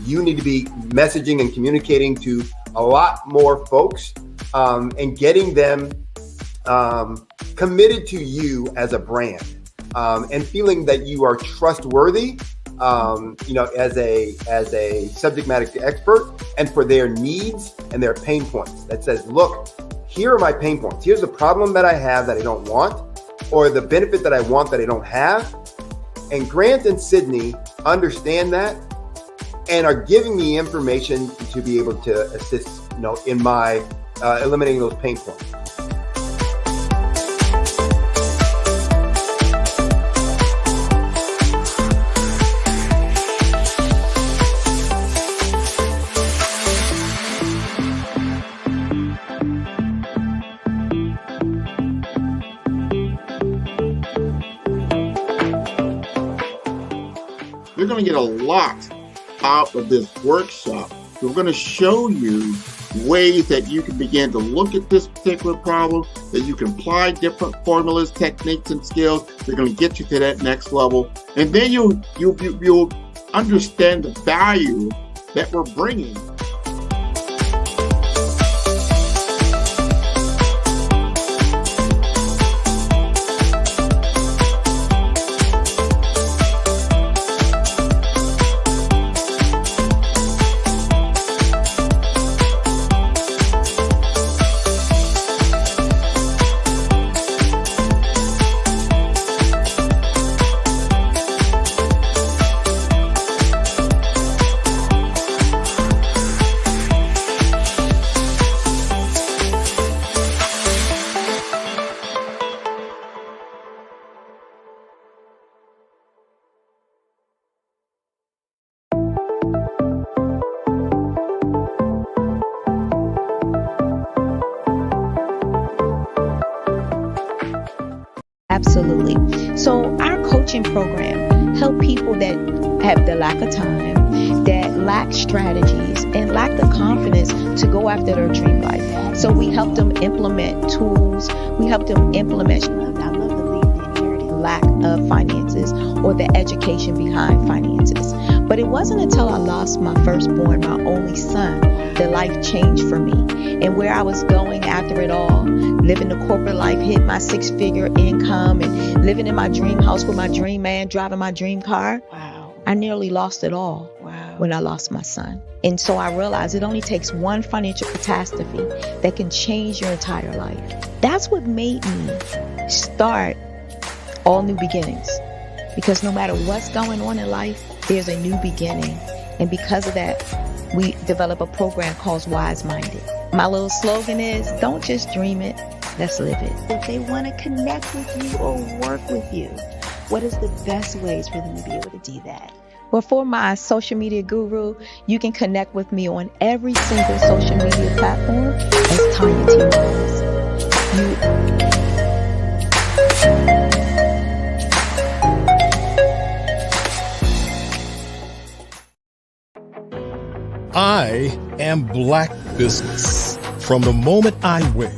You need to be messaging and communicating to a lot more folks and getting them committed to you as a brand and feeling that you are trustworthy, as a subject matter expert and for their needs and their pain points. That says, look, here are my pain points. Here's the problem that I have that I don't want, or the benefit that I want that I don't have. And Grant and Sydney understand that and are giving me information to be able to assist, in my eliminating those pain points. You're going to get a lot out of this workshop. We're going to show you ways that you can begin to look at this particular problem, that you can apply different formulas, techniques, and skills. They're going to get you to that next level. And then you'll understand the value that we're bringing. Absolutely. So our coaching program help people that have the lack of time, that lack strategies, and lack the confidence to go after their dream life. So we help them implement tools. We help them implement, I love to leave the inherited lack of finances or the education behind finances. But it wasn't until I lost my firstborn, my only son, that life changed for me. And where I was going after it all, living the corporate life, hit my 6-figure income and living in my dream house with my dream man, driving my dream car. Wow. I nearly lost it all when I lost my son. And so I realized it only takes one financial catastrophe that can change your entire life. That's what made me start All New Beginnings. Because no matter what's going on in life, there's a new beginning. And because of that, we develop a program called Wise Minded. My little slogan is, don't just dream it, let's live it. If they want to connect with you or work with you, what is the best ways for them to be able to do that? Well, for my social media guru, you can connect with me on every single social media platform as Tanya T. Rose. I am Black Business. From the moment I wake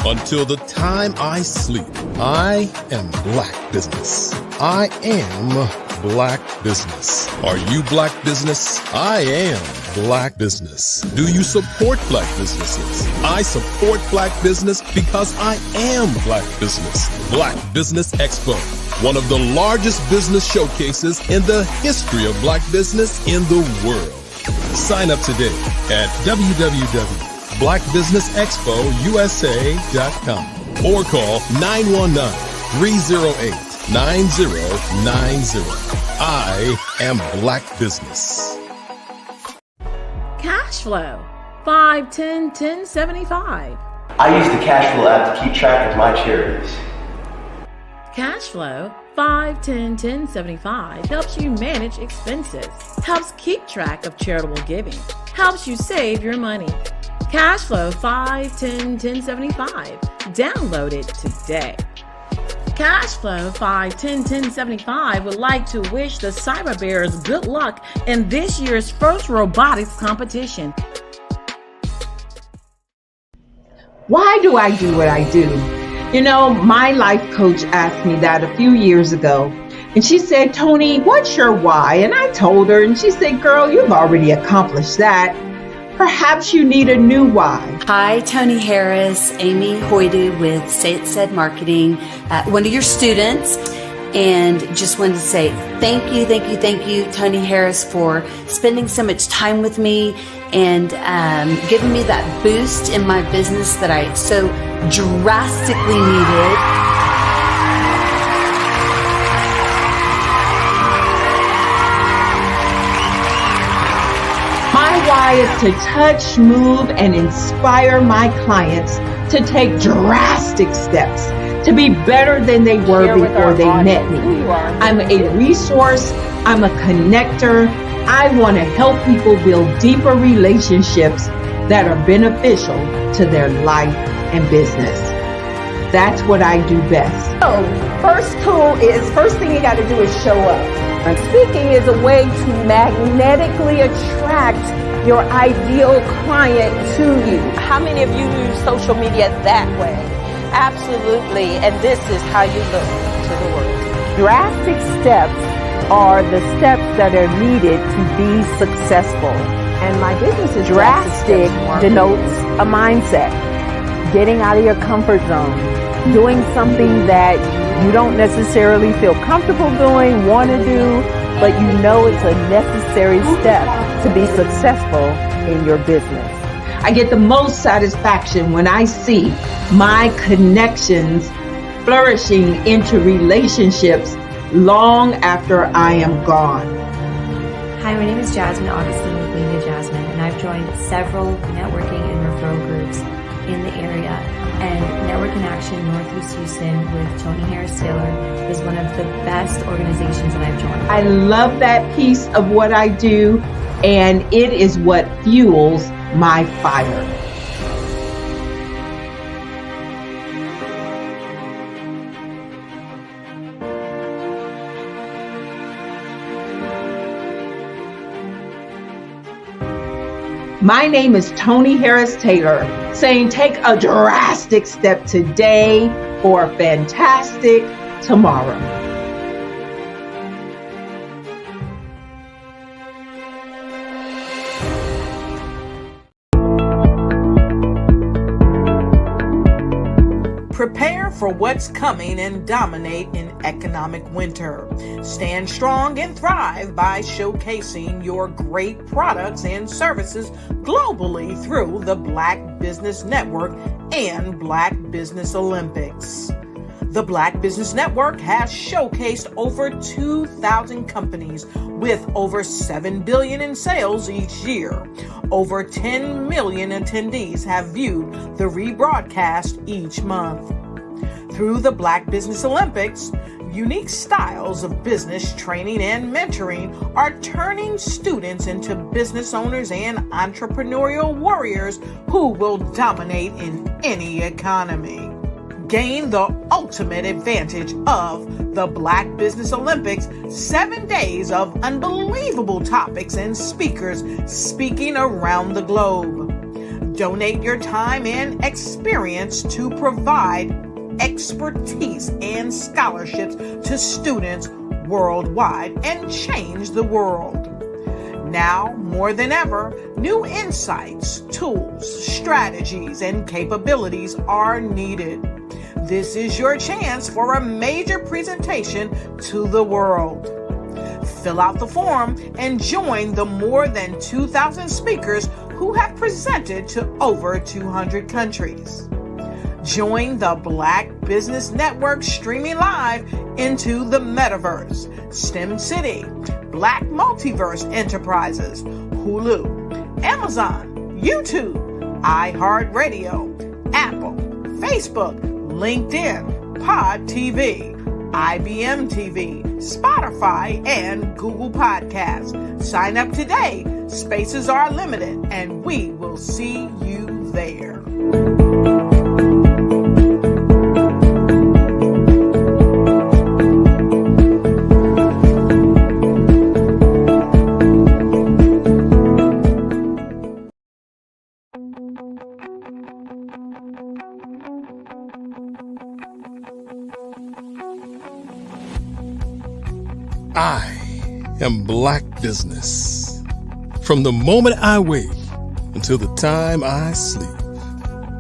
until the time I sleep, I am Black Business. I am Black Business. Are you Black Business? I am Black Business. Do you support Black businesses? I support Black business because I am Black Business. Black Business Expo, one of the largest business showcases in the history of Black business in the world. Sign up today at www.blackbusinessexpousa.com or call 919-308-9090. I am Black Business. Cash flow 5-10-10-75. I use the cash flow app to keep track of my charities. Cash flow 5-10-10-75 helps you manage expenses, helps keep track of charitable giving, helps you save your money. Cashflow 5101075. Download it today. Cashflow 5101075 would like to wish the Cyber Bears good luck in this year's first robotics competition. Why do I do what I do? You know, my life coach asked me that a few years ago. And she said, Tony, what's your why? And I told her, and she said, girl, you've already accomplished that. Perhaps you need a new why. Hi, Tony Harris, Amy Hoydu with Say It Said Marketing, one of your students. And just wanted to say thank you, Tony Harris, for spending so much time with me and giving me that boost in my business that I so drastically needed. My why is to touch, move, and inspire my clients to take drastic steps to be better than they were before they met me. I'm a resource. I'm a connector. I want to help people build deeper relationships that are beneficial to their life and business. That's what I do best. So, first thing you got to do is show up. And speaking is a way to magnetically attract your ideal client to you. How many of you use social media that way? Absolutely. And this is how you look to the world. Drastic steps are the steps that are needed to be successful. And my business is drastic denotes a mindset. Getting out of your comfort zone. Doing something that you don't necessarily feel comfortable doing, want to do, but you know it's a necessary step to be successful in your business. I get the most satisfaction when I see my connections flourishing into relationships long after I am gone. Hi, my name is Jasmine Augustine with Media Jasmine, and I've joined several networking and referral groups in the area. And Network in Action Northeast Houston with Tony Harris Taylor is one of the best organizations that I've joined. I love that piece of what I do, and it is what fuels my fire. My name is Tony Harris Taylor, saying take a drastic step today for a fantastic tomorrow. Prepare for what's coming and dominate in economic winter. Stand strong and thrive by showcasing your great products and services globally through the Black Business Network and Black Business Olympics. The Black Business Network has showcased over 2,000 companies with over $7 billion in sales each year. Over 10 million attendees have viewed the rebroadcast each month. Through the Black Business Olympics, unique styles of business training and mentoring are turning students into business owners and entrepreneurial warriors who will dominate in any economy. Gain the ultimate advantage of the Black Business Olympics, 7 days of unbelievable topics and speakers speaking around the globe. Donate your time and experience to provide expertise and scholarships to students worldwide and change the world. Now, more than ever, new insights, tools, strategies, and capabilities are needed. This is your chance for a major presentation to the world. Fill out the form and join the more than 2,000 speakers who have presented to over 200 countries. Join the Black Business Network streaming live into the Metaverse, STEM City, Black Multiverse Enterprises, Hulu, Amazon, YouTube, iHeartRadio, Apple, Facebook, LinkedIn, Pod TV, IBM TV, Spotify, and Google Podcasts. Sign up today Spaces are limited, and we will see you there. I am Black Business. From the moment I wake until the time I sleep.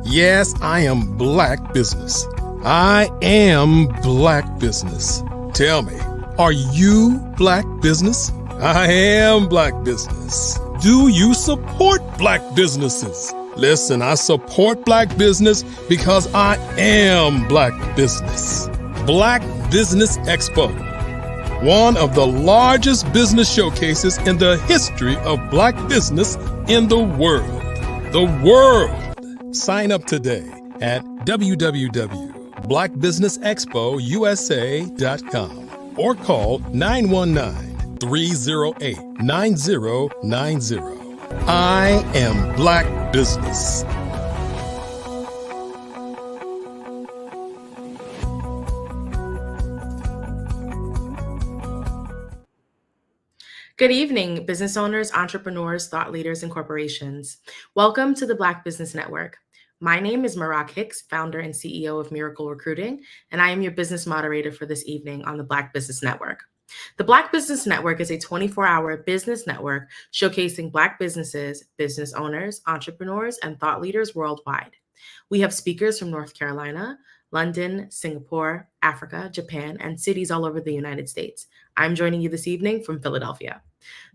Yes, I am Black Business. I am Black Business. Tell me, are you Black Business? I am Black Business. Do you support Black businesses? Listen, I support Black business because I am Black Business. Black Business Expo, one of the largest business showcases in the history of Black business in the world. The world! Sign up today at www.blackbusinessexpousa.com or call 919-308-9090. I am Black Business. Good evening, business owners, entrepreneurs, thought leaders, and corporations. Welcome to the Black Business Network. My name is Marak Hicks, founder and CEO of Miracle Recruiting, and I am your business moderator for this evening on the Black Business Network. The Black Business Network is a 24-hour business network showcasing Black businesses, business owners, entrepreneurs, and thought leaders worldwide. We have speakers from North Carolina, London, Singapore, Africa, Japan, and cities all over the United States. I'm joining you this evening from Philadelphia.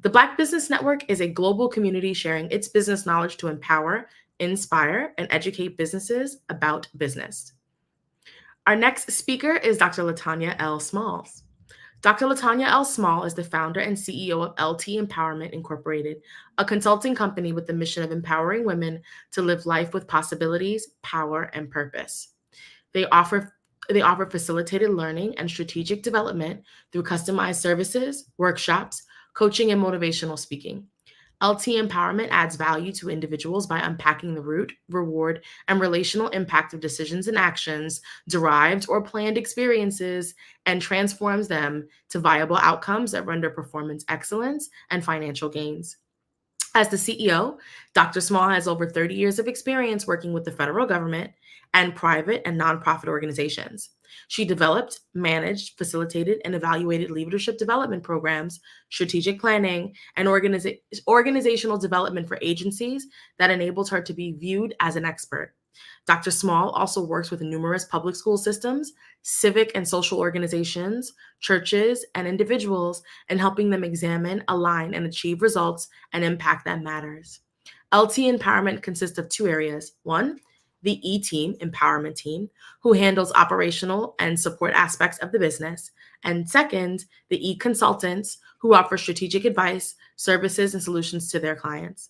The Black Business Network is a global community sharing its business knowledge to empower, inspire, and educate businesses about business. Our next speaker is Dr. Latanya L. Smalls. Dr. Latanya L. Small is the founder and CEO of LT Empowerment Incorporated, a consulting company with the mission of empowering women to live life with possibilities, power, and purpose. They offer facilitated learning and strategic development through customized services, workshops, coaching, and motivational speaking. LT Empowerment adds value to individuals by unpacking the root, reward, and relational impact of decisions and actions, derived or planned experiences, and transforms them to viable outcomes that render performance excellence and financial gains. As the CEO, Dr. Small has over 30 years of experience working with the federal government and private and nonprofit organizations. She developed, managed, facilitated, and evaluated leadership development programs, strategic planning, and organizational development for agencies that enabled her to be viewed as an expert. Dr. Small also works with numerous public school systems, civic and social organizations, churches, and individuals in helping them examine, align, and achieve results and impact that matters. LT Empowerment consists of two areas. One, the E-Team, Empowerment Team, who handles operational and support aspects of the business. And second, the E-Consultants, who offer strategic advice, services, and solutions to their clients.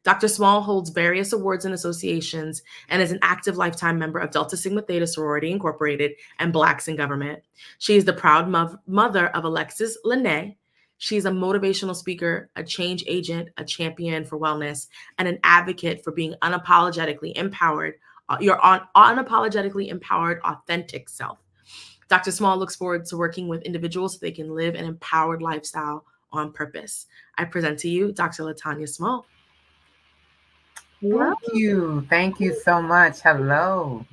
Dr. Small holds various awards and associations and is an active lifetime member of Delta Sigma Theta Sorority Incorporated and Blacks in Government. She is the proud mother of Alexis Lene. She's a motivational speaker, a change agent, a champion for wellness, and an advocate for being unapologetically empowered, your unapologetically empowered, authentic self. Dr. Small looks forward to working with individuals so they can live an empowered lifestyle on purpose. I present to you Dr. Latanya Small. Thank you. Thank you so much. Hello.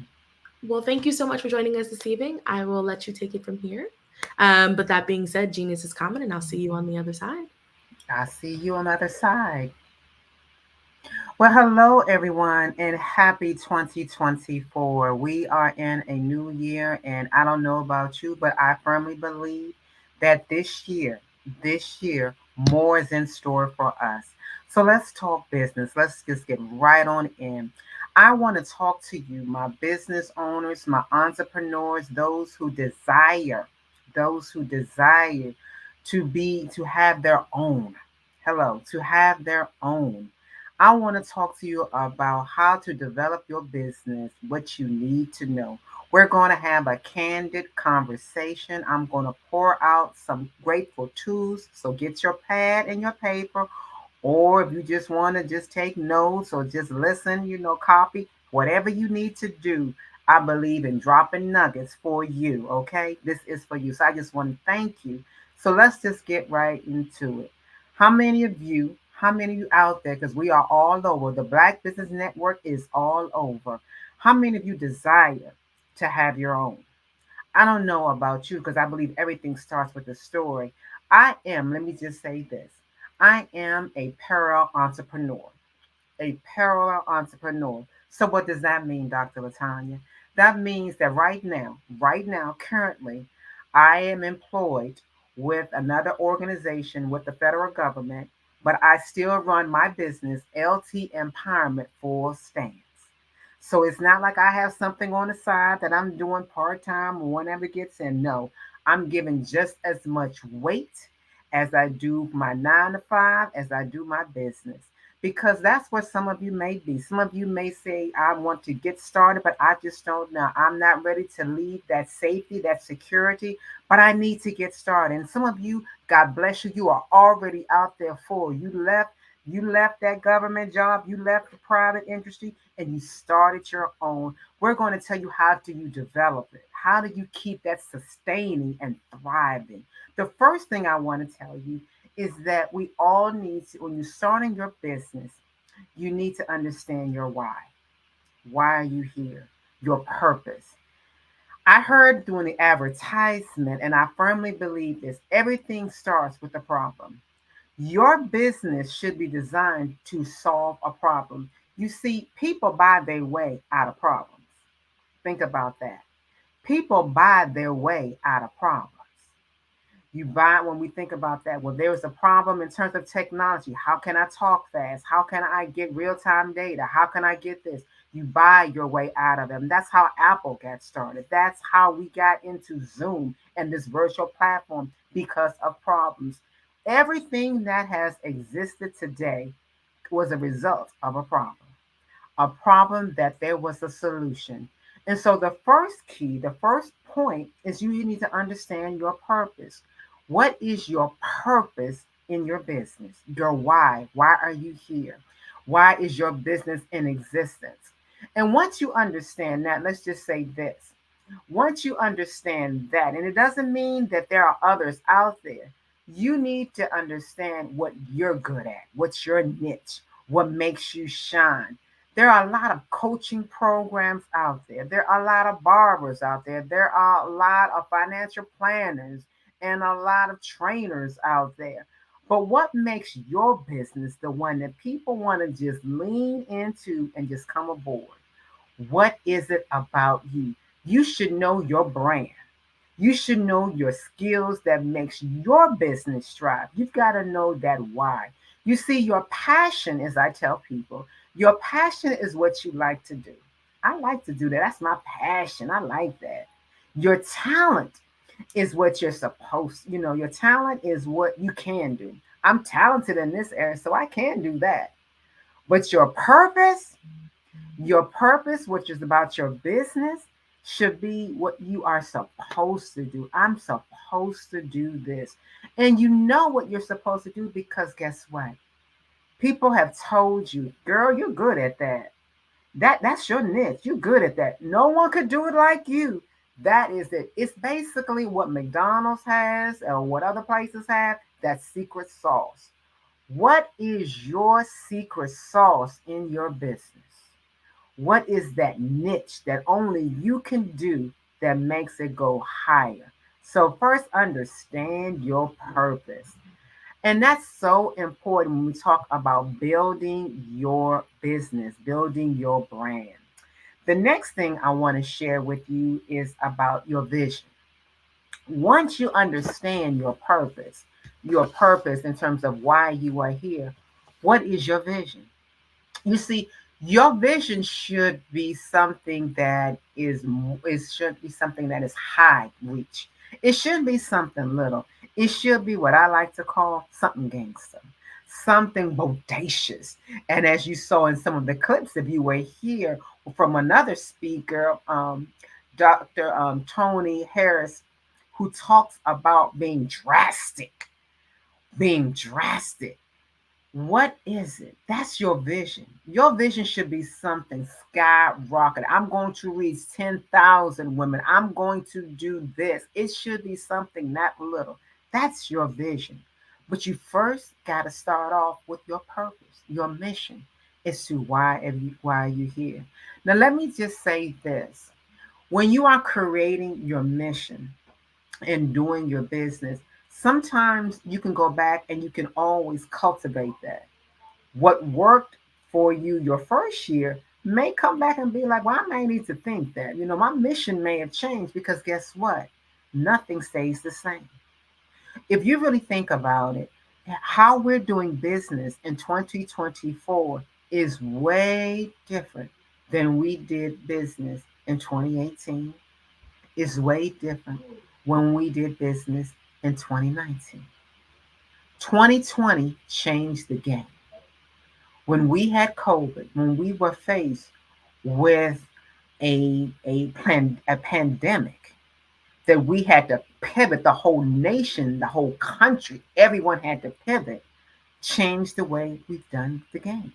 Well, thank you so much for joining us this evening. I will let you take it from here. But that being said, genius is common, and I'll see you on the other side. I'll see you on the other side. Well, hello, everyone, and happy 2024. We are in a new year, and I don't know about you, but I firmly believe that this year, more is in store for us. So let's talk business. Let's just get right on in. I want to talk to you, my business owners, my entrepreneurs, those who desire to have their own. Hello, to have their own. I want to talk to you about how to develop your business, what you need to know. We're going to have a candid conversation. I'm going to pour out some grateful tools. So get your pad and your paper, Or if you just want to just take notes or just listen, copy, whatever you need to do, I believe in dropping nuggets for you. Okay. This is for you. So I just want to thank you. So let's just get right into it. How many of you out there, because we are all over, the Black Business Network is all over. How many of you desire to have your own? I don't know about you because I believe everything starts with a story. Let me just say this, I am a parallel entrepreneur. A parallel entrepreneur. So what does that mean, Dr. Latanya? That means that right now, currently, I am employed with another organization with the federal government, but I still run my business, LT Empowerment Full Stance. So it's not like I have something on the side that I'm doing part-time or whenever it gets in. No, I'm giving just as much weight as I do my 9 to 5, as I do my business, because that's what some of you may be. Some of you may say, I want to get started, but I just don't know. I'm not ready to leave that safety, that security, but I need to get started. And some of you, God bless you, you are already out there full. You left that government job, you left the private industry, and you started your own. We're going to tell you how do you develop it? How do you keep that sustaining and thriving? The first thing I want to tell you is that we all need to, when you're starting your business, you need to understand your why. Why are you here? Your purpose. I heard during the advertisement, and I firmly believe this, everything starts with a problem. Your business should be designed to solve a problem. You see, people buy their way out of problems. Think about that. People buy their way out of problems. You buy, when we think about that, well, there is a problem in terms of technology. How can I talk fast? How can I get real-time data? How can I get this? You buy your way out of them. That's how Apple got started. That's how we got into Zoom and this virtual platform, because of problems. Everything that has existed today was a result of a problem that there was a solution. And so the first key, the first point is you need to understand your purpose. What is your purpose in your business? Your why. Why are you here? Why is your business in existence? And once you understand that, let's just say this. Once you understand that, and it doesn't mean that there are others out there, you need to understand what you're good at, what's your niche, what makes you shine. There are a lot of coaching programs out there. There are a lot of barbers out there. There are a lot of financial planners and a lot of trainers out there. But what makes your business the one that people want to just lean into and just come aboard? What is it about you? You should know your brand. You should know your skills that makes your business thrive. You've got to know that why. You see, your passion, as I tell people, your passion is what you like to do. I like to do that. That's my passion. I like that. Your talent is what you're supposed, your talent is what you can do. I'm talented in this area, so I can do that. But your purpose, which is about your business, should be what you are supposed to do. I'm supposed to do this. And you know what you're supposed to do, because guess what? People have told you, girl, you're good at that. That's your niche. You're good at that. No one could do it like you. That is it. It's basically what McDonald's has or what other places have, that secret sauce. What is your secret sauce in your business? What is that niche that only you can do that makes it go higher? So first, understand your purpose. And that's so important when we talk about building your business, building your brand. The next thing I want to share with you is about your vision. Once you understand your purpose in terms of why you are here, what is your vision? You see, your vision should be something that it should be something that is high reach. It should be something little. It should be what I like to call something gangster, something bodacious. And as you saw in some of the clips, if you were here from another speaker, Dr. Tony Harris, who talks about being drastic, being drastic. What is it? That's your vision. Your vision should be something skyrocket. I'm going to reach 10,000 women. I'm going to do this. It should be something that little. That's your vision. But you first got to start off with your purpose, your mission as to why you're here. Now, let me just say this. When you are creating your mission and doing your business, sometimes you can go back and you can always cultivate that. What worked for you your first year may come back and be like, well, I may need to think that. My mission may have changed because guess what? Nothing stays the same. If you really think about it, how we're doing business in 2024 is way different than we did business in 2018. Is way different when we did business in 2019. 2020 changed the game. When we had COVID, when we were faced with a pandemic, that we had to pivot, the whole nation, the whole country, everyone had to pivot, changed the way we've done the game.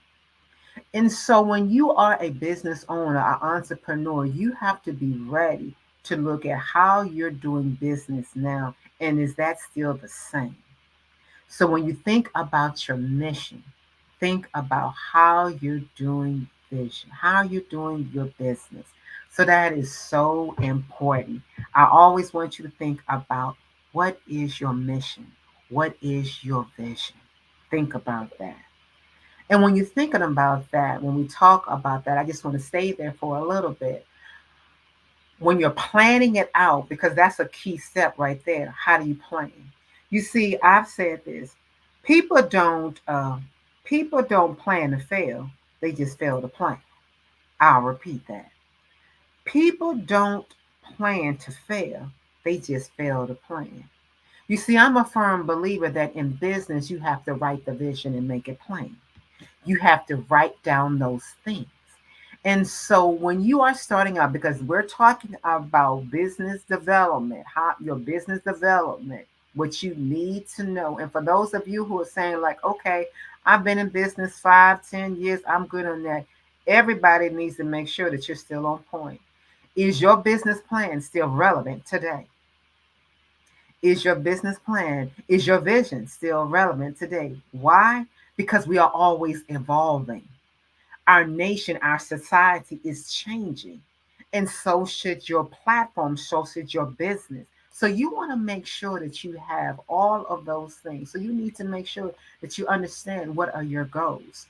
And so when you are a business owner, an entrepreneur, you have to be ready to look at how you're doing business now. And is that still the same? So when you think about your mission, think about how you're doing vision, how you're doing your business. So that is so important. I always want you to think about what is your mission? What is your vision? Think about that. And when you're thinking about that, when we talk about that, I just want to stay there for a little bit. When you're planning it out, because that's a key step right there. How do you plan? You see, I've said this. People don't plan to fail. They just fail to plan. I'll repeat that. People don't plan to fail. They just fail to plan. You see, I'm a firm believer that in business, you have to write the vision and make it plain. You have to write down those things. And so when you are starting out, because we're talking about business development, how your business development, what you need to know. And for those of you who are saying like, okay, I've been in business 5, 10 years, I'm good on that. Everybody needs to make sure that you're still on point. Is your business plan still relevant today? Is your business plan, is your vision still relevant today? Why? Because we are always evolving. Our nation, our society is changing. And so should your platform, so should your business. So you want to make sure that you have all of those things. So you need to make sure that you understand what are your goals.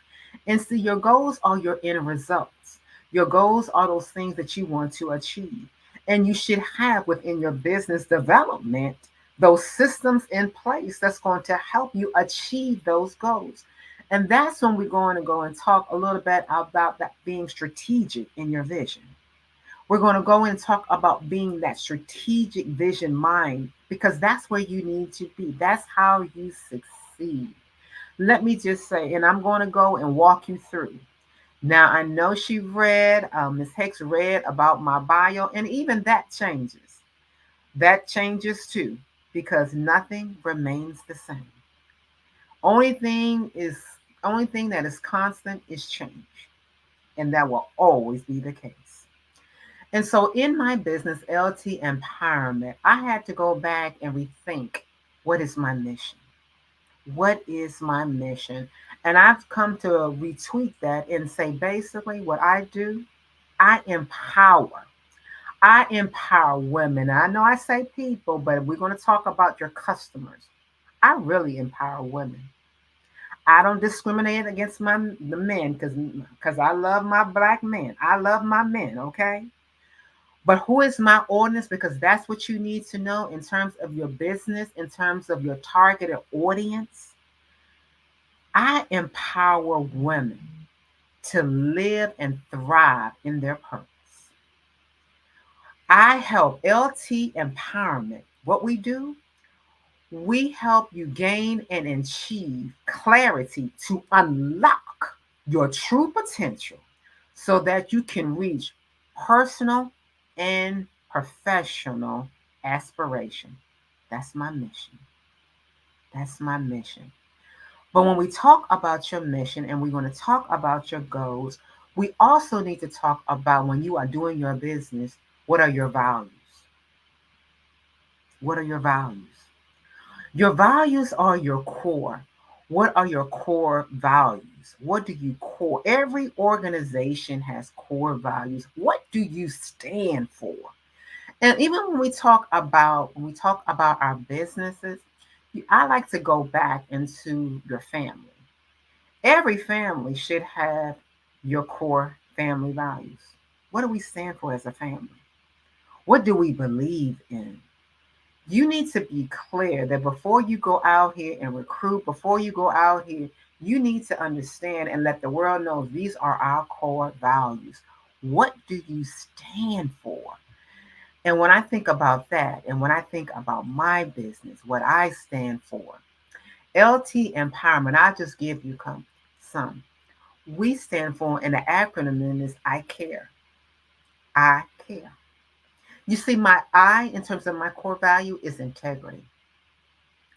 And see, your goals are your end results. Your goals are those things that you want to achieve. And you should have within your business development those systems in place that's going to help you achieve those goals. And that's when we're going to go and talk a little bit about that being strategic in your vision. We're going to go and talk about being that strategic vision mind because that's where you need to be. That's how you succeed. Let me just say, and I'm going to go and walk you through. Now, I know she read, Ms. Hicks read about my bio, and even that changes. That changes too, because nothing remains the same. Only thing that is constant is change, and that will always be the case. And so in my business, LT Empowerment, I had to go back and rethink, what is my mission? What is my mission? And I've come to retweet that and say, basically what I do, I empower. I empower women. I know I say people, but we're going to talk about your customers. I really empower women. I don't discriminate against the men because I love my black men. I love my men, okay? But who is my audience? Because that's what you need to know in terms of your business, in terms of your targeted audience. I empower women to live and thrive in their purpose. I help LT Empowerment. What we do, we help you gain and achieve clarity to unlock your true potential so that you can reach personal and professional aspiration. That's my mission. That's my mission. But when we talk about your mission and we're going to talk about your goals, we also need to talk about when you are doing your business, what are your values? What are your values? Your values are your core. What are your core values? What do you core? Every organization has core values. What do you stand for? And even when we talk about our businesses, I like to go back into your family. Every family should have your core family values. What do we stand for as a family? What do we believe in? You need to be clear that before you go out here and recruit, before you go out here, you need to understand and let the world know these are our core values. What do you stand for? And when I think about that, and when I think about my business, what I stand for, LT Empowerment, I'll just give you some. We stand for, and the acronym is I care. I care. You see, my I, in terms of my core value, is integrity.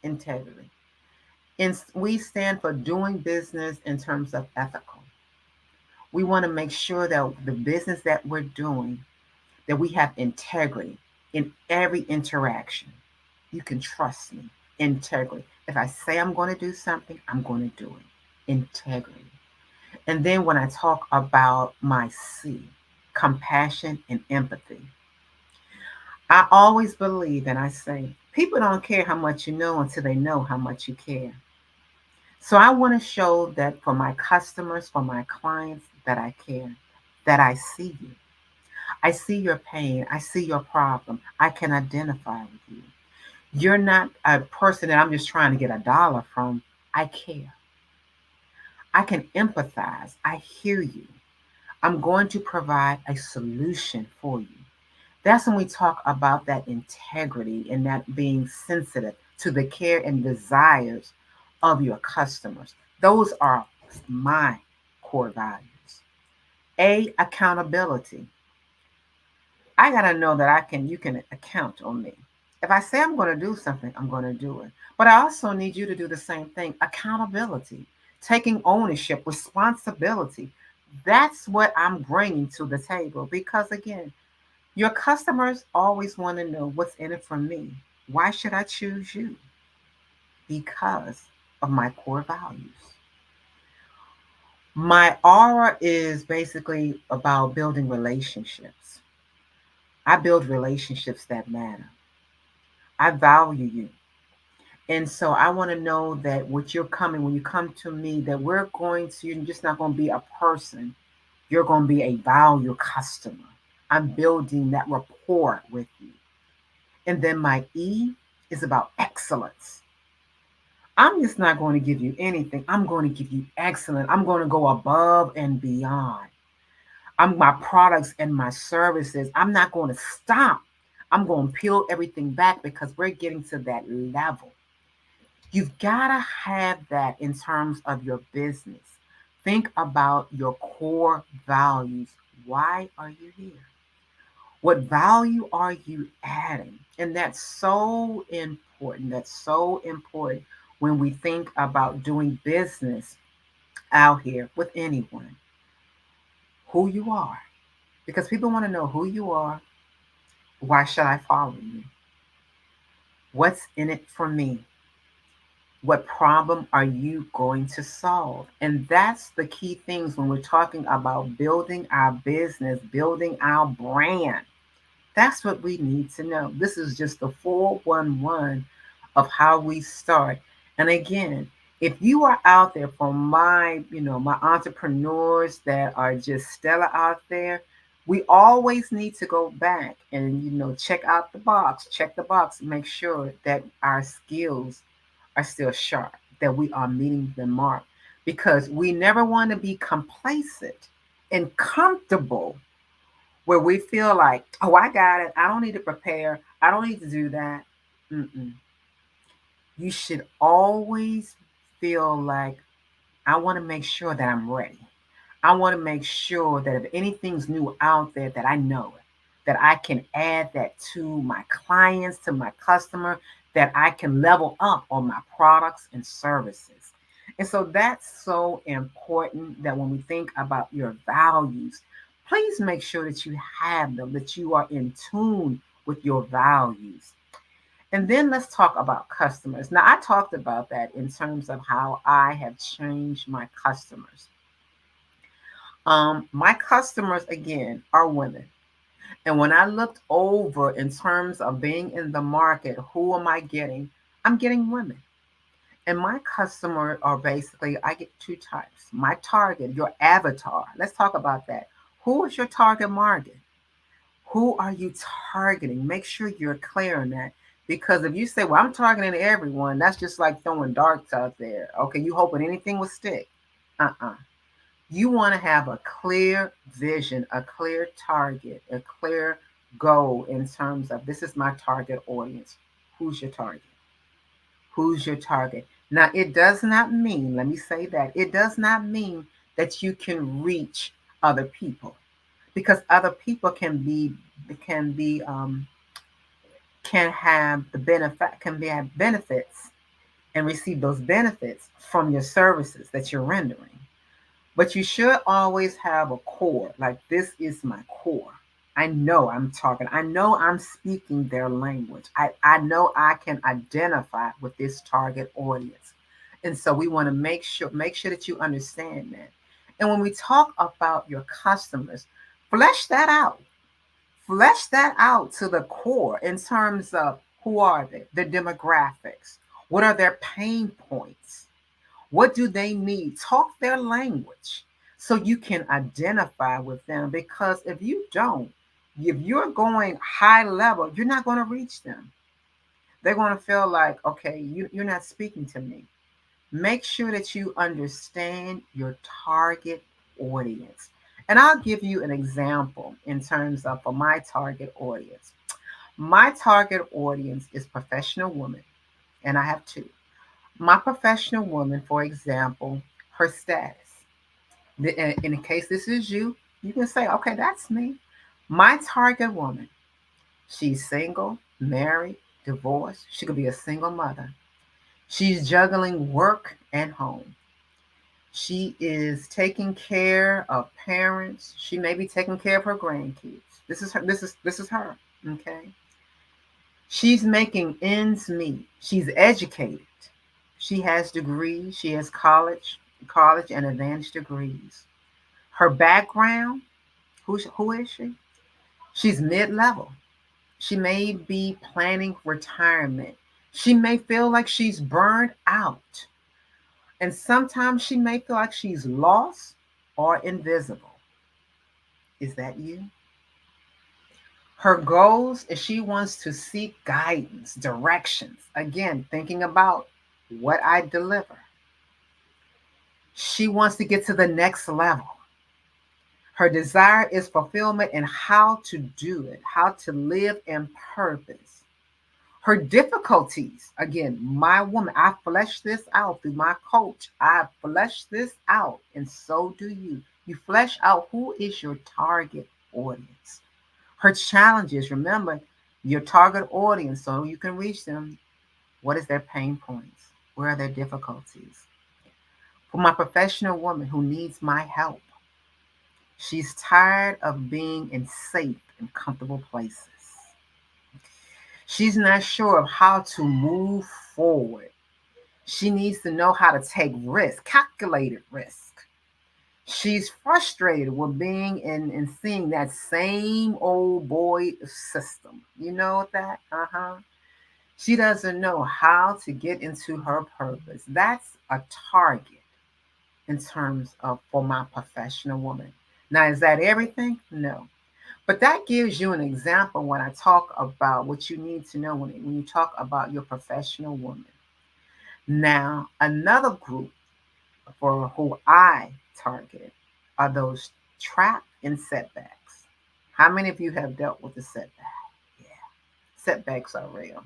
Integrity. And we stand for doing business in terms of ethical. We want to make sure that the business that we're doing, that we have integrity in every interaction. You can trust me. Integrity. If I say I'm going to do something, I'm going to do it. Integrity. And then when I talk about my C, compassion and empathy, I always believe and I say, people don't care how much you know until they know how much you care. So I want to show that for my customers, for my clients, that I care, that I see you. I see your pain. I see your problem. I can identify with you. You're not a person that I'm just trying to get a dollar from. I care. I can empathize. I hear you. I'm going to provide a solution for you. That's when we talk about that integrity and that being sensitive to the care and desires of your customers. Those are my core values. A, accountability. I got to know that you can account on me. If I say I'm going to do something, I'm going to do it. But I also need you to do the same thing. Accountability, taking ownership, responsibility. That's what I'm bringing to the table because, again, your customers always want to know what's in it for me. Why should I choose you? Because of my core values. My aura is basically about building relationships. I build relationships that matter. I value you. And so I want to know that when you come to me, that you're just not going to be a person. You're going to be a valued customer. I'm building that rapport with you. And then my E is about excellence. I'm just not going to give you anything. I'm going to give you excellence. I'm going to go above and beyond. My products and my services, I'm not going to stop. I'm going to peel everything back because we're getting to that level. You've got to have that in terms of your business. Think about your core values. Why are you here? What value are you adding? And that's so important. That's so important when we think about doing business out here with anyone. Who you are. Because people want to know who you are. Why should I follow you? What's in it for me? What problem are you going to solve? And that's the key things when we're talking about building our business, building our brand. That's what we need to know. This is just the 411 of how we start. And again, if you are out there for my entrepreneurs that are just stellar out there, we always need to go back and, check the box, make sure that our skills are still sharp, that we are meeting the mark, because we never want to be complacent and comfortable where we feel like, oh, I got it. I don't need to prepare. I don't need to do that. Mm-mm. You should always feel like, I want to make sure that I'm ready. I want to make sure that if anything's new out there, that I know it, that I can add that to my clients, to my customer, that I can level up on my products and services. And so that's so important that when we think about your values, please make sure that you have them, that you are in tune with your values. And then let's talk about customers. Now, I talked about that in terms of how I have changed my customers. My customers, again, are women. And when I looked over in terms of being in the market, who am I getting? I'm getting women. And my customers are basically, I get two types. My target, your avatar. Let's talk about that. Who is your target market? Who are you targeting? Make sure you're clear on that. Because if you say, well, I'm targeting everyone, that's just like throwing darts out there. Okay, you hoping anything will stick. You want to have a clear vision, a clear target, a clear goal in terms of this is my target audience. Who's your target? Who's your target? Now, it does not mean, let me say that, it does not mean that you can reach other people because other people can have the benefit, have benefits and receive those benefits from your services that you're rendering. But you should always have a core, like this is my core. I know I'm talking. I know I'm speaking their language. I know I can identify with this target audience. And so we want to make sure that you understand that. And when we talk about your customers, flesh that out. Flesh that out to the core in terms of who are they, the demographics, what are their pain points, what do they need? Talk their language so you can identify with them. Because if you don't, if you're going high level, you're not going to reach them. They're going to feel like, okay, you're not speaking to me. Make sure that you understand your target audience. And I'll give you an example in terms of for my target audience. My target audience is professional women, and I have two. My professional woman, for example, her status. In case this is you, you can say, okay, that's me. My target woman, she's single, married, divorced. She could be a single mother. She's juggling work and home. She is taking care of parents. She may be taking care of her grandkids. This is her. This is her. Okay. She's making ends meet. She's educated. She has degrees. She has college and advanced degrees. Her background, who is she? She's mid-level. She may be planning retirement. She may feel like she's burned out. And sometimes she may feel like she's lost or invisible. Is that you? Her goals is she wants to seek guidance, directions. Again, thinking about what I deliver. She wants to get to the next level. Her desire is fulfillment and how to do it, how to live in purpose. Her difficulties, again, my woman, I flesh this out through my coach. I flesh this out, and so do you. You flesh out who is your target audience. Her challenges, remember, your target audience, so you can reach them. What is their pain points? Where are their difficulties? For my professional woman who needs my help, she's tired of being in safe and comfortable places. She's not sure of how to move forward. She needs to know how to take risk, calculated risk. She's frustrated with being and seeing that same old boy system. You know that? She doesn't know how to get into her purpose. That's a target in terms of for my professional woman. Now, is that everything? No. But that gives you an example when I talk about what you need to know when you talk about your professional woman. Now, another group for who I target are those trapped in setbacks. How many of you have dealt with a setback? Yeah, setbacks are real.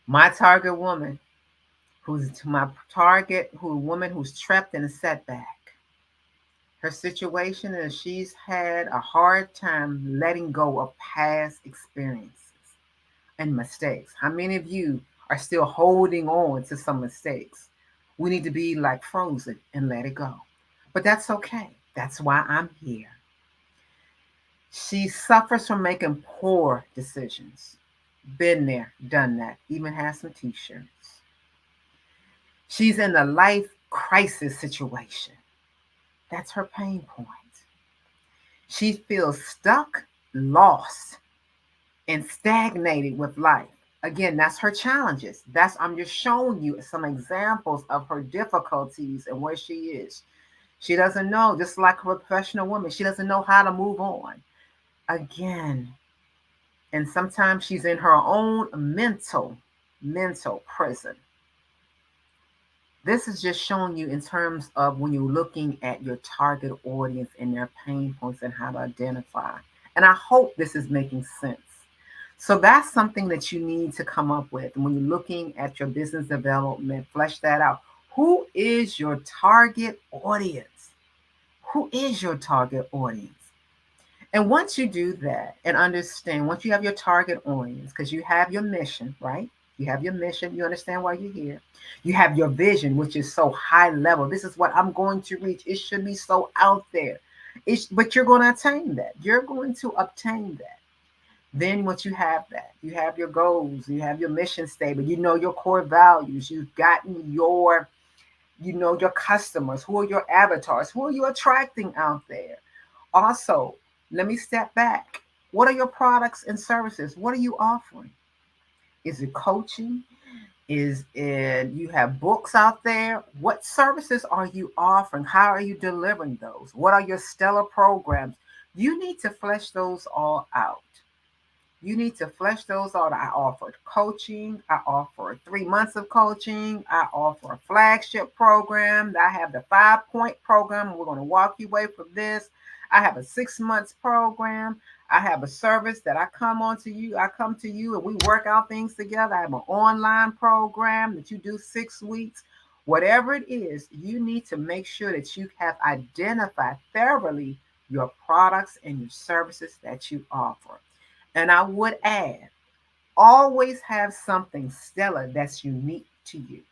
My target woman, woman who's trapped in a setback. Her situation is she's had a hard time letting go of past experiences and mistakes. How many of you are still holding on to some mistakes? We need to be like frozen and let it go. But that's okay. That's why I'm here. She suffers from making poor decisions. Been there, done that, even has some t-shirts. She's in a life crisis situation. That's her pain point. She feels stuck, lost, and stagnated with life. Again, that's her challenges. I'm just showing you some examples of her difficulties and where she is. She doesn't know, just like a professional woman, she doesn't know how to move on. Again, and sometimes she's in her own mental prison. This is just showing you in terms of when you're looking at your target audience and their pain points and how to identify. And I hope this is making sense. So that's something that you need to come up with. And when you're looking at your business development, flesh that out. Who is your target audience? Who is your target audience? And once you do that and understand, once you have your target audience, because you have your mission, right? You have your mission. You understand why you're here. You have your vision, which is so high level. This is what I'm going to reach. It should be so out there. But you're going to attain that. You're going to obtain that. Then once you have that, you have your goals, you have your mission statement, you know your core values, you've gotten your customers, who are your avatars, who are you attracting out there? Also, let me step back. What are your products and services? What are you offering? Is it coaching? Is it you have books out there? What services are you offering? How are you delivering those? What are your stellar programs? You need to flesh those all out. You need to flesh those out. I offer coaching. I offer 3 months of coaching. I offer a flagship program. I have the 5-point program. We're going to walk you away from this. I have a 6 months program. I have a service that I come to you and we work out things together. I have an online program that you do 6 weeks. Whatever it is, you need to make sure that you have identified thoroughly your products and your services that you offer. And I would add, always have something stellar that's unique to you.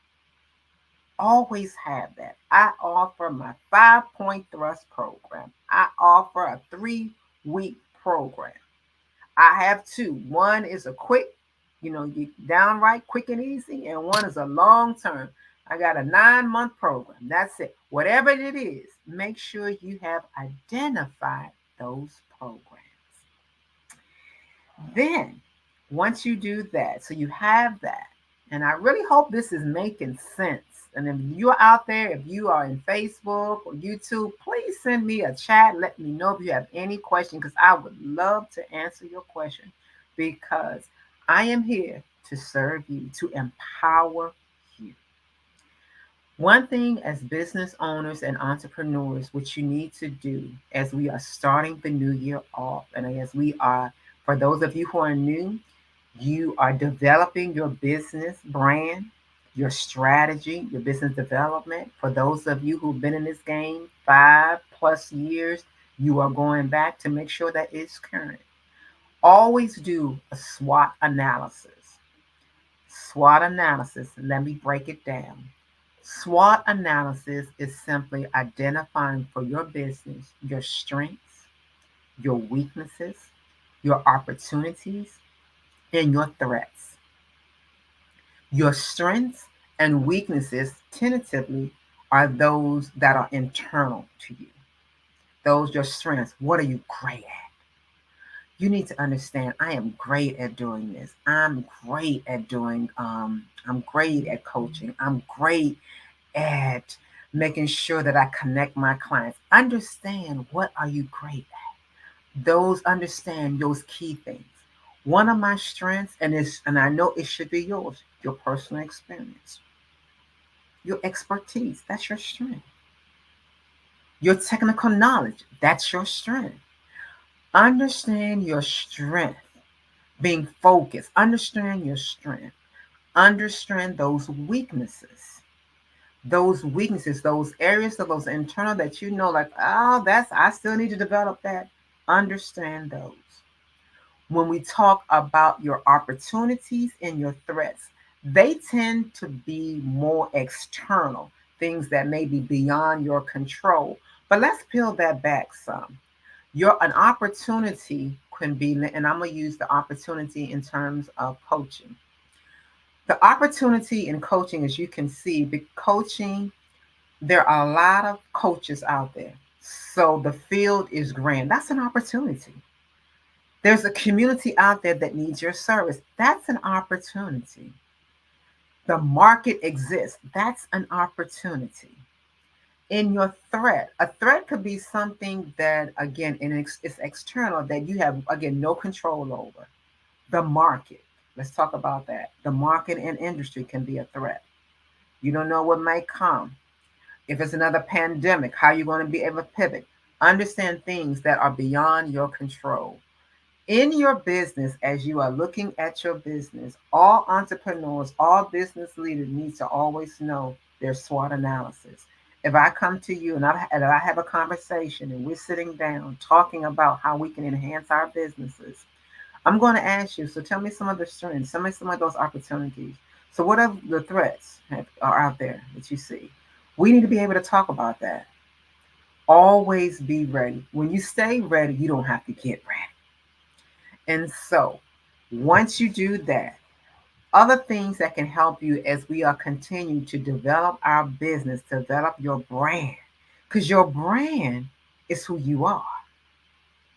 Always have that. I offer my 5-point thrust program. I offer a 3-week program. I have 2. One is a quick, you downright quick and easy, and one is a long term. I got a 9-month program. That's it. Whatever it is, make sure you have identified those programs. Then, once you do that, so you have that, and I really hope this is making sense. And if you're out there, if you are in Facebook or YouTube, please send me a chat. Let me know if you have any questions, because I would love to answer your question, because I am here to serve you, to empower you. One thing as business owners and entrepreneurs, which you need to do as we are starting the new year off, and as we are, for those of you who are new, you are developing your business brand, your strategy, your business development. For those of you who've been in this game 5+ years, you are going back to make sure that it's current. Always do a SWOT analysis. SWOT analysis, let me break it down. SWOT analysis is simply identifying for your business your strengths, your weaknesses, your opportunities, and your threats. Your strengths and weaknesses tentatively are those that are internal to you. Those your strengths. What are you great at? You need to understand, I am great at doing this. I'm great at doing, I'm great at coaching. I'm great at making sure that I connect my clients. Understand, what are you great at? Understand those key things. One of my strengths, and I know it should be yours, your personal experience, your expertise, that's your strength. Your technical knowledge, that's your strength. Understand your strength, being focused. Understand your strength. Understand those weaknesses. Those areas of those internal that I still need to develop that. Understand those. When we talk about your opportunities and your threats, they tend to be more external. things that may be beyond your control. But let's peel that back some. An opportunity can be, and I'm gonna use the opportunity in terms of coaching. The opportunity in coaching, as you can see, the coaching, there are a lot of coaches out there. So the field is grand. That's an opportunity. There's a community out there that needs your service. That's an opportunity. The market exists. That's an opportunity. In your threat, a threat could be something that, again, it's external that you have, again, no control over. The market. Let's talk about that. The market and industry can be a threat. You don't know what may come. If it's another pandemic, how are you going to be able to pivot? Understand things that are beyond your control. In your business, as you are looking at your business, all entrepreneurs, all business leaders need to always know their SWOT analysis. If I come to you and I have a conversation and we're sitting down talking about how we can enhance our businesses, I'm going to ask you, so tell me some of the strengths, tell me some of those opportunities. So what are the threats are out there that you see? We need to be able to talk about that. Always be ready. When you stay ready, you don't have to get ready. And so once you do that, other things that can help you as we are continuing to develop our business, develop your brand, because your brand is who you are.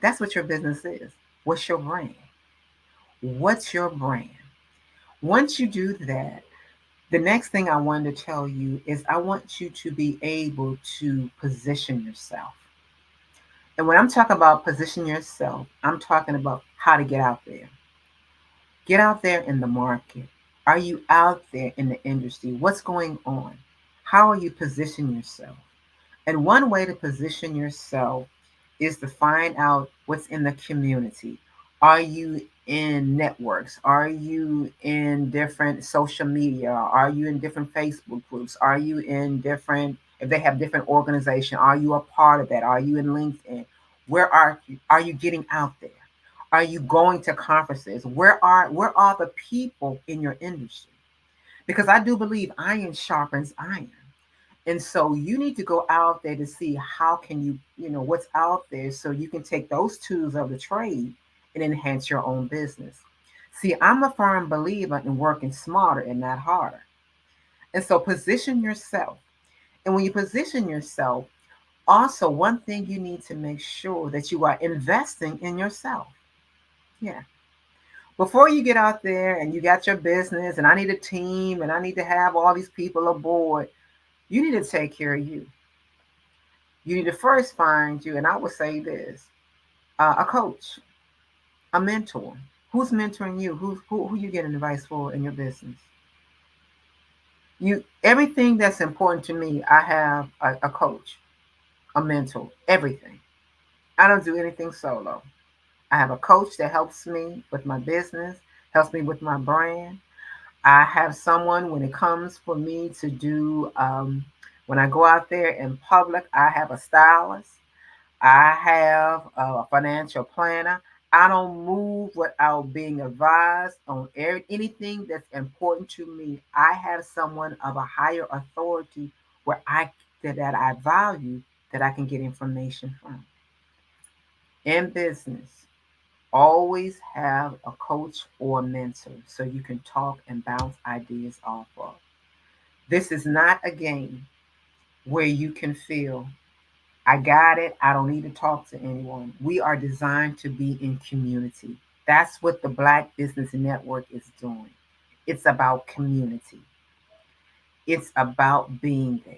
That's what your business is. What's your brand? What's your brand? Once you do that, the next thing I wanted to tell you is I want you to be able to position yourself. And when I'm talking about position yourself, I'm talking about how to get out there. Get out there in the market. Are you out there in the industry? What's going on? How are you positioning yourself? And one way to position yourself is to find out what's in the community. Are you in networks? Are you in different social media? Are you in different Facebook groups? Are you in different, if they have different organizations, are you a part of that? Are you in LinkedIn? Where are you? Are you getting out there? Are you going to conferences? Where are the people in your industry? Because I do believe iron sharpens iron. And so you need to go out there to see how can you, what's out there so you can take those tools of the trade and enhance your own business. See, I'm a firm believer in working smarter and not harder. And so position yourself. And when you position yourself, also one thing you need to make sure that you are investing in yourself. Yeah. Before you get out there and you got your business and I need a team and I need to have all these people aboard, you need to take care of you. You need to first find you, and I would say this, a coach, a mentor. Who's mentoring you? Who you getting advice for in your business? Everything that's important to me, I have a coach, a mentor, everything. I don't do anything solo. I have a coach that helps me with my business, helps me with my brand. I have someone when it comes for me to do, when I go out there in public, I have a stylist. I have a financial planner. I don't move without being advised on anything that's important to me. I have someone of a higher authority that I value that I can get information from. In business, always have a coach or a mentor so you can talk and bounce ideas off of. This is not a game where you can feel, I got it, I don't need to talk to anyone. We are designed to be in community. That's what the Black Business Network is doing. It's about community. It's about being there.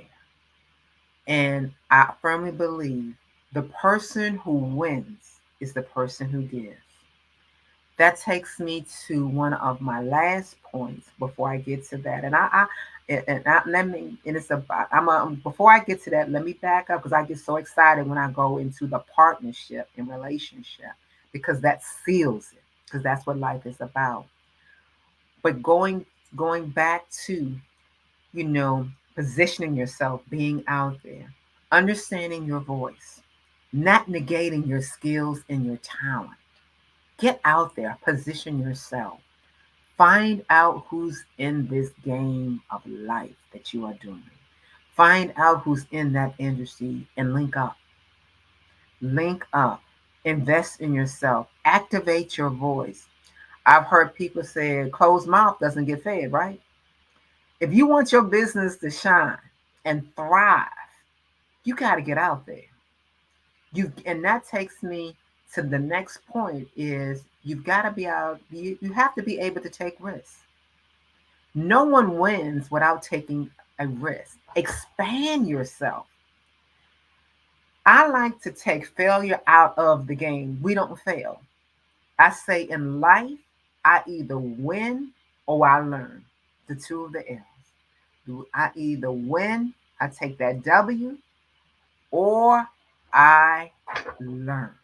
And I firmly believe the person who wins is the person who gives. That takes me to one of my last points before I get to that. Before I get to that, let me back up because I get so excited when I go into the partnership and relationship because that seals it, because that's what life is about. But going back to, positioning yourself, being out there, understanding your voice, not negating your skills and your talent. Get out there, position yourself. Find out who's in this game of life that you are doing. Find out who's in that industry and link up. Link up. Invest in yourself. Activate your voice. I've heard people say closed mouth doesn't get fed, right? If you want your business to shine and thrive, you got to get out there. And that takes me to the next point is you've got to be out, you have to be able to take risks. No one wins without taking a risk. Expand yourself. I like to take failure out of the game. We don't fail. I say in life, I either win or I learn. The two of the L's. I either win, I take that W, or I learn.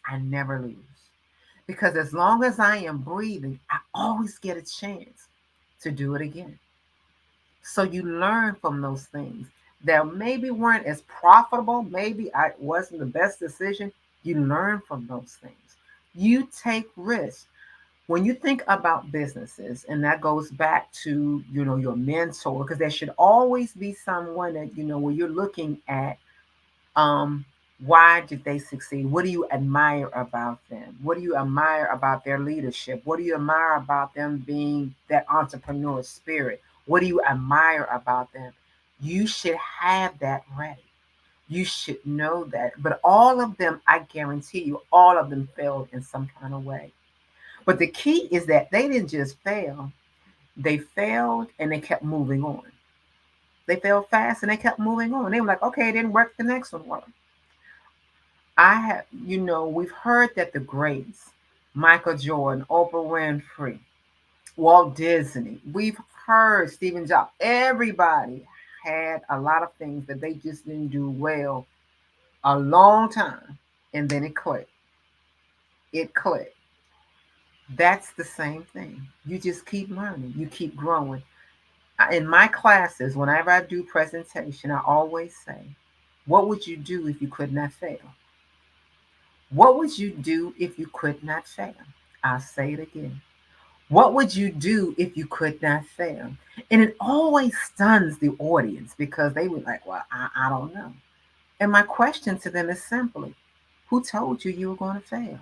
I never lose. Because as long as I am breathing, I always get a chance to do it again. So you learn from those things that maybe weren't as profitable. Maybe I wasn't the best decision. You learn from those things. You take risks. When you think about businesses, and that goes back to, your mentor, because there should always be someone that, when you're looking at, why did they succeed? What do you admire about them? What do you admire about their leadership? What do you admire about them being that entrepreneur spirit? What do you admire about them? You should have that ready. You should know that. But all of them, I guarantee you, all of them failed in some kind of way. But the key is that they didn't just fail. They failed and they kept moving on. They failed fast and they kept moving on. They were like, okay, it didn't work. The next one worked. We've heard that the greats, Michael Jordan, Oprah Winfrey, Walt Disney, we've heard Stephen Jobs, everybody had a lot of things that they just didn't do well a long time, and then it clicked. It clicked. That's the same thing. You just keep learning. You keep growing. In my classes, whenever I do presentation, I always say, what would you do if you could not fail? What would you do if you could not fail? I'll say it again. What would you do if you could not fail? And it always stuns the audience because they were like, well, I don't know. And my question to them is simply, who told you were going to fail?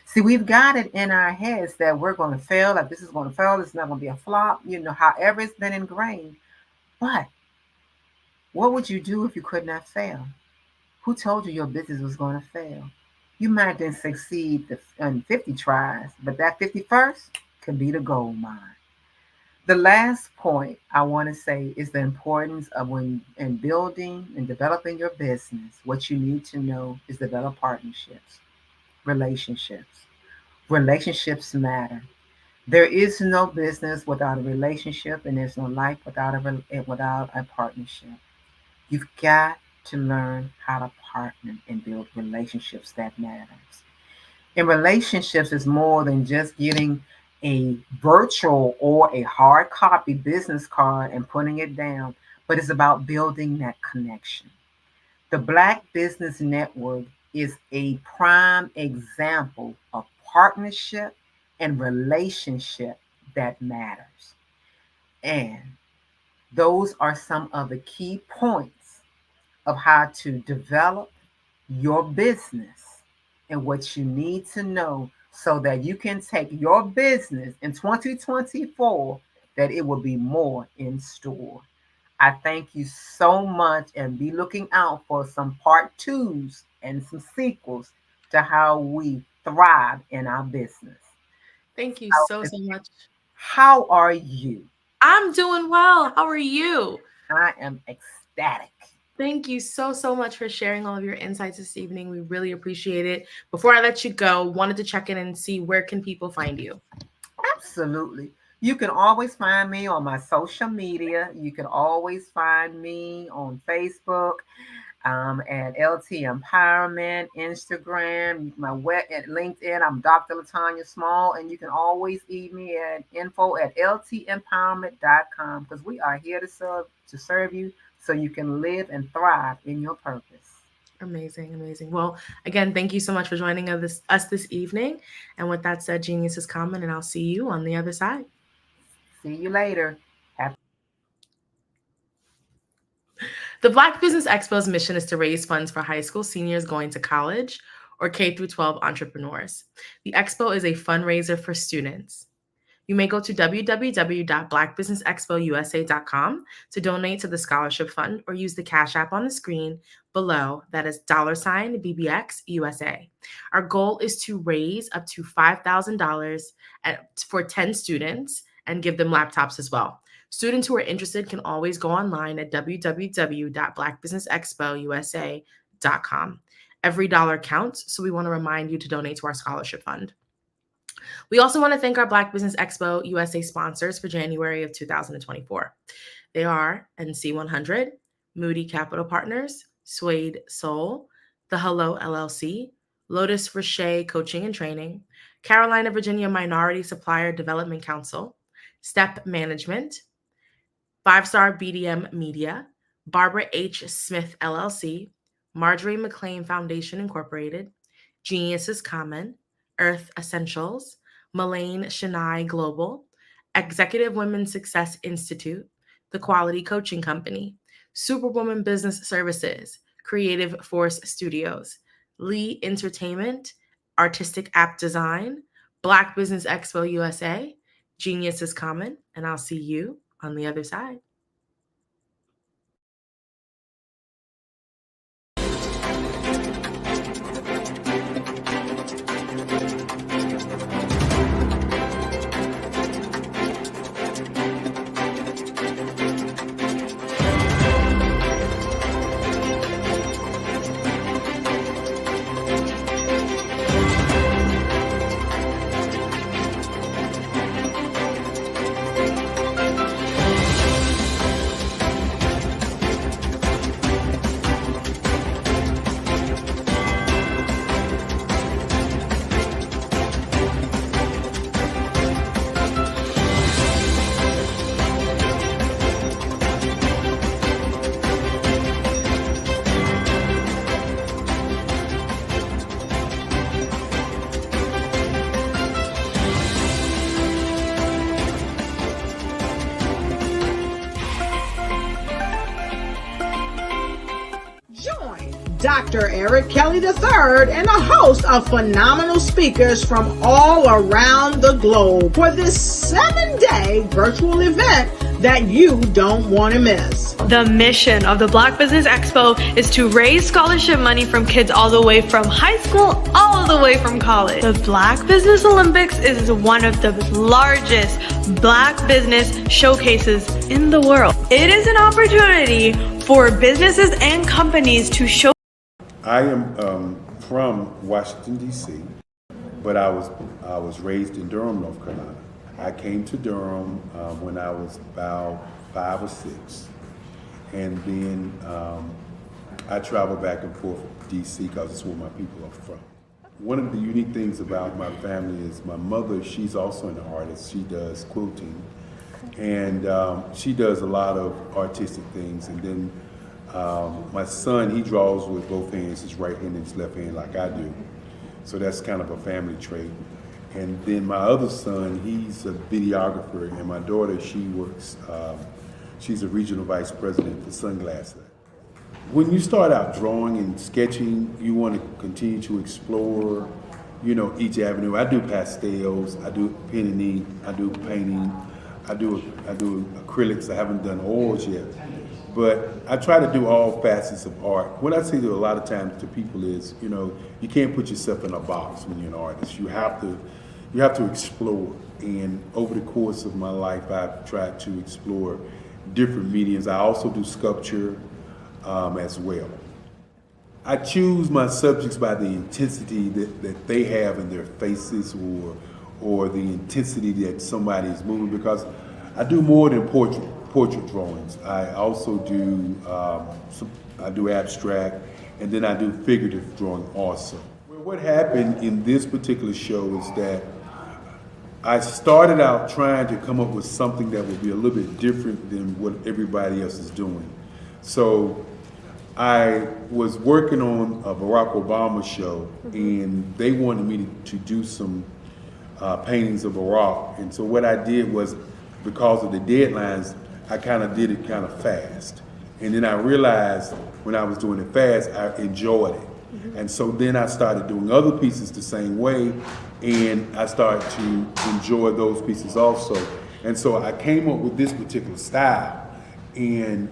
See, we've got it in our heads that we're going to fail, that this is going to fail, this is not going to be a flop, however it's been ingrained. But what would you do if you could not fail? Who told you your business was going to fail? You might then succeed in 50 tries, but that 51st could be the gold mine. The last point I want to say is the importance of when in building and developing your business, what you need to know is develop partnerships, relationships. Relationships matter. There is no business without a relationship, and there's no life without a partnership. You've got to learn how to partner and build relationships that matters. And relationships is more than just getting a virtual or a hard copy business card and putting it down, but it's about building that connection. The Black Business Network is a prime example of partnership and relationship that matters. And those are some of the key points of how to develop your business and what you need to know so that you can take your business in 2024, that it will be more in store. I thank you so much, and be looking out for some part 2s and some sequels to how we thrive in our business. Thank you so much. How are you? I'm doing well. How are you? I am ecstatic. Thank you so much for sharing all of your insights this evening. We really appreciate it. Before I let you go, wanted to check in and see where can people find you? Absolutely. You can always find me on my social media. You can always find me on Facebook at LT Empowerment, Instagram, my web at LinkedIn. I'm Dr. LaTanya Small, and you can always email me at info@ltempowerment.com because we are here to serve you so you can live and thrive in your purpose. Amazing. Well, again, thank you so much for joining us this evening. And with that said, genius is common, and I'll see you on the other side. See you later. The Black Business Expo's mission is to raise funds for high school seniors going to college or K-12 entrepreneurs. The expo is a fundraiser for students. You may go to www.blackbusinessexpousa.com to donate to the scholarship fund or use the Cash App on the screen below. That is $BBX USA. Our goal is to raise up to $5,000 for 10 students and give them laptops as well. Students who are interested can always go online at www.blackbusinessexpousa.com. Every dollar counts, so we want to remind you to donate to our scholarship fund. We also want to thank our Black Business Expo USA sponsors for January of 2024. They are NC100, Moody Capital Partners, Suede Soul, The Hello LLC, Lotus Roche Coaching and Training, Carolina, Virginia Minority Supplier Development Council, Step Management, 5-Star BDM Media, Barbara H. Smith LLC, Marjorie McLean Foundation Incorporated, Geniuses Common, Earth Essentials, Mullane Shania Global, Executive Women's Success Institute, The Quality Coaching Company, Superwoman Business Services, Creative Force Studios, Lee Entertainment, Artistic App Design, Black Business Expo USA, Geniuses Common, and I'll see you on the other side. Dr. Eric Kelly III and a host of phenomenal speakers from all around the globe for this 7-day virtual event that you don't want to miss. The mission of the Black Business Expo is to raise scholarship money from kids all the way from high school, all the way from college. The Black Business Olympics is one of the largest Black business showcases in the world. It is an opportunity for businesses and companies to show. I am from Washington, D.C., but I was raised in Durham, North Carolina. I came to Durham when I was about 5 or 6, and then I traveled back and forth to D.C. because it's where my people are from. One of the unique things about my family is my mother, she's also an artist. She does quilting, and she does a lot of artistic things, and then my son, he draws with both hands, his right hand and his left hand like I do. So that's kind of a family trait. And then my other son, he's a videographer, and my daughter, she works, she's a regional vice president for Sunglasses. When you start out drawing and sketching, you want to continue to explore, each avenue. I do pastels, I do pen and ink, I do painting, I do acrylics. I haven't done oils yet. But I try to do all facets of art. What I say to a lot of times to people is, you can't put yourself in a box when you're an artist. You have to explore. And over the course of my life, I've tried to explore different mediums. I also do sculpture as well. I choose my subjects by the intensity that they have in their faces or the intensity that somebody is moving, because I do more than portrait drawings. I also do I do abstract, and then I do figurative drawing also. Well, what happened in this particular show is that I started out trying to come up with something that would be a little bit different than what everybody else is doing. So I was working on a Barack Obama show, and they wanted me to do some paintings of Barack. And so what I did was, because of the deadlines, I kind of did it kind of fast. And then I realized when I was doing it fast, I enjoyed it. And so then I started doing other pieces the same way, and I started to enjoy those pieces also. And so I came up with this particular style, and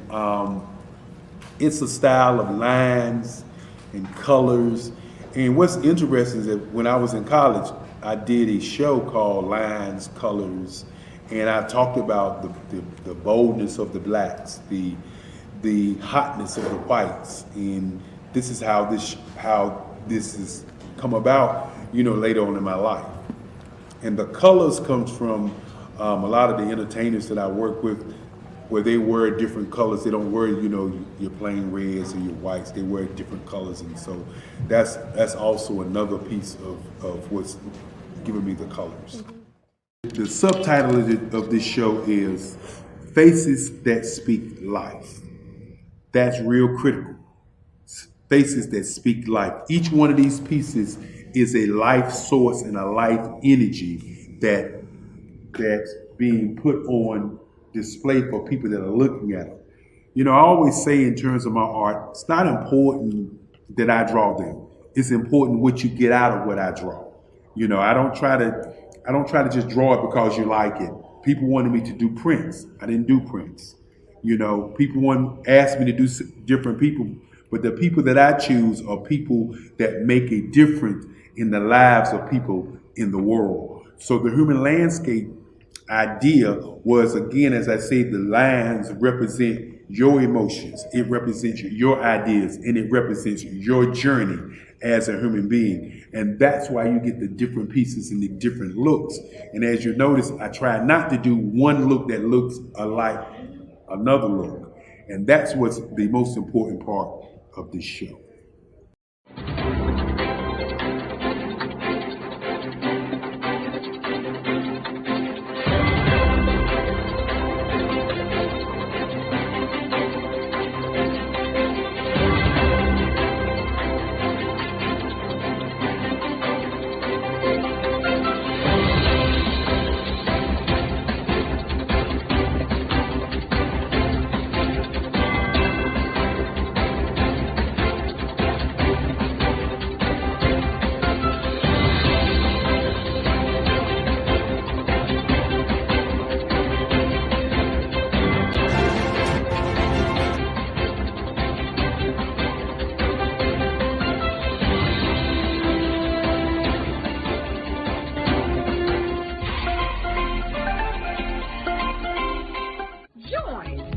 it's a style of lines and colors. And what's interesting is that when I was in college, I did a show called Lines, Colors, and I talked about the boldness of the blacks, the hotness of the whites, and this is how this has come about, later on in my life. And the colors comes from a lot of the entertainers that I work with, where they wear different colors. They don't wear, your plain reds or your whites. They wear different colors, and so that's also another piece of what's giving me the colors. The subtitle of this show is Faces That Speak Life. That's real critical. Faces that speak life. Each one of these pieces is a life source and a life energy that's being put on display for people that are looking at them. I always say in terms of my art, it's not important that I draw them. It's important what you get out of what I draw. I don't try to just draw it because you like it. People wanted me to do prints. I didn't do prints. People asked me to do different people, but the people that I choose are people that make a difference in the lives of people in the world. So the human landscape idea was, again, as I say, the lines represent your emotions, it represents your ideas, and it represents your journey as a human being. And that's why you get the different pieces and the different looks. And as you notice, I try not to do one look that looks alike another look. And that's what's the most important part of this show.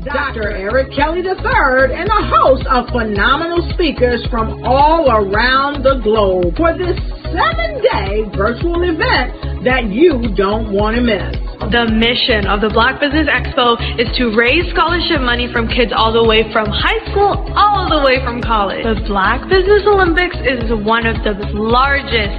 Dr. Eric Kelly III and a host of phenomenal speakers from all around the globe for this 7-day virtual event that you don't want to miss. The mission of the Black Business Expo is to raise scholarship money from kids all the way from high school, all the way from college. The Black Business Olympics is one of the largest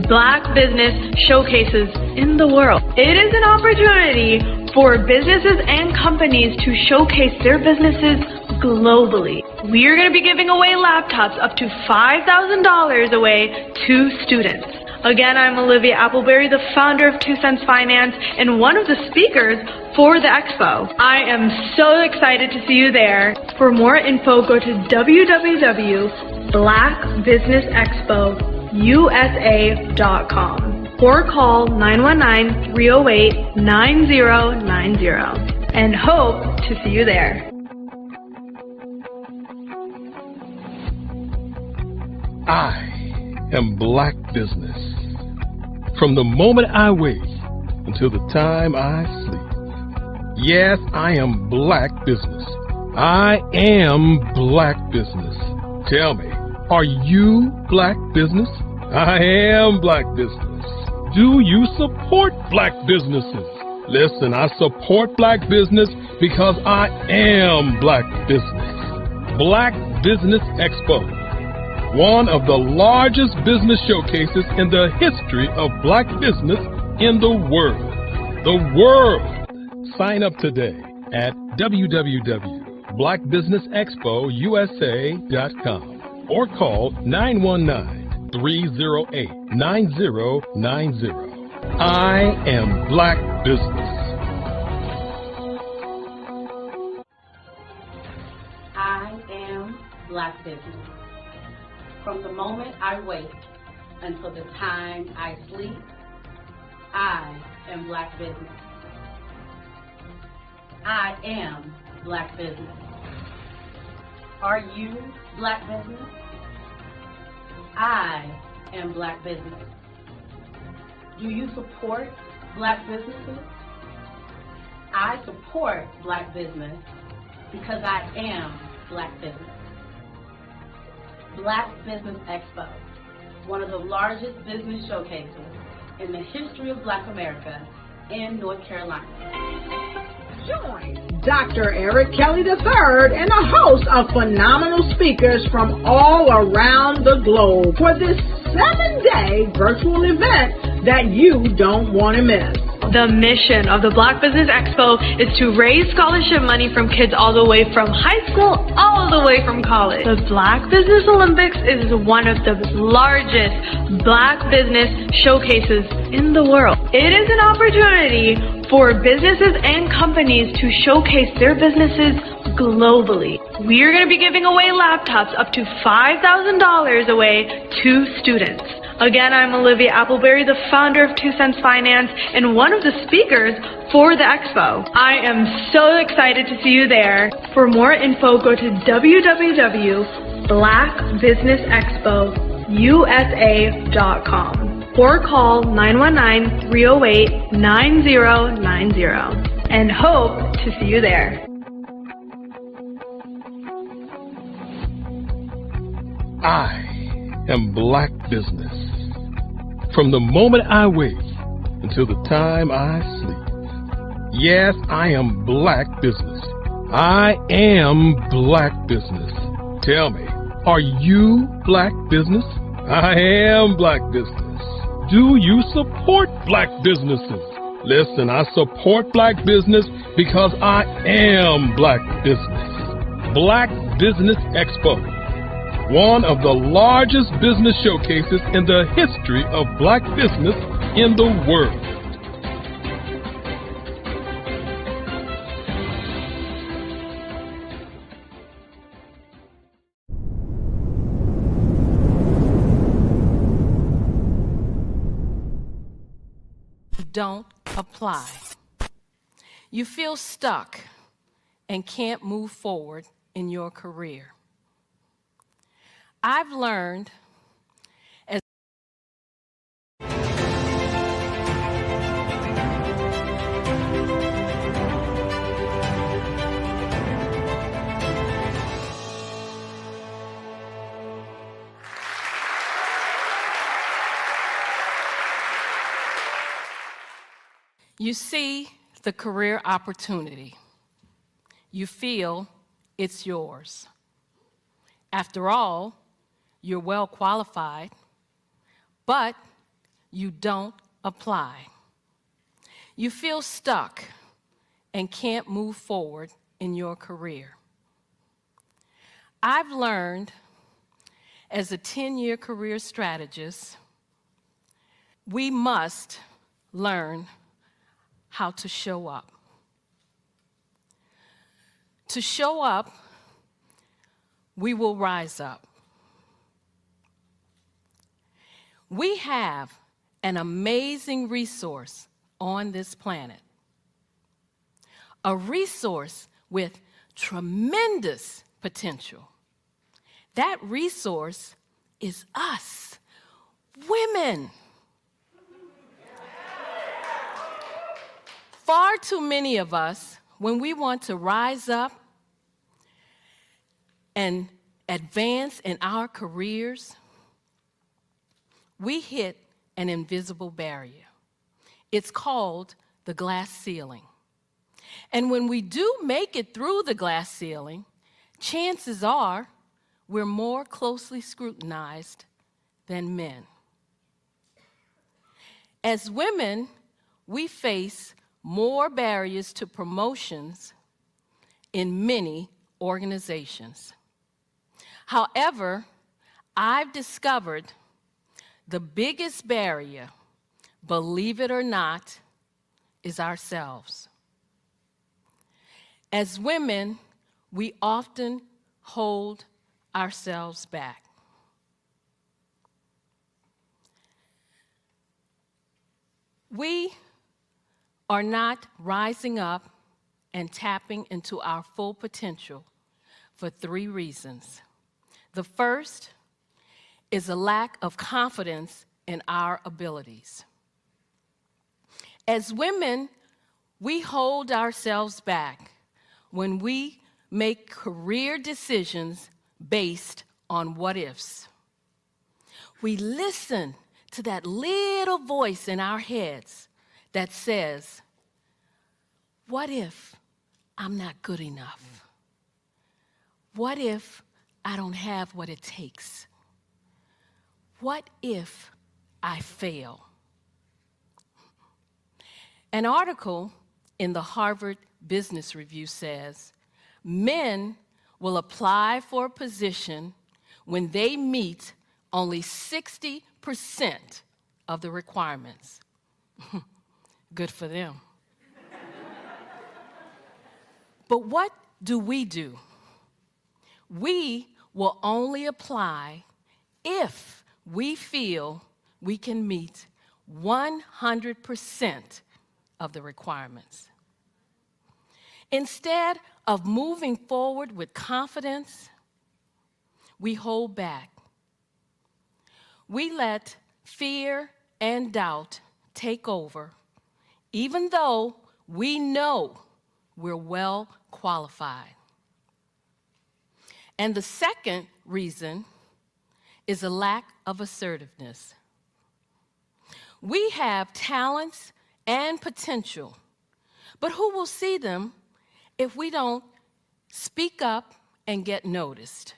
Black business showcases in the world. It is an opportunity for businesses and companies to showcase their businesses globally. We are going to be giving away laptops up to $5,000 away to students. Again, I'm Olivia Appleberry, the founder of 2 Cents Finance and one of the speakers for the expo. I am so excited to see you there. For more info, go to www.blackbusinessexpousa.com or call 919-308-9090 and hope to see you there. I am Black Business. From the moment I wake until the time I sleep. Yes, I am Black Business. I am Black Business. Tell me, are you Black Business? I am Black Business. Do you support Black businesses? Listen, I support Black business because I am Black Business. Black Business Expo, one of the largest business showcases in the history of Black business in the world. The world! Sign up today at www.blackbusinessexpousa.com or call 919-308-9090. I am Black Business. Black business. From the moment I wake until the time I sleep, I am Black business. I am Black business. Are you Black business? I am Black business. Do you support Black businesses? I support Black business because I am Black business. Black Business Expo, one of the largest business showcases in the history of Black America in North Carolina. Join Dr. Eric Kelly III and a host of phenomenal speakers from all around the globe for this 7-day virtual event that you don't want to miss. The mission of the Black Business Expo is to raise scholarship money from kids all the way from high school all the way from college. The Black Business Olympics is one of the largest Black business showcases in the world. It is an opportunity for businesses and companies to showcase their businesses globally. We are going to be giving away laptops up to $5,000 away to students. Again, I'm Olivia Appleberry, the founder of 2 Cents Finance and one of the speakers for the expo. I am so excited to see you there. For more info, go to www.blackbusinessexpousa.com or call 919-308-9090 and hope to see you there. I am Black business. From the moment I wake until the time I sleep. Yes, I am Black business. I am Black business. Tell me, are you Black business? I am Black business. Do you support Black businesses? Listen, I support Black business because I am Black business. Black Business Expo, one of the largest business showcases in the history of Black business in the world. Don't apply. You feel stuck and can't move forward in your career. I've learned as you see the career opportunity. You feel it's yours. After all, you're well qualified, but you don't apply. You feel stuck and can't move forward in your career. I've learned as a 10-year career strategist, we must learn how to show up. To show up, we will rise up. We have an amazing resource on this planet, a resource with tremendous potential. That resource is us, women. Far too many of us, when we want to rise up and advance in our careers, we hit an invisible barrier. It's called the glass ceiling. And when we do make it through the glass ceiling, chances are we're more closely scrutinized than men. As women, we face more barriers to promotions in many organizations. However, I've discovered the biggest barrier, believe it or not, is ourselves. As women, we often hold ourselves back. We are not rising up and tapping into our full potential for 3 reasons. The first is a lack of confidence in our abilities. As women, we hold ourselves back when we make career decisions based on what ifs. We listen to that little voice in our heads that says, what if I'm not good enough? What if I don't have what it takes? What if I fail? An article in the Harvard Business Review says, men will apply for a position when they meet only 60% of the requirements. Good for them. But what do? We will only apply if we feel we can meet 100% of the requirements. Instead of moving forward with confidence, we hold back. We let fear and doubt take over, even though we know we're well qualified. And the second reason is a lack of assertiveness. We have talents and potential, but who will see them if we don't speak up and get noticed?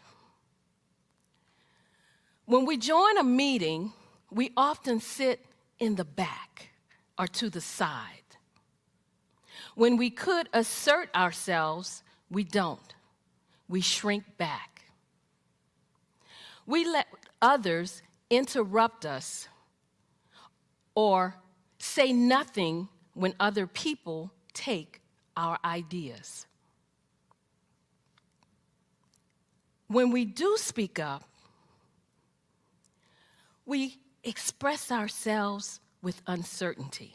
When we join a meeting, we often sit in the back or to the side. When we could assert ourselves, we don't. We shrink back. We let others interrupt us or say nothing when other people take our ideas. When we do speak up, we express ourselves with uncertainty,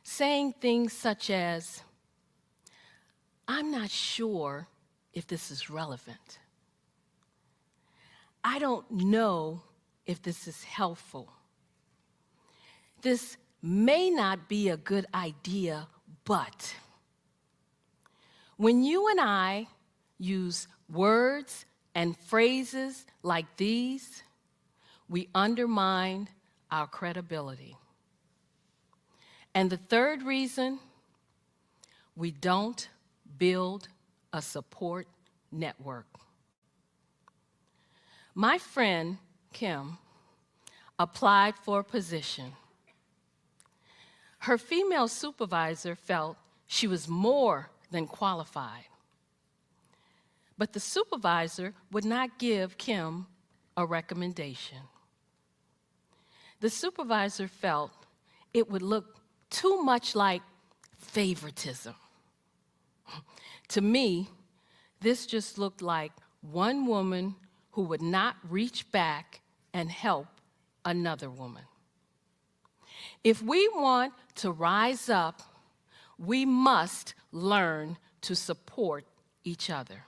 saying things such as, I'm not sure if this is relevant. I don't know if this is helpful. This may not be a good idea, but when you and I use words and phrases like these, we undermine our credibility. And the third reason, we don't build a support network. My friend, Kim, applied for a position. Her female supervisor felt she was more than qualified. But the supervisor would not give Kim a recommendation. The supervisor felt it would look too much like favoritism. To me, this just looked like one woman who would not reach back and help another woman. If we want to rise up, we must learn to support each other.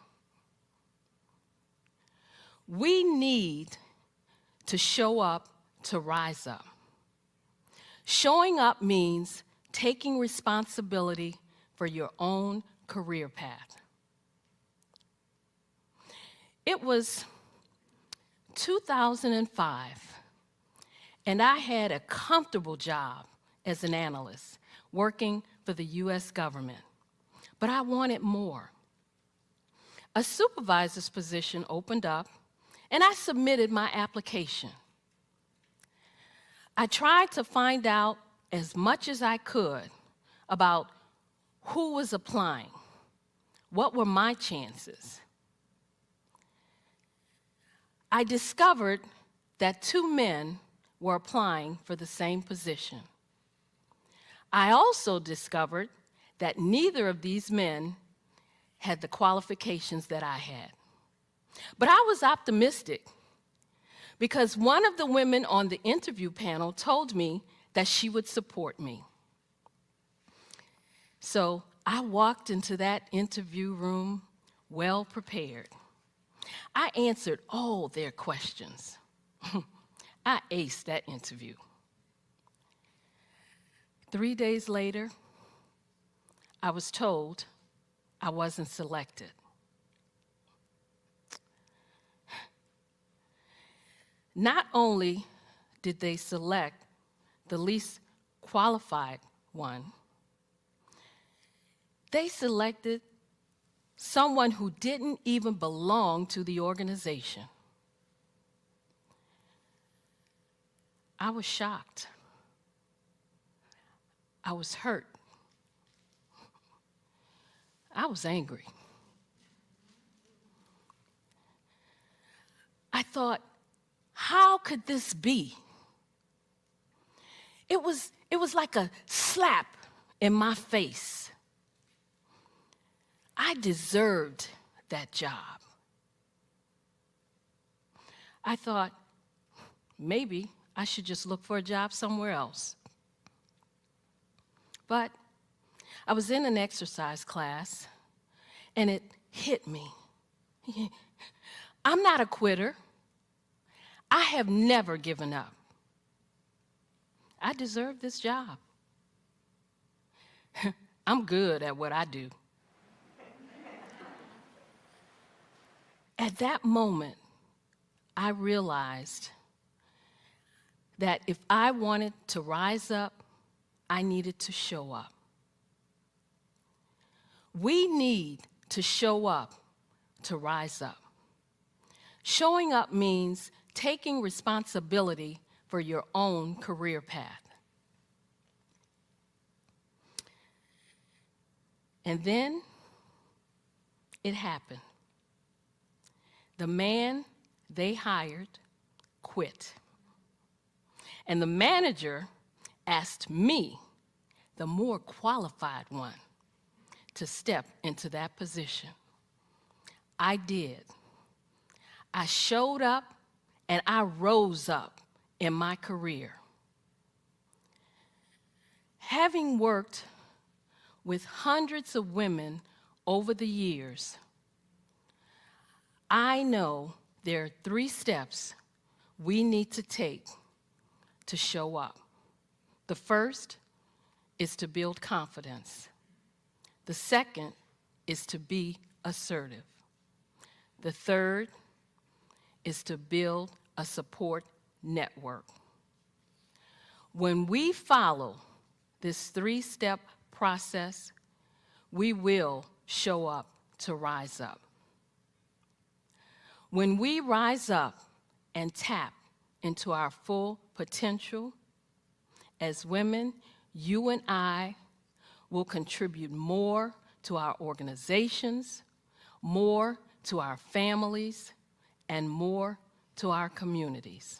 We need to show up to rise up. Showing up means taking responsibility for your own career path. It was 2005, and I had a comfortable job as an analyst working for the U.S. government, but I wanted more. A supervisor's position opened up, and I submitted my application. I tried to find out as much as I could about who was applying, what were my chances. I discovered that 2 men were applying for the same position. I also discovered that neither of these men had the qualifications that I had. But I was optimistic because one of the women on the interview panel told me that she would support me. So I walked into that interview room well prepared. I answered all their questions. I aced that interview. 3 days later, I was told I wasn't selected. Not only did they select the least qualified one, they selected someone who didn't even belong to the organization. I was shocked. I was hurt. I was angry. I thought, how could this be? It was like a slap in my face. I deserved that job. I thought, maybe I should just look for a job somewhere else. But I was in an exercise class, and it hit me. I'm not a quitter. I have never given up. I deserve this job. I'm good at what I do. At that moment, I realized that if I wanted to rise up, I needed to show up. We need to show up to rise up. Showing up means taking responsibility for your own career path. And then it happened. The man they hired quit. And the manager asked me, the more qualified one, to step into that position. I did. I showed up and I rose up in my career. Having worked with hundreds of women over the years, I know there are 3 steps we need to take to show up. The first is to build confidence. The second is to be assertive. The third is to build a support network. When we follow this 3-step process, we will show up to rise up. When we rise up and tap into our full potential, as women, you and I will contribute more to our organizations, more to our families, and more to our communities.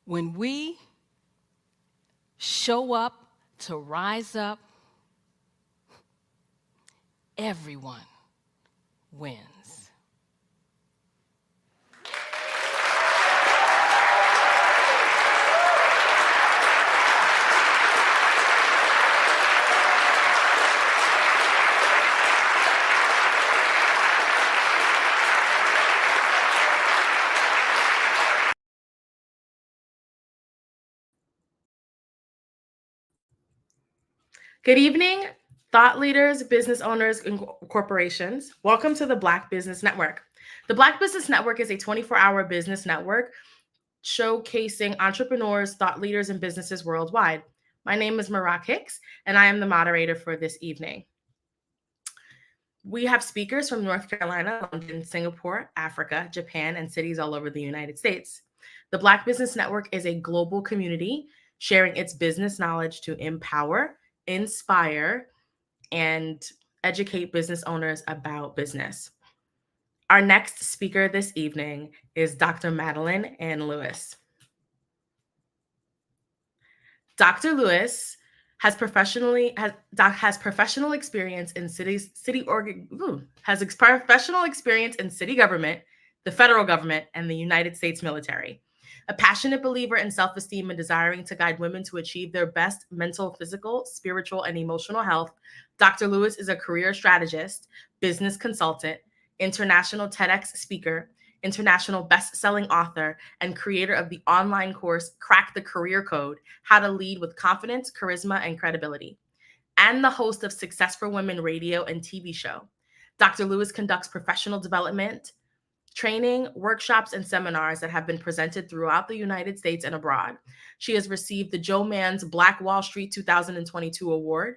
When we show up to rise up, everyone wins. Good evening, thought leaders, business owners, and corporations. Welcome to the Black Business Network. The Black Business Network is a 24-hour business network showcasing entrepreneurs, thought leaders, and businesses worldwide. My name is Marak Hicks, and I am the moderator for this evening. We have speakers from North Carolina, London, Singapore, Africa, Japan, and cities all over the United States. The Black Business Network is a global community sharing its business knowledge to empower, inspire, and educate business owners about business. Our next speaker this evening is Dr. Madeline Ann Lewis. Dr. Lewis has professional experience in professional experience in city government, the federal government, and the United States military. A passionate believer in self-esteem and desiring to guide women to achieve their best mental, physical, spiritual, and emotional health, Dr. Lewis is a career strategist, business consultant, international TEDx speaker, international best-selling author, and creator of the online course Crack the Career Code: How to Lead with Confidence, Charisma, and Credibility, and the host of Success for Women radio and TV show. Dr. Lewis conducts professional development, training, workshops, and seminars that have been presented throughout the United States and abroad. She has received the Joe Mann's Black Wall Street 2022 award.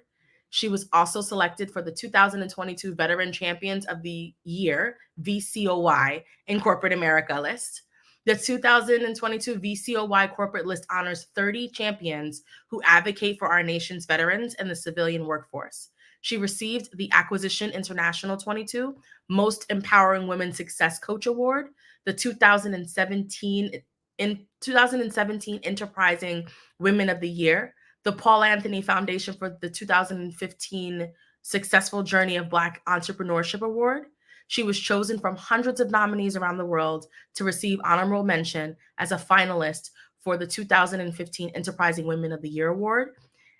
She was also selected for the 2022 Veteran Champions of the Year, VCOY, in Corporate America list. The 2022 VCOY corporate list honors 30 champions who advocate for our nation's veterans and the civilian workforce. She received the Acquisition International 22 Most Empowering Women Success Coach Award, the 2017 Enterprising Women of the Year, the Paul Anthony Foundation for the 2015 Successful Journey of Black Entrepreneurship Award. She was chosen from hundreds of nominees around the world to receive honorable mention as a finalist for the 2015 Enterprising Women of the Year Award.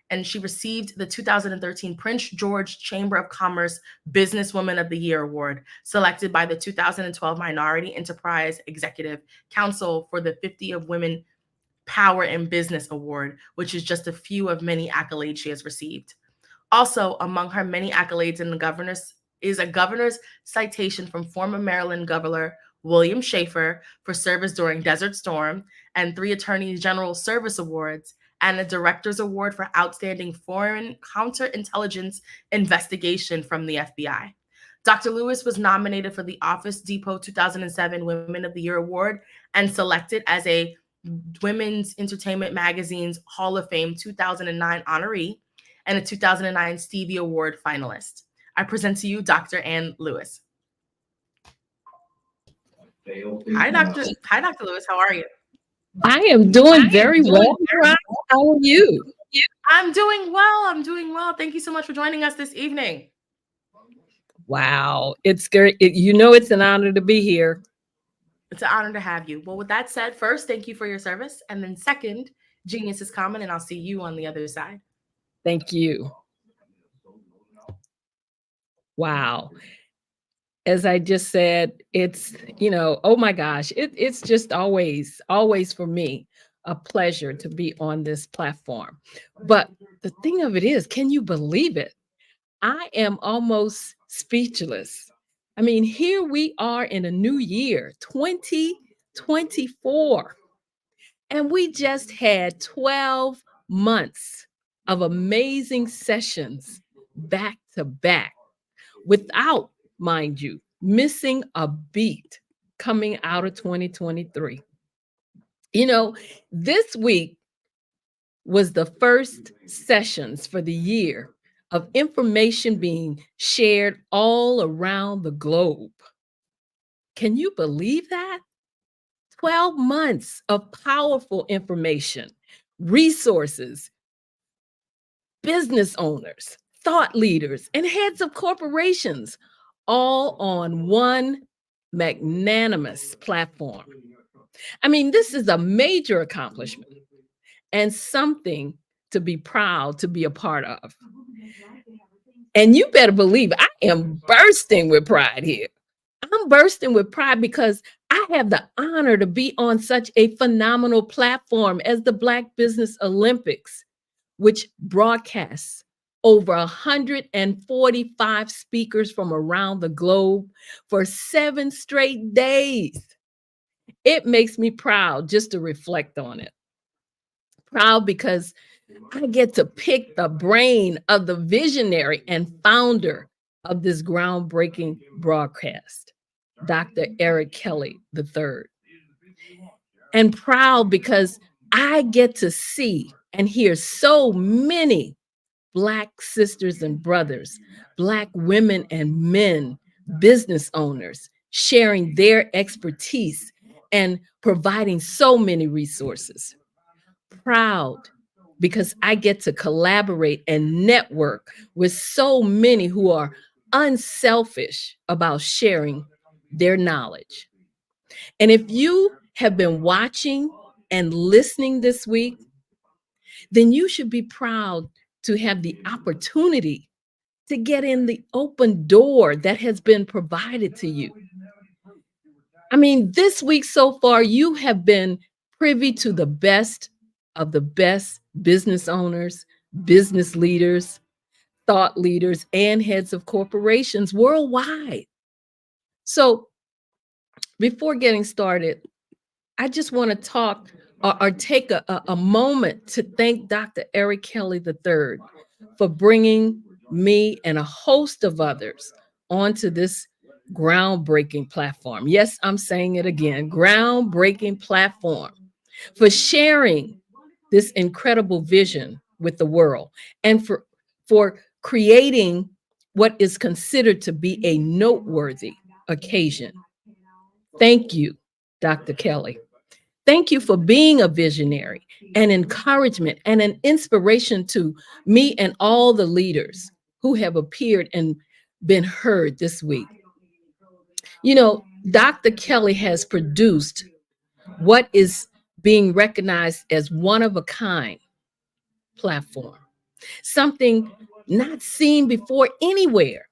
And she received the 2013 Prince George Chamber of Commerce Businesswoman of the Year Award, selected by the 2012 Minority Enterprise Executive Council for the 50 of Women Power in Business Award, which is just a few of many accolades she has received. Also, among her many accolades in the governor's citation from former Maryland Governor William Schaefer for service during Desert Storm, and 3 Attorney General Service Awards, and a Director's Award for Outstanding Foreign Counterintelligence Investigation from the FBI. Dr. Lewis was nominated for the Office Depot 2007 Women of the Year Award and selected as a Women's Entertainment Magazine's Hall of Fame 2009 honoree and a 2009 Stevie Award finalist. I present to you Dr. Ann Lewis. Hi, Dr. Lewis. How are you? I am doing very well. How are you? I'm doing well. Thank you so much for joining us this evening. Wow. It's great. It's an honor to be here. It's an honor to have you. Well, with that said, first, thank you for your service. And then second, genius is common, and I'll see you on the other side. Thank you. Wow. As I just said, it's, oh my gosh, it's just always for me a pleasure to be on this platform. But the thing of it is, can you believe it? I am almost speechless. I mean, here we are in a new year, 2024, and we just had 12 months of amazing sessions back to back without, mind you, missing a beat coming out of 2023. This week was the first sessions for the year of information being shared all around the globe. Can you believe that? 12 months of powerful information, resources, business owners, thought leaders, and heads of corporations, all on one magnanimous platform. I mean, this is a major accomplishment and something to be proud to be a part of. And you better believe I am bursting with pride here. I'm bursting with pride because I have the honor to be on such a phenomenal platform as the Black Business Olympics, which broadcasts over 145 speakers from around the globe for 7 straight days. It makes me proud just to reflect on it. Proud because I get to pick the brain of the visionary and founder of this groundbreaking broadcast, Dr. Eric Kelly III. And proud because I get to see and hear so many Black sisters and brothers, Black women and men, business owners, sharing their expertise and providing so many resources. Proud because I get to collaborate and network with so many who are unselfish about sharing their knowledge. And if you have been watching and listening this week, then you should be proud to have the opportunity to get in the open door that has been provided to you. I mean, this week so far, you have been privy to the best of the best business owners, business leaders, thought leaders, and heads of corporations worldwide. So before getting started, I just want to talk or take a moment to thank Dr. Eric Kelly III for bringing me and a host of others onto this groundbreaking platform. Yes, I'm saying it again, groundbreaking platform, for sharing this incredible vision with the world and for creating what is considered to be a noteworthy occasion. Thank you, Dr. Kelly. Thank you for being a visionary, an encouragement, and an inspiration to me and all the leaders who have appeared and been heard this week. You know, Dr. Kelly has produced what is being recognized as one of a kind platform, something not seen before anywhere.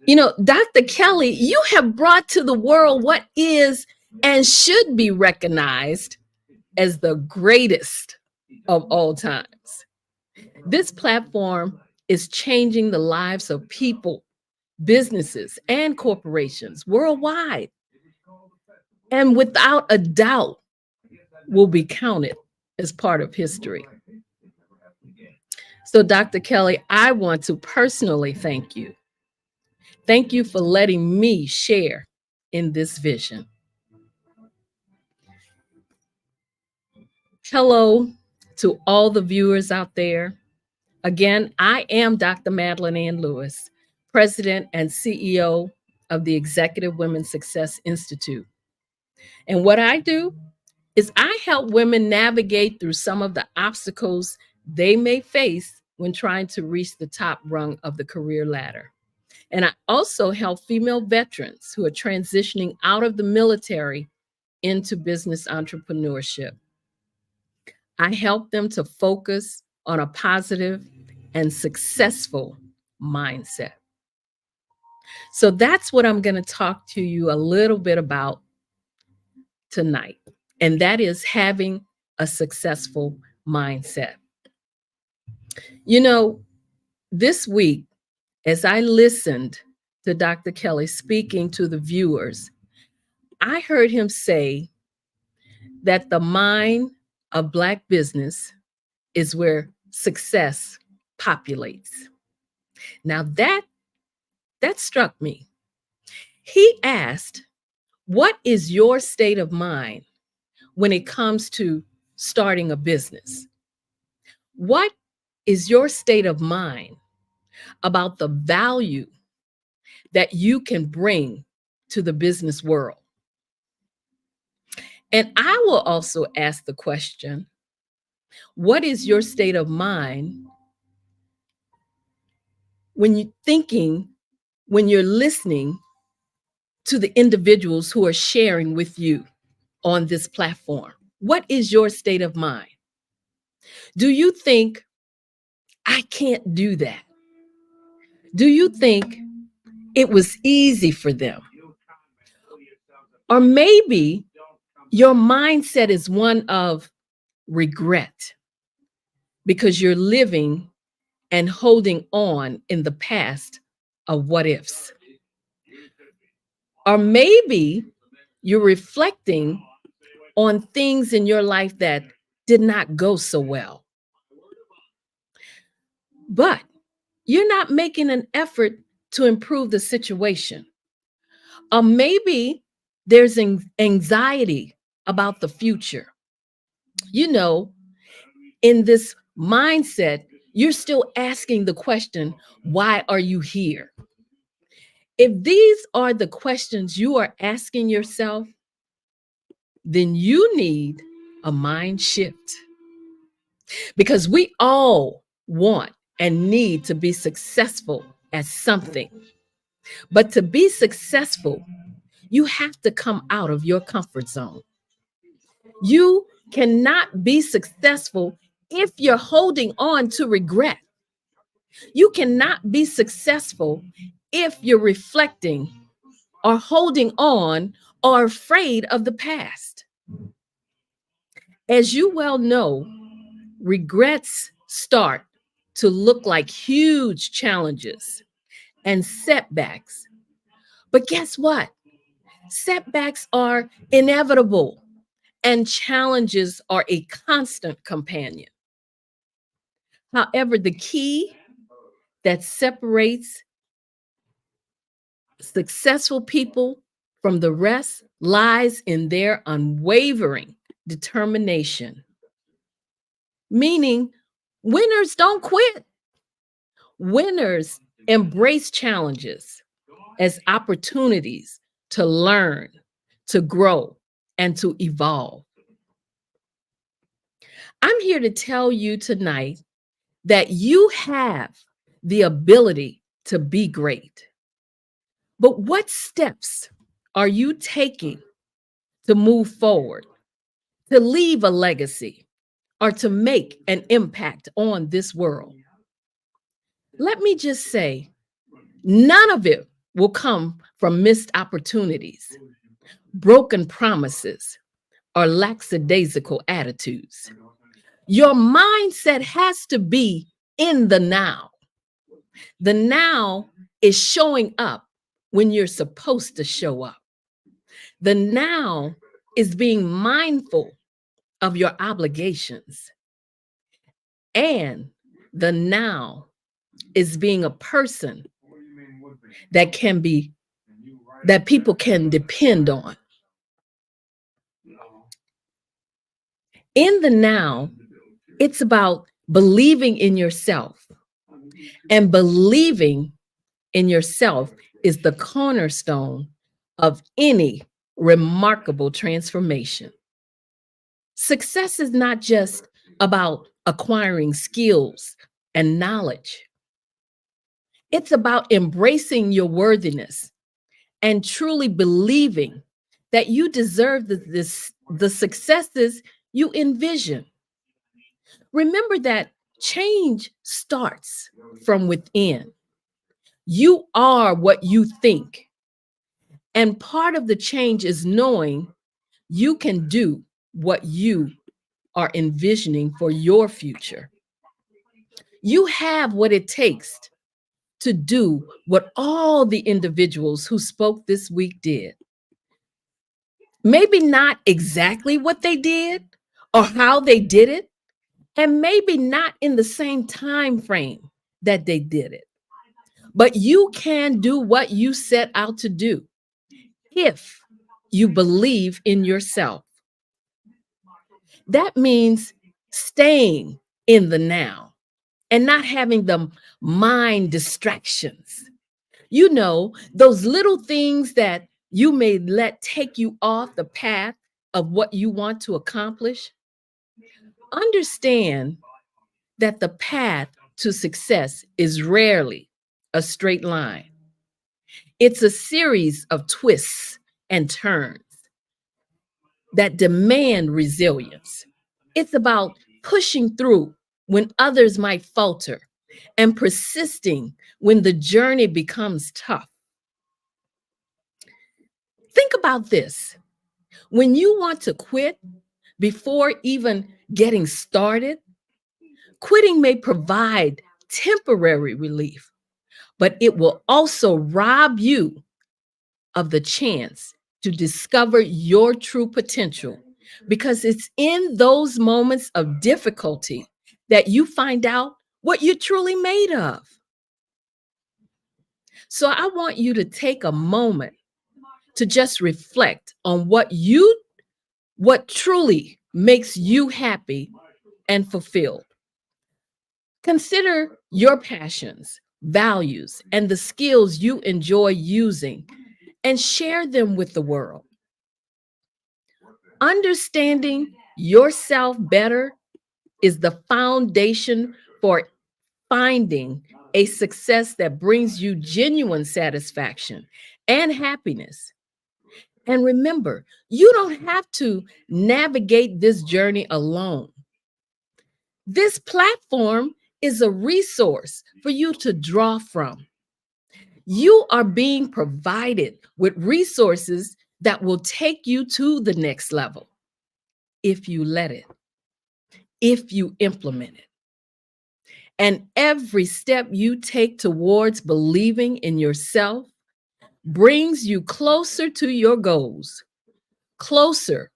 You know, Dr. Kelly, you have brought to the world what is and should be recognized as the greatest of all times. This platform is changing the lives of people, businesses, and corporations worldwide, and without a doubt will be counted as part of history. So, Dr. Kelly, I want to personally thank you. Thank you for letting me share in this vision. Hello to all the viewers out there. Again, I am Dr. Madeline Ann Lewis, President and CEO of the Executive Women's Success Institute. And what I do is I help women navigate through some of the obstacles they may face when trying to reach the top rung of the career ladder. And I also help female veterans who are transitioning out of the military into business entrepreneurship. I help them to focus on a positive and successful mindset. So that's what I'm going to talk to you a little bit about tonight. And that is having a successful mindset. You know, this week, as I listened to Dr. Kelly speaking to the viewers, I heard him say that the mind of Black business is where success populates. Now that struck me. He asked, what is your state of mind when it comes to starting a business? What is your state of mind about the value that you can bring to the business world? And I will also ask the question, what is your state of mind when you're listening to the individuals who are sharing with you on this platform? What is your state of mind? Do you think, I can't do that? Do you think it was easy for them? Or maybe your mindset is one of regret because you're living and holding on in the past of what ifs. Or maybe you're reflecting on things in your life that did not go so well. But you're not making an effort to improve the situation. Or maybe there's anxiety about the future. You know, in this mindset, you're still asking the question, why are you here? If these are the questions you are asking yourself, then you need a mind shift. because we all want and need to be successful at something. But to be successful, you have to come out of your comfort zone. You cannot be successful if you're holding on to regret. You cannot be successful if you're reflecting or holding on or afraid of the past. As you well know, regrets start to look like huge challenges and setbacks. But guess what? Setbacks are inevitable and challenges are a constant companion. However, the key that separates successful people from the rest lies in their unwavering determination. Meaning, winners don't quit. Winners embrace challenges as opportunities to learn, to grow, and to evolve. I'm here to tell you tonight that you have the ability to be great. But what steps are you taking to move forward, to leave a legacy, or to make an impact on this world? Let me just say, none of it will come from missed opportunities, broken promises, or lackadaisical attitudes. Your mindset has to be in the now. The now is showing up when you're supposed to show up. The now is being mindful of your obligations. And the now is being a person that people can depend on. In the now, it's about believing in yourself. And believing in yourself is the cornerstone of any remarkable transformation. Success is not just about acquiring skills and knowledge. It's about embracing your worthiness and truly believing that you deserve the successes you envision. Remember that change starts from within. You are what you think. And part of the change is knowing you can do what you are envisioning for your future. You have what it takes to do what all the individuals who spoke this week did. Maybe not exactly what they did or how they did it, and maybe not in the same time frame that they did it. But you can do what you set out to do if you believe in yourself. That means staying in the now and not having the mind distractions. You know, those little things that you may let take you off the path of what you want to accomplish. Understand that the path to success is rarely a straight line. It's a series of twists and turns that demand resilience. It's about pushing through when others might falter and persisting when the journey becomes tough. Think about this. When you want to quit before even getting started, quitting may provide temporary relief, but it will also rob you of the chance to discover your true potential, because it's in those moments of difficulty that you find out what you're truly made of. So I want you to take a moment to just reflect on what truly makes you happy and fulfilled. Consider your passions, values, and the skills you enjoy using and share them with the world. Understanding yourself better is the foundation for finding a success that brings you genuine satisfaction and happiness. And remember, you don't have to navigate this journey alone. This platform is a resource for you to draw from. You are being provided with resources that will take you to the next level if you let it, if you implement it. And every step you take towards believing in yourself brings you closer to your goals, closer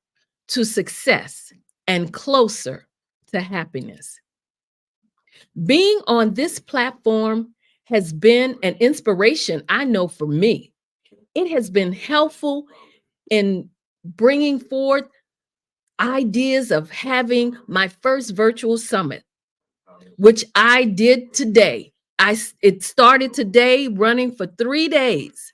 to success, and closer to happiness. Being on this platform has been an inspiration, I know, for me. It has been helpful in bringing forth ideas of having my first virtual summit, which I did today. It started today, running for 3 days.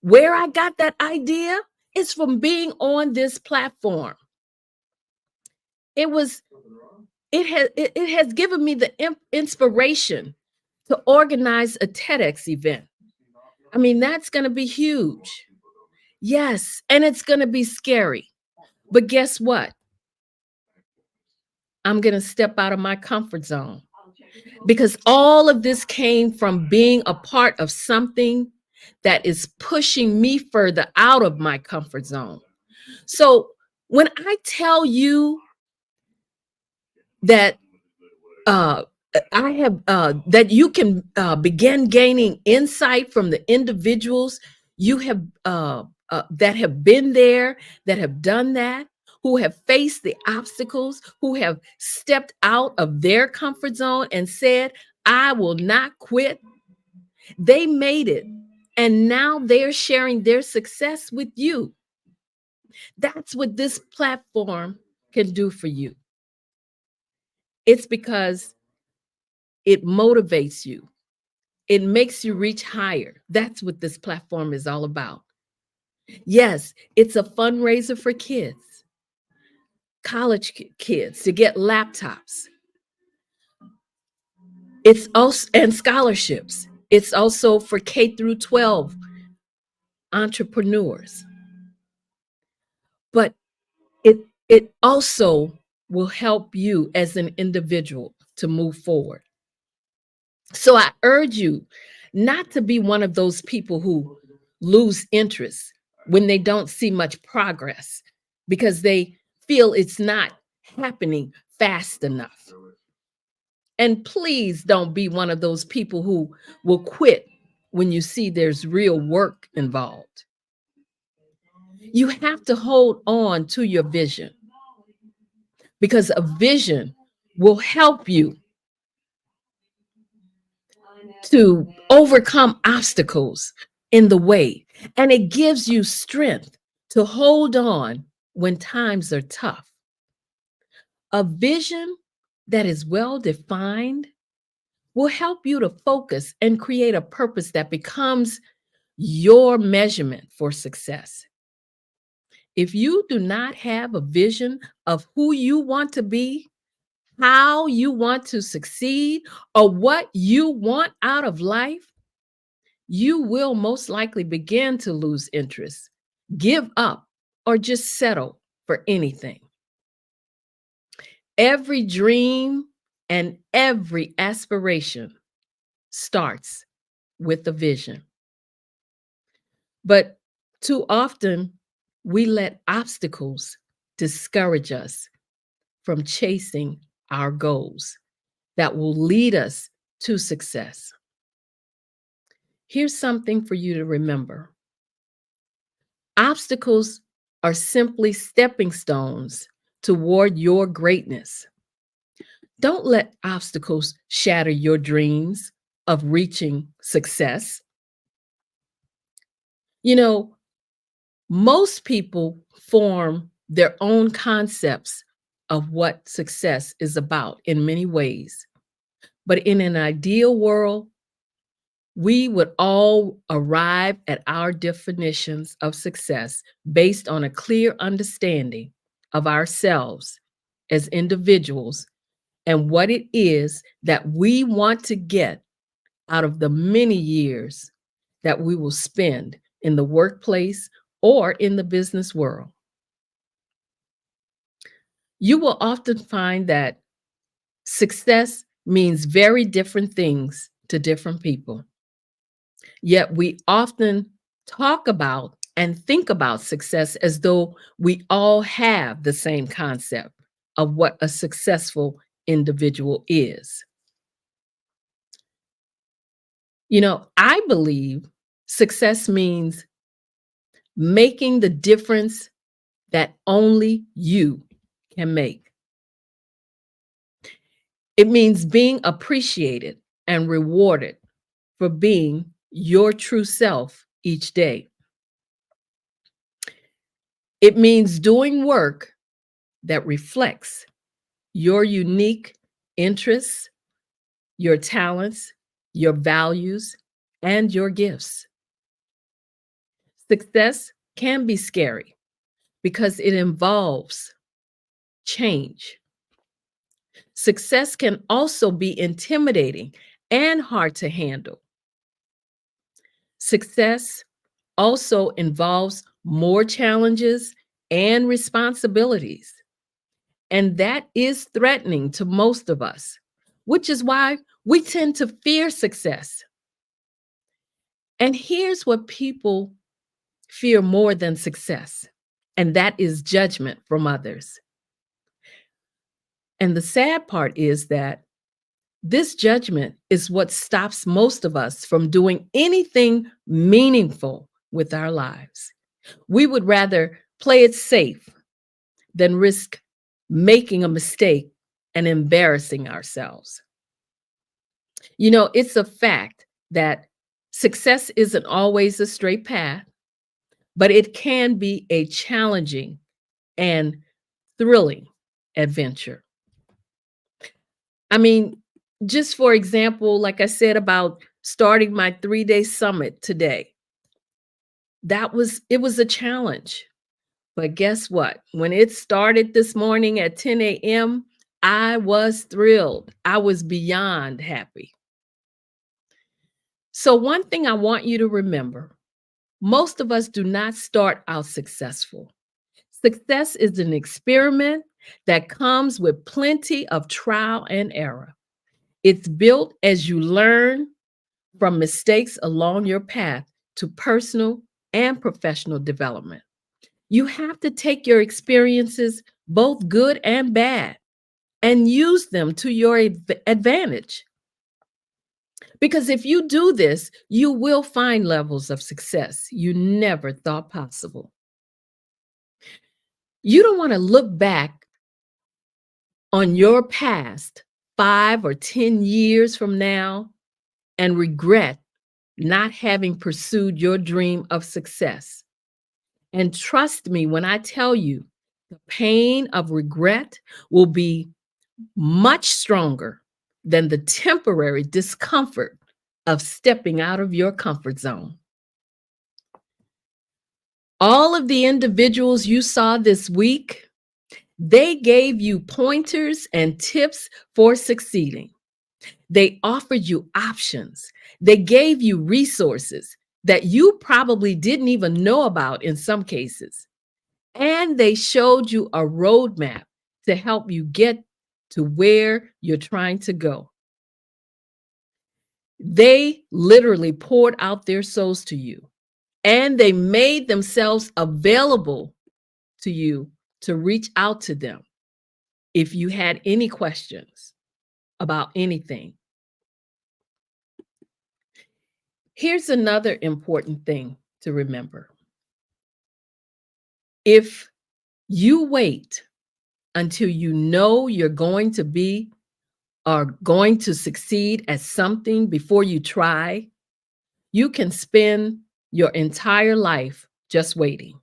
Where I got that idea is from being on this platform. It has given me the inspiration to organize a TEDx event. I mean, that's going to be huge. Yes, and it's going to be scary. But guess what? I'm going to step out of my comfort zone, because all of this came from being a part of something that is pushing me further out of my comfort zone. So when I tell you that I have that you can begin gaining insight from the individuals you have that have been there, that have done that, who have faced the obstacles, who have stepped out of their comfort zone and said, I will not quit. They made it, and now they're sharing their success with you. That's what this platform can do for you. It's because it motivates you. It makes you reach higher. That's what this platform is all about. Yes, it's a fundraiser for kids, college kids, to get laptops. It's also, and scholarships. It's also for K through 12 entrepreneurs. But it also will help you as an individual to move forward. So I urge you not to be one of those people who lose interest when they don't see much progress because they feel it's not happening fast enough. And please don't be one of those people who will quit when you see there's real work involved. You have to hold on to your vision, because a vision will help you to overcome obstacles in the way, and it gives you strength to hold on when times are tough. A vision that is well defined will help you to focus and create a purpose that becomes your measurement for success. If you do not have a vision of who you want to be, how you want to succeed, or what you want out of life, you will most likely begin to lose interest, give up, or just settle for anything. Every dream and every aspiration starts with a vision. But too often, we let obstacles discourage us from chasing our goals that will lead us to success. Here's something for you to remember. Obstacles are simply stepping stones toward your greatness. Don't let obstacles shatter your dreams of reaching success. You know, most people form their own concepts of what success is about in many ways. But in an ideal world, we would all arrive at our definitions of success based on a clear understanding of ourselves as individuals and what it is that we want to get out of the many years that we will spend in the workplace or in the business world. You will often find that success means very different things to different people. Yet we often talk about and think about success as though we all have the same concept of what a successful individual is. You know, I believe success means making the difference that only you can make. It means being appreciated and rewarded for being your true self each day. It means doing work that reflects your unique interests, your talents, your values, and your gifts. Success can be scary because it involves change. Success can also be intimidating and hard to handle. Success also involves more challenges and responsibilities. And that is threatening to most of us, which is why we tend to fear success. And here's what people fear more than success, and that is judgment from others. And the sad part is that this judgment is what stops most of us from doing anything meaningful with our lives. We would rather play it safe than risk making a mistake and embarrassing ourselves. You know, it's a fact that success isn't always a straight path, but it can be a challenging and thrilling adventure. I mean, just for example, like I said about starting my 3-day summit today, it was a challenge. But guess what? When it started this morning at 10 a.m., I was thrilled. I was beyond happy. So one thing I want you to remember, most of us do not start out successful. Success is an experiment that comes with plenty of trial and error. It's built as you learn from mistakes along your path to personal and professional development. You have to take your experiences, both good and bad, and use them to your advantage. Because if you do this, you will find levels of success you never thought possible. You don't want to look back on your past 5 or 10 years from now and regret not having pursued your dream of success. And trust me when I tell you, the pain of regret will be much stronger than the temporary discomfort of stepping out of your comfort zone. All of the individuals you saw this week, they gave you pointers and tips for succeeding. They offered you options. They gave you resources that you probably didn't even know about in some cases. And they showed you a roadmap to help you get to where you're trying to go. They literally poured out their souls to you, and they made themselves available to you to reach out to them if you had any questions about anything. Here's another important thing to remember. If you wait until you know you're going to be or going to succeed at something before you try, you can spend your entire life just waiting.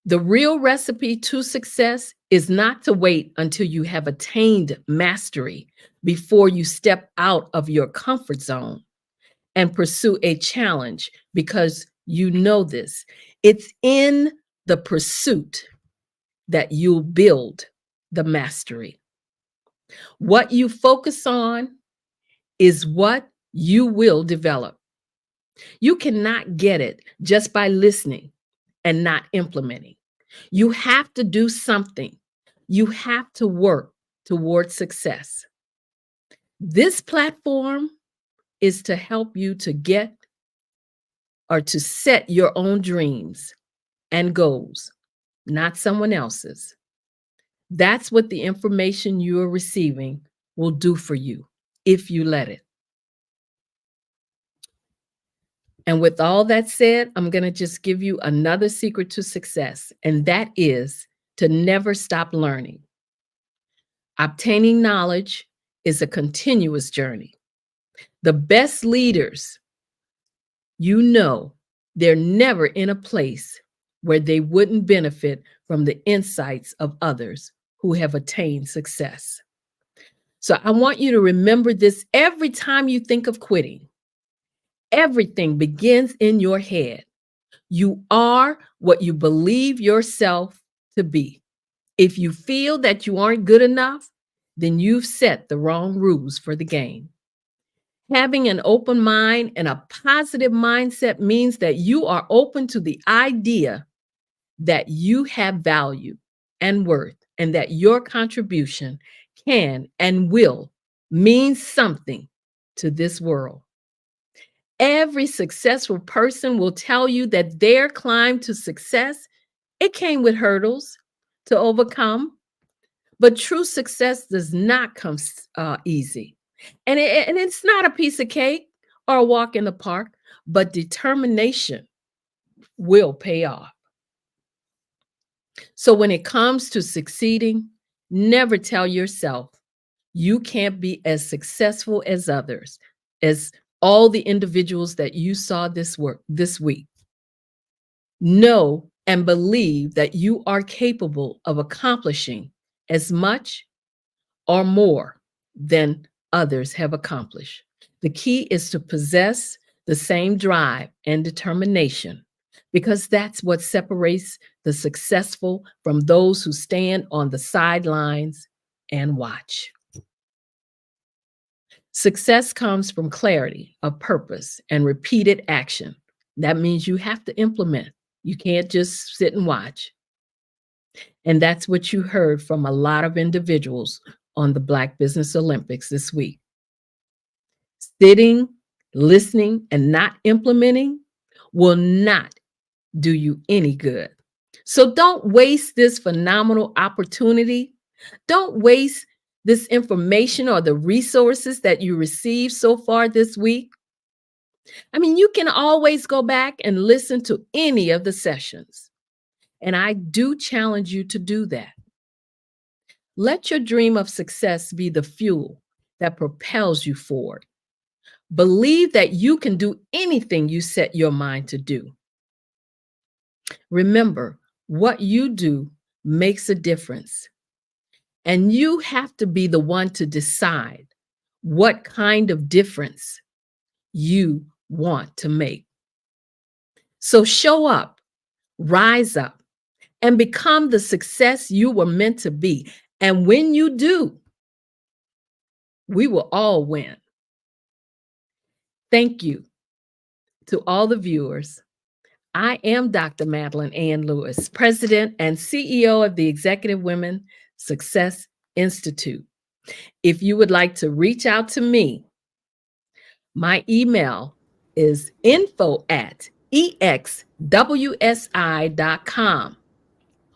The real recipe to success is not to wait until you have attained mastery before you step out of your comfort zone and pursue a challenge, because you know this. It's in the pursuit that you'll build the mastery. What you focus on is what you will develop. You cannot get it just by listening and not implementing. You have to do something. You have to work towards success. This platform is to help you to get or to set your own dreams and goals, not someone else's. That's what the information you are receiving will do for you if you let it. And with all that said, I'm going to just give you another secret to success, and that is to never stop learning. Obtaining knowledge is a continuous journey. The best leaders, you know, they're never in a place where they wouldn't benefit from the insights of others who have attained success. So I want you to remember this every time you think of quitting. Everything begins in your head. You are what you believe yourself to be. If you feel that you aren't good enough, then you've set the wrong rules for the game. Having an open mind and a positive mindset means that you are open to the idea that you have value and worth, and that your contribution can and will mean something to this world. Every successful person will tell you that their climb to success, it came with hurdles to overcome, but true success does not come easy. And it's not a piece of cake or a walk in the park, but determination will pay off. So when it comes to succeeding, never tell yourself you can't be as successful as others, as all the individuals that you saw this week. Know and believe that you are capable of accomplishing as much or more than others have accomplished. The key is to possess the same drive and determination, because that's what separates the successful from those who stand on the sidelines and watch. Success comes from clarity of purpose and repeated action. That means you have to implement. You can't just sit and watch. And that's what you heard from a lot of individuals on the Black Business Olympics this week. Sitting, listening, and not implementing will not do you any good. So don't waste this phenomenal opportunity. Don't waste this information or the resources that you received so far this week. I mean, you can always go back and listen to any of the sessions. And I do challenge you to do that. Let your dream of success be the fuel that propels you forward. Believe that you can do anything you set your mind to do. Remember, what you do makes a difference. And you have to be the one to decide what kind of difference you want to make. So show up, rise up, and become the success you were meant to be. And when you do, we will all win. Thank you to all the viewers. I am Dr. Madeline Ann Lewis, President and CEO of the Executive Women Success Institute. If you would like to reach out to me, my email is info@exwsi.com,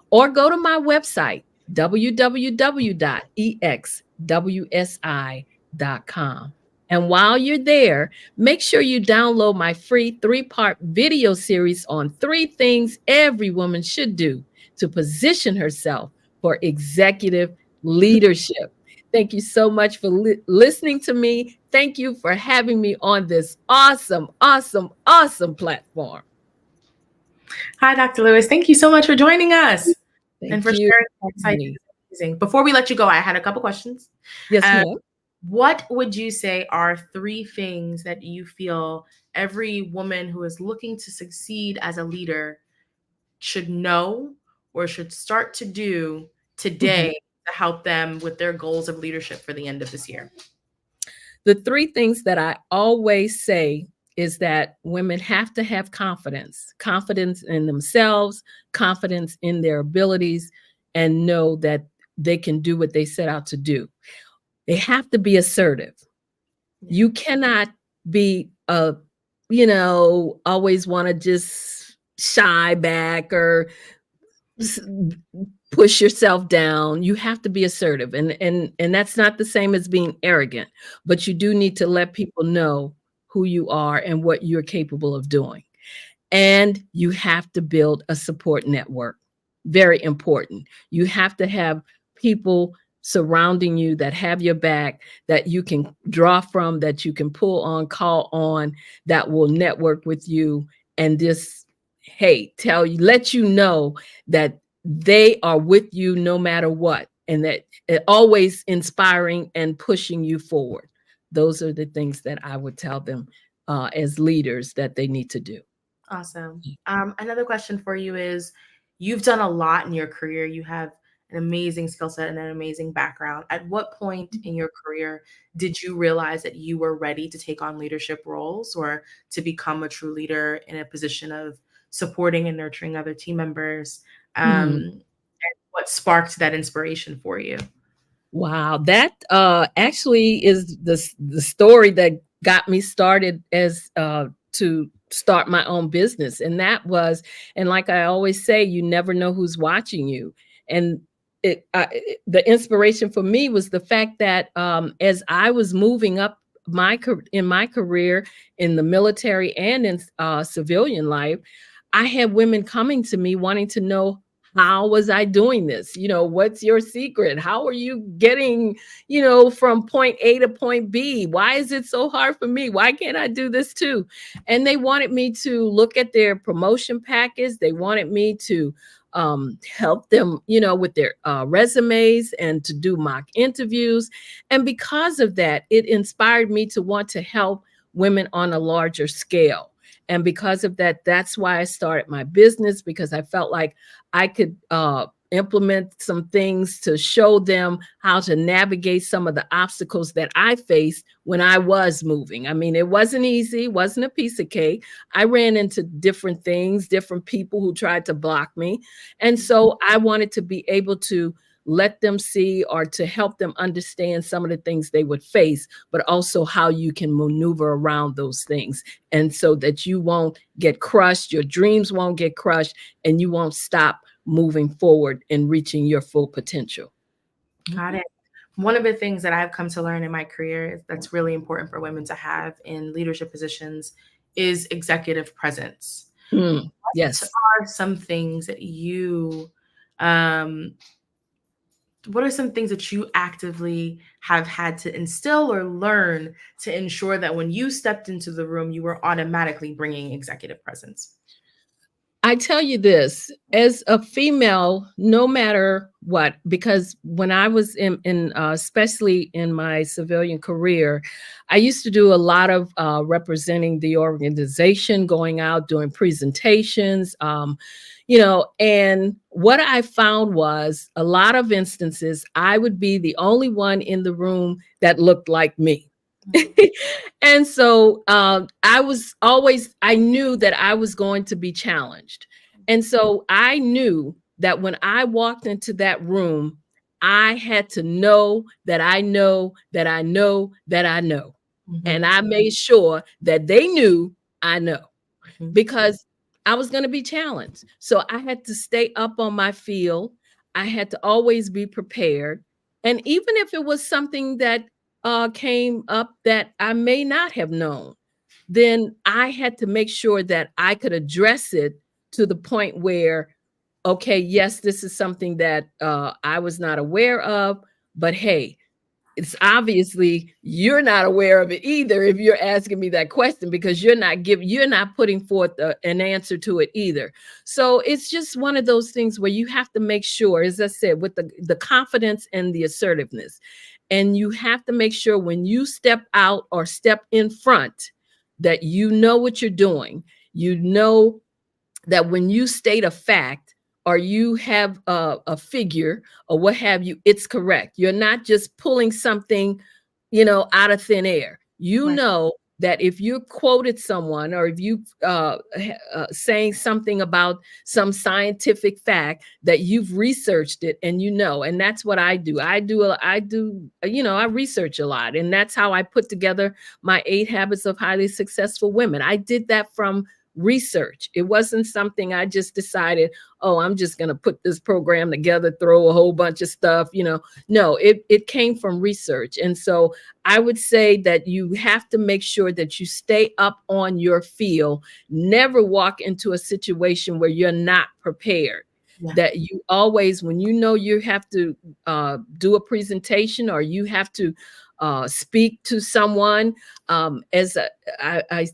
or go to my website, www.exwsi.com. And while you're there, make sure you download my free 3-part video series on 3 things every woman should do to position herself for executive leadership. Thank you so much for listening to me. Thank you for having me on this awesome, awesome, awesome platform. Hi, Dr. Lewis. Thank you so much for joining us and for sharing insights. Amazing. Before we let you go, I had a couple questions. Yes, ma'am. What would you say are 3 things that you feel every woman who is looking to succeed as a leader should know or should start to do today to help them with their goals of leadership for the end of this year? The three things that I always say is that women have to have confidence in themselves, confidence in their abilities, and know that they can do what they set out to do. They have to be assertive. You cannot be always want to just shy back or push yourself down. You have to be assertive, and that's not the same as being arrogant, but you do need to let people know who you are and what you're capable of doing. And you have to build a support network. Very important. You have to have people surrounding you that have your back, that you can draw from, that you can pull on, call on, that will network with you and just, hey, let you know that they are with you no matter what, and that it always inspiring and pushing you forward. Those are the things that I would tell them as leaders that they need to do. Awesome. Another question for you is, you've done a lot in your career. You have an amazing skill set and an amazing background. At what point in your career did you realize that you were ready to take on leadership roles or to become a true leader in a position of supporting and nurturing other team members? And what sparked that inspiration for you? Wow, that actually is the story that got me started as to start my own business. And that was, and like I always say, you never know who's watching you. And the inspiration for me was the fact that as I was moving up in my career in the military and in civilian life, I had women coming to me wanting to know, how was I doing this? What's your secret? How are you getting, from point A to point B? Why is it so hard for me? Why can't I do this too? And they wanted me to look at their promotion package. They wanted me to help them, with their resumes and to do mock interviews. And because of that, it inspired me to want to help women on a larger scale. And because of that, that's why I started my business, because I felt like I could implement some things to show them how to navigate some of the obstacles that I faced when I was moving. I mean, it wasn't easy, it wasn't a piece of cake. I ran into different things, different people who tried to block me. And so I wanted to be able to let them see or to help them understand some of the things they would face, but also how you can maneuver around those things. And so that you won't get crushed, your dreams won't get crushed, and you won't stop moving forward and reaching your full potential. Got it. One of the things that I've come to learn in my career that's really important for women to have in leadership positions is executive presence. Yes. What are some things that you what are some things that you actively have had to instill or learn to ensure that when you stepped into the room, you were automatically bringing executive presence? I tell you this, as a female, no matter what, because when I was in especially in my civilian career, I used to do a lot of representing the organization, going out, doing presentations, and what I found was a lot of instances, I would be the only one in the room that looked like me. And so I knew that I was going to be challenged. And so I knew that when I walked into that room, I had to know that I know that I know that I know. And I made sure that they knew I know, because I was going to be challenged. So I had to stay up on my field. I had to always be prepared. And even if it was something that came up that I may not have known, then I had to make sure that I could address it to the point where, okay, yes, this is something that I was not aware of, but hey, it's obviously you're not aware of it either if you're asking me that question, because you're not putting forth an answer to it either. So it's just one of those things where you have to make sure, as I said, with the confidence and the assertiveness, and you have to make sure when you step out or step in front that you know what you're doing. You know that when you state a fact, or you have a figure or what have you, it's correct. You're not just pulling something, out of thin air. You know that if you quoted someone or if you saying something about some scientific fact, that you've researched it and and that's what I do. I research a lot, and that's how I put together my 8 Habits of Highly Successful Women. I did that from research. It wasn't something I just decided, oh, I'm just going to put this program together, throw a whole bunch of stuff, No, it came from research. And so I would say that you have to make sure that you stay up on your field, never walk into a situation where you're not prepared. Yeah. That you always, when you have to do a presentation or you have to speak to someone, as I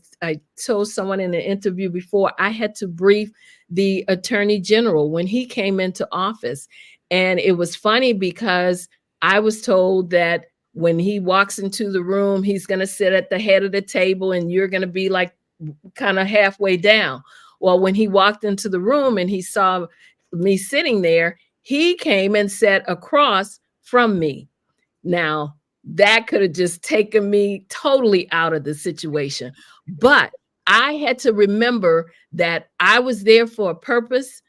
told someone in an interview before, I had to brief the Attorney General when he came into office. And it was funny because I was told that when he walks into the room, he's going to sit at the head of the table and you're going to be like kind of halfway down. Well, when he walked into the room and he saw me sitting there, he came and sat across from me. Now, that could have just taken me totally out of the situation. But I had to remember that I was there for a purpose.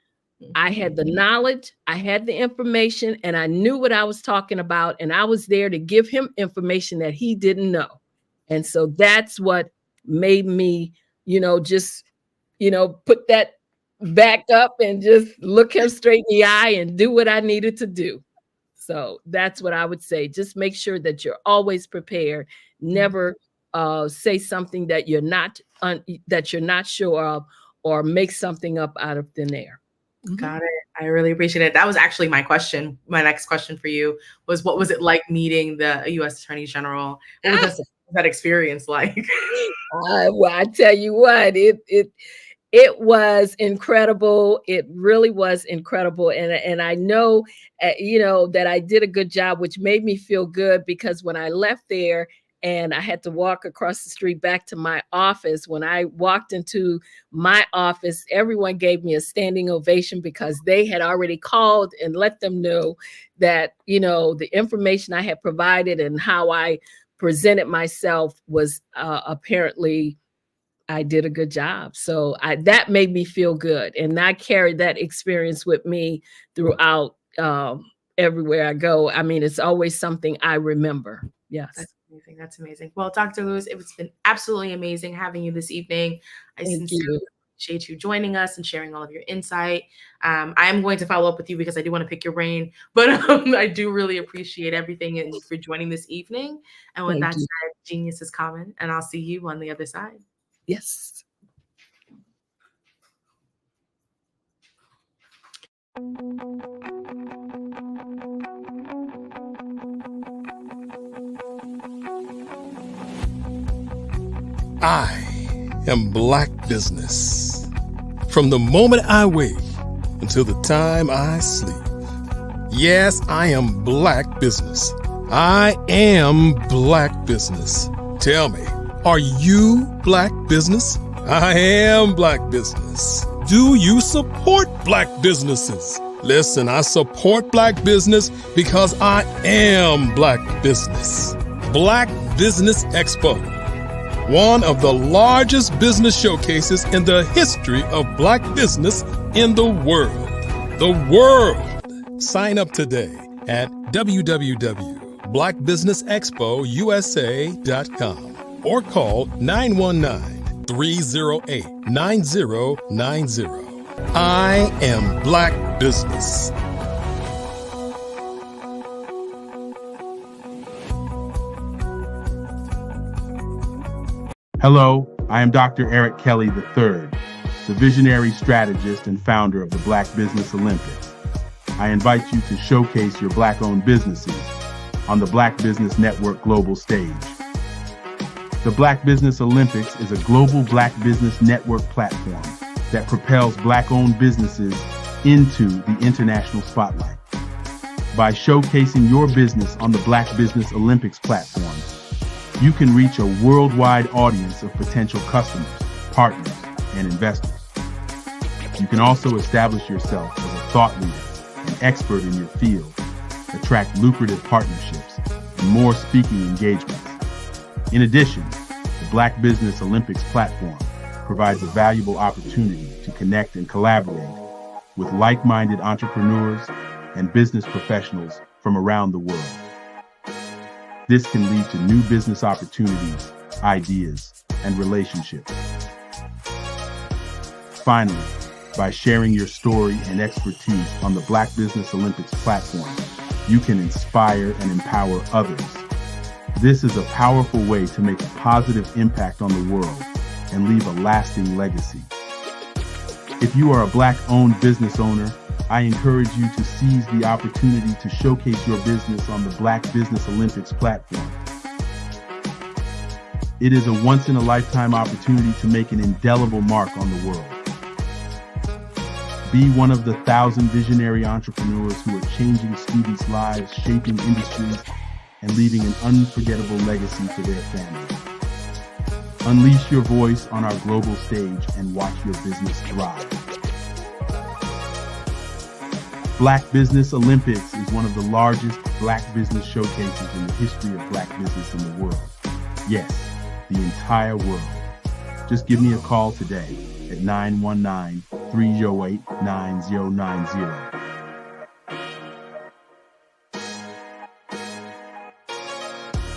I had the knowledge, I had the information, and I knew what I was talking about. And I was there to give him information that he didn't know. And so that's what made me, just, put that back up and just look him straight in the eye and do what I needed to do. So that's what I would say. Just make sure that you're always prepared. Never say something that you're not sure of, or make something up out of thin air. Got it. I really appreciate it. That was actually my question. My next question for you was, what was it like meeting the U.S. Attorney General? What was that experience like? Well, I tell you what, it was incredible. It really was incredible. And I know, that I did a good job, which made me feel good, because when I left there and I had to walk across the street back to my office, when I walked into my office, everyone gave me a standing ovation, because they had already called and let them know that, the information I had provided and how I presented myself was apparently I did a good job. So that made me feel good. And I carried that experience with me throughout everywhere I go. I mean, it's always something I remember. Yes. That's amazing. That's amazing. Well, Dr. Lewis, it's been absolutely amazing having you this evening. I sincerely appreciate you joining us and sharing all of your insight. I am going to follow up with you because I do want to pick your brain, but I do really appreciate everything and for joining this evening. And with that said, genius is common, and I'll see you on the other side. Yes. I am Black Business. From the moment I wake until the time I sleep. Yes, I am Black Business. I am Black Business. Tell me, are you Black Business? I am Black Business. Do you support Black businesses? Listen, I support Black business because I am Black Business. Black Business Expo, one of the largest business showcases in the history of Black business in the world. The world! Sign up today at www.blackbusinessexpousa.com. or call 919-308-9090. I am Black Business. Hello, I am Dr. Eric Kelly III, the visionary strategist and founder of the Black Business Olympics. I invite you to showcase your Black-owned businesses on the Black Business Network global stage. The Black Business Olympics is a global Black Business Network platform that propels Black-owned businesses into the international spotlight. By showcasing your business on the Black Business Olympics platform, you can reach a worldwide audience of potential customers, partners, and investors. You can also establish yourself as a thought leader and expert in your field, attract lucrative partnerships, and more speaking engagements. In addition, the Black Business Olympics platform provides a valuable opportunity to connect and collaborate with like-minded entrepreneurs and business professionals from around the world. This can lead to new business opportunities, ideas, and relationships. Finally, by sharing your story and expertise on the Black Business Olympics platform, you can inspire and empower others. This is a powerful way to make a positive impact on the world and leave a lasting legacy. If you are a Black-owned business owner, I encourage you to seize the opportunity to showcase your business on the Black Business Olympics platform. It is a once-in-a-lifetime opportunity to make an indelible mark on the world. Be one of the 1,000 visionary entrepreneurs who are changing students' lives, shaping industries, and leaving an unforgettable legacy for their families. Unleash your voice on our global stage and watch your business thrive. Black Business Olympics is one of the largest Black business showcases in the history of Black business in the world. Yes, the entire world. Just give me a call today at 919-308-9090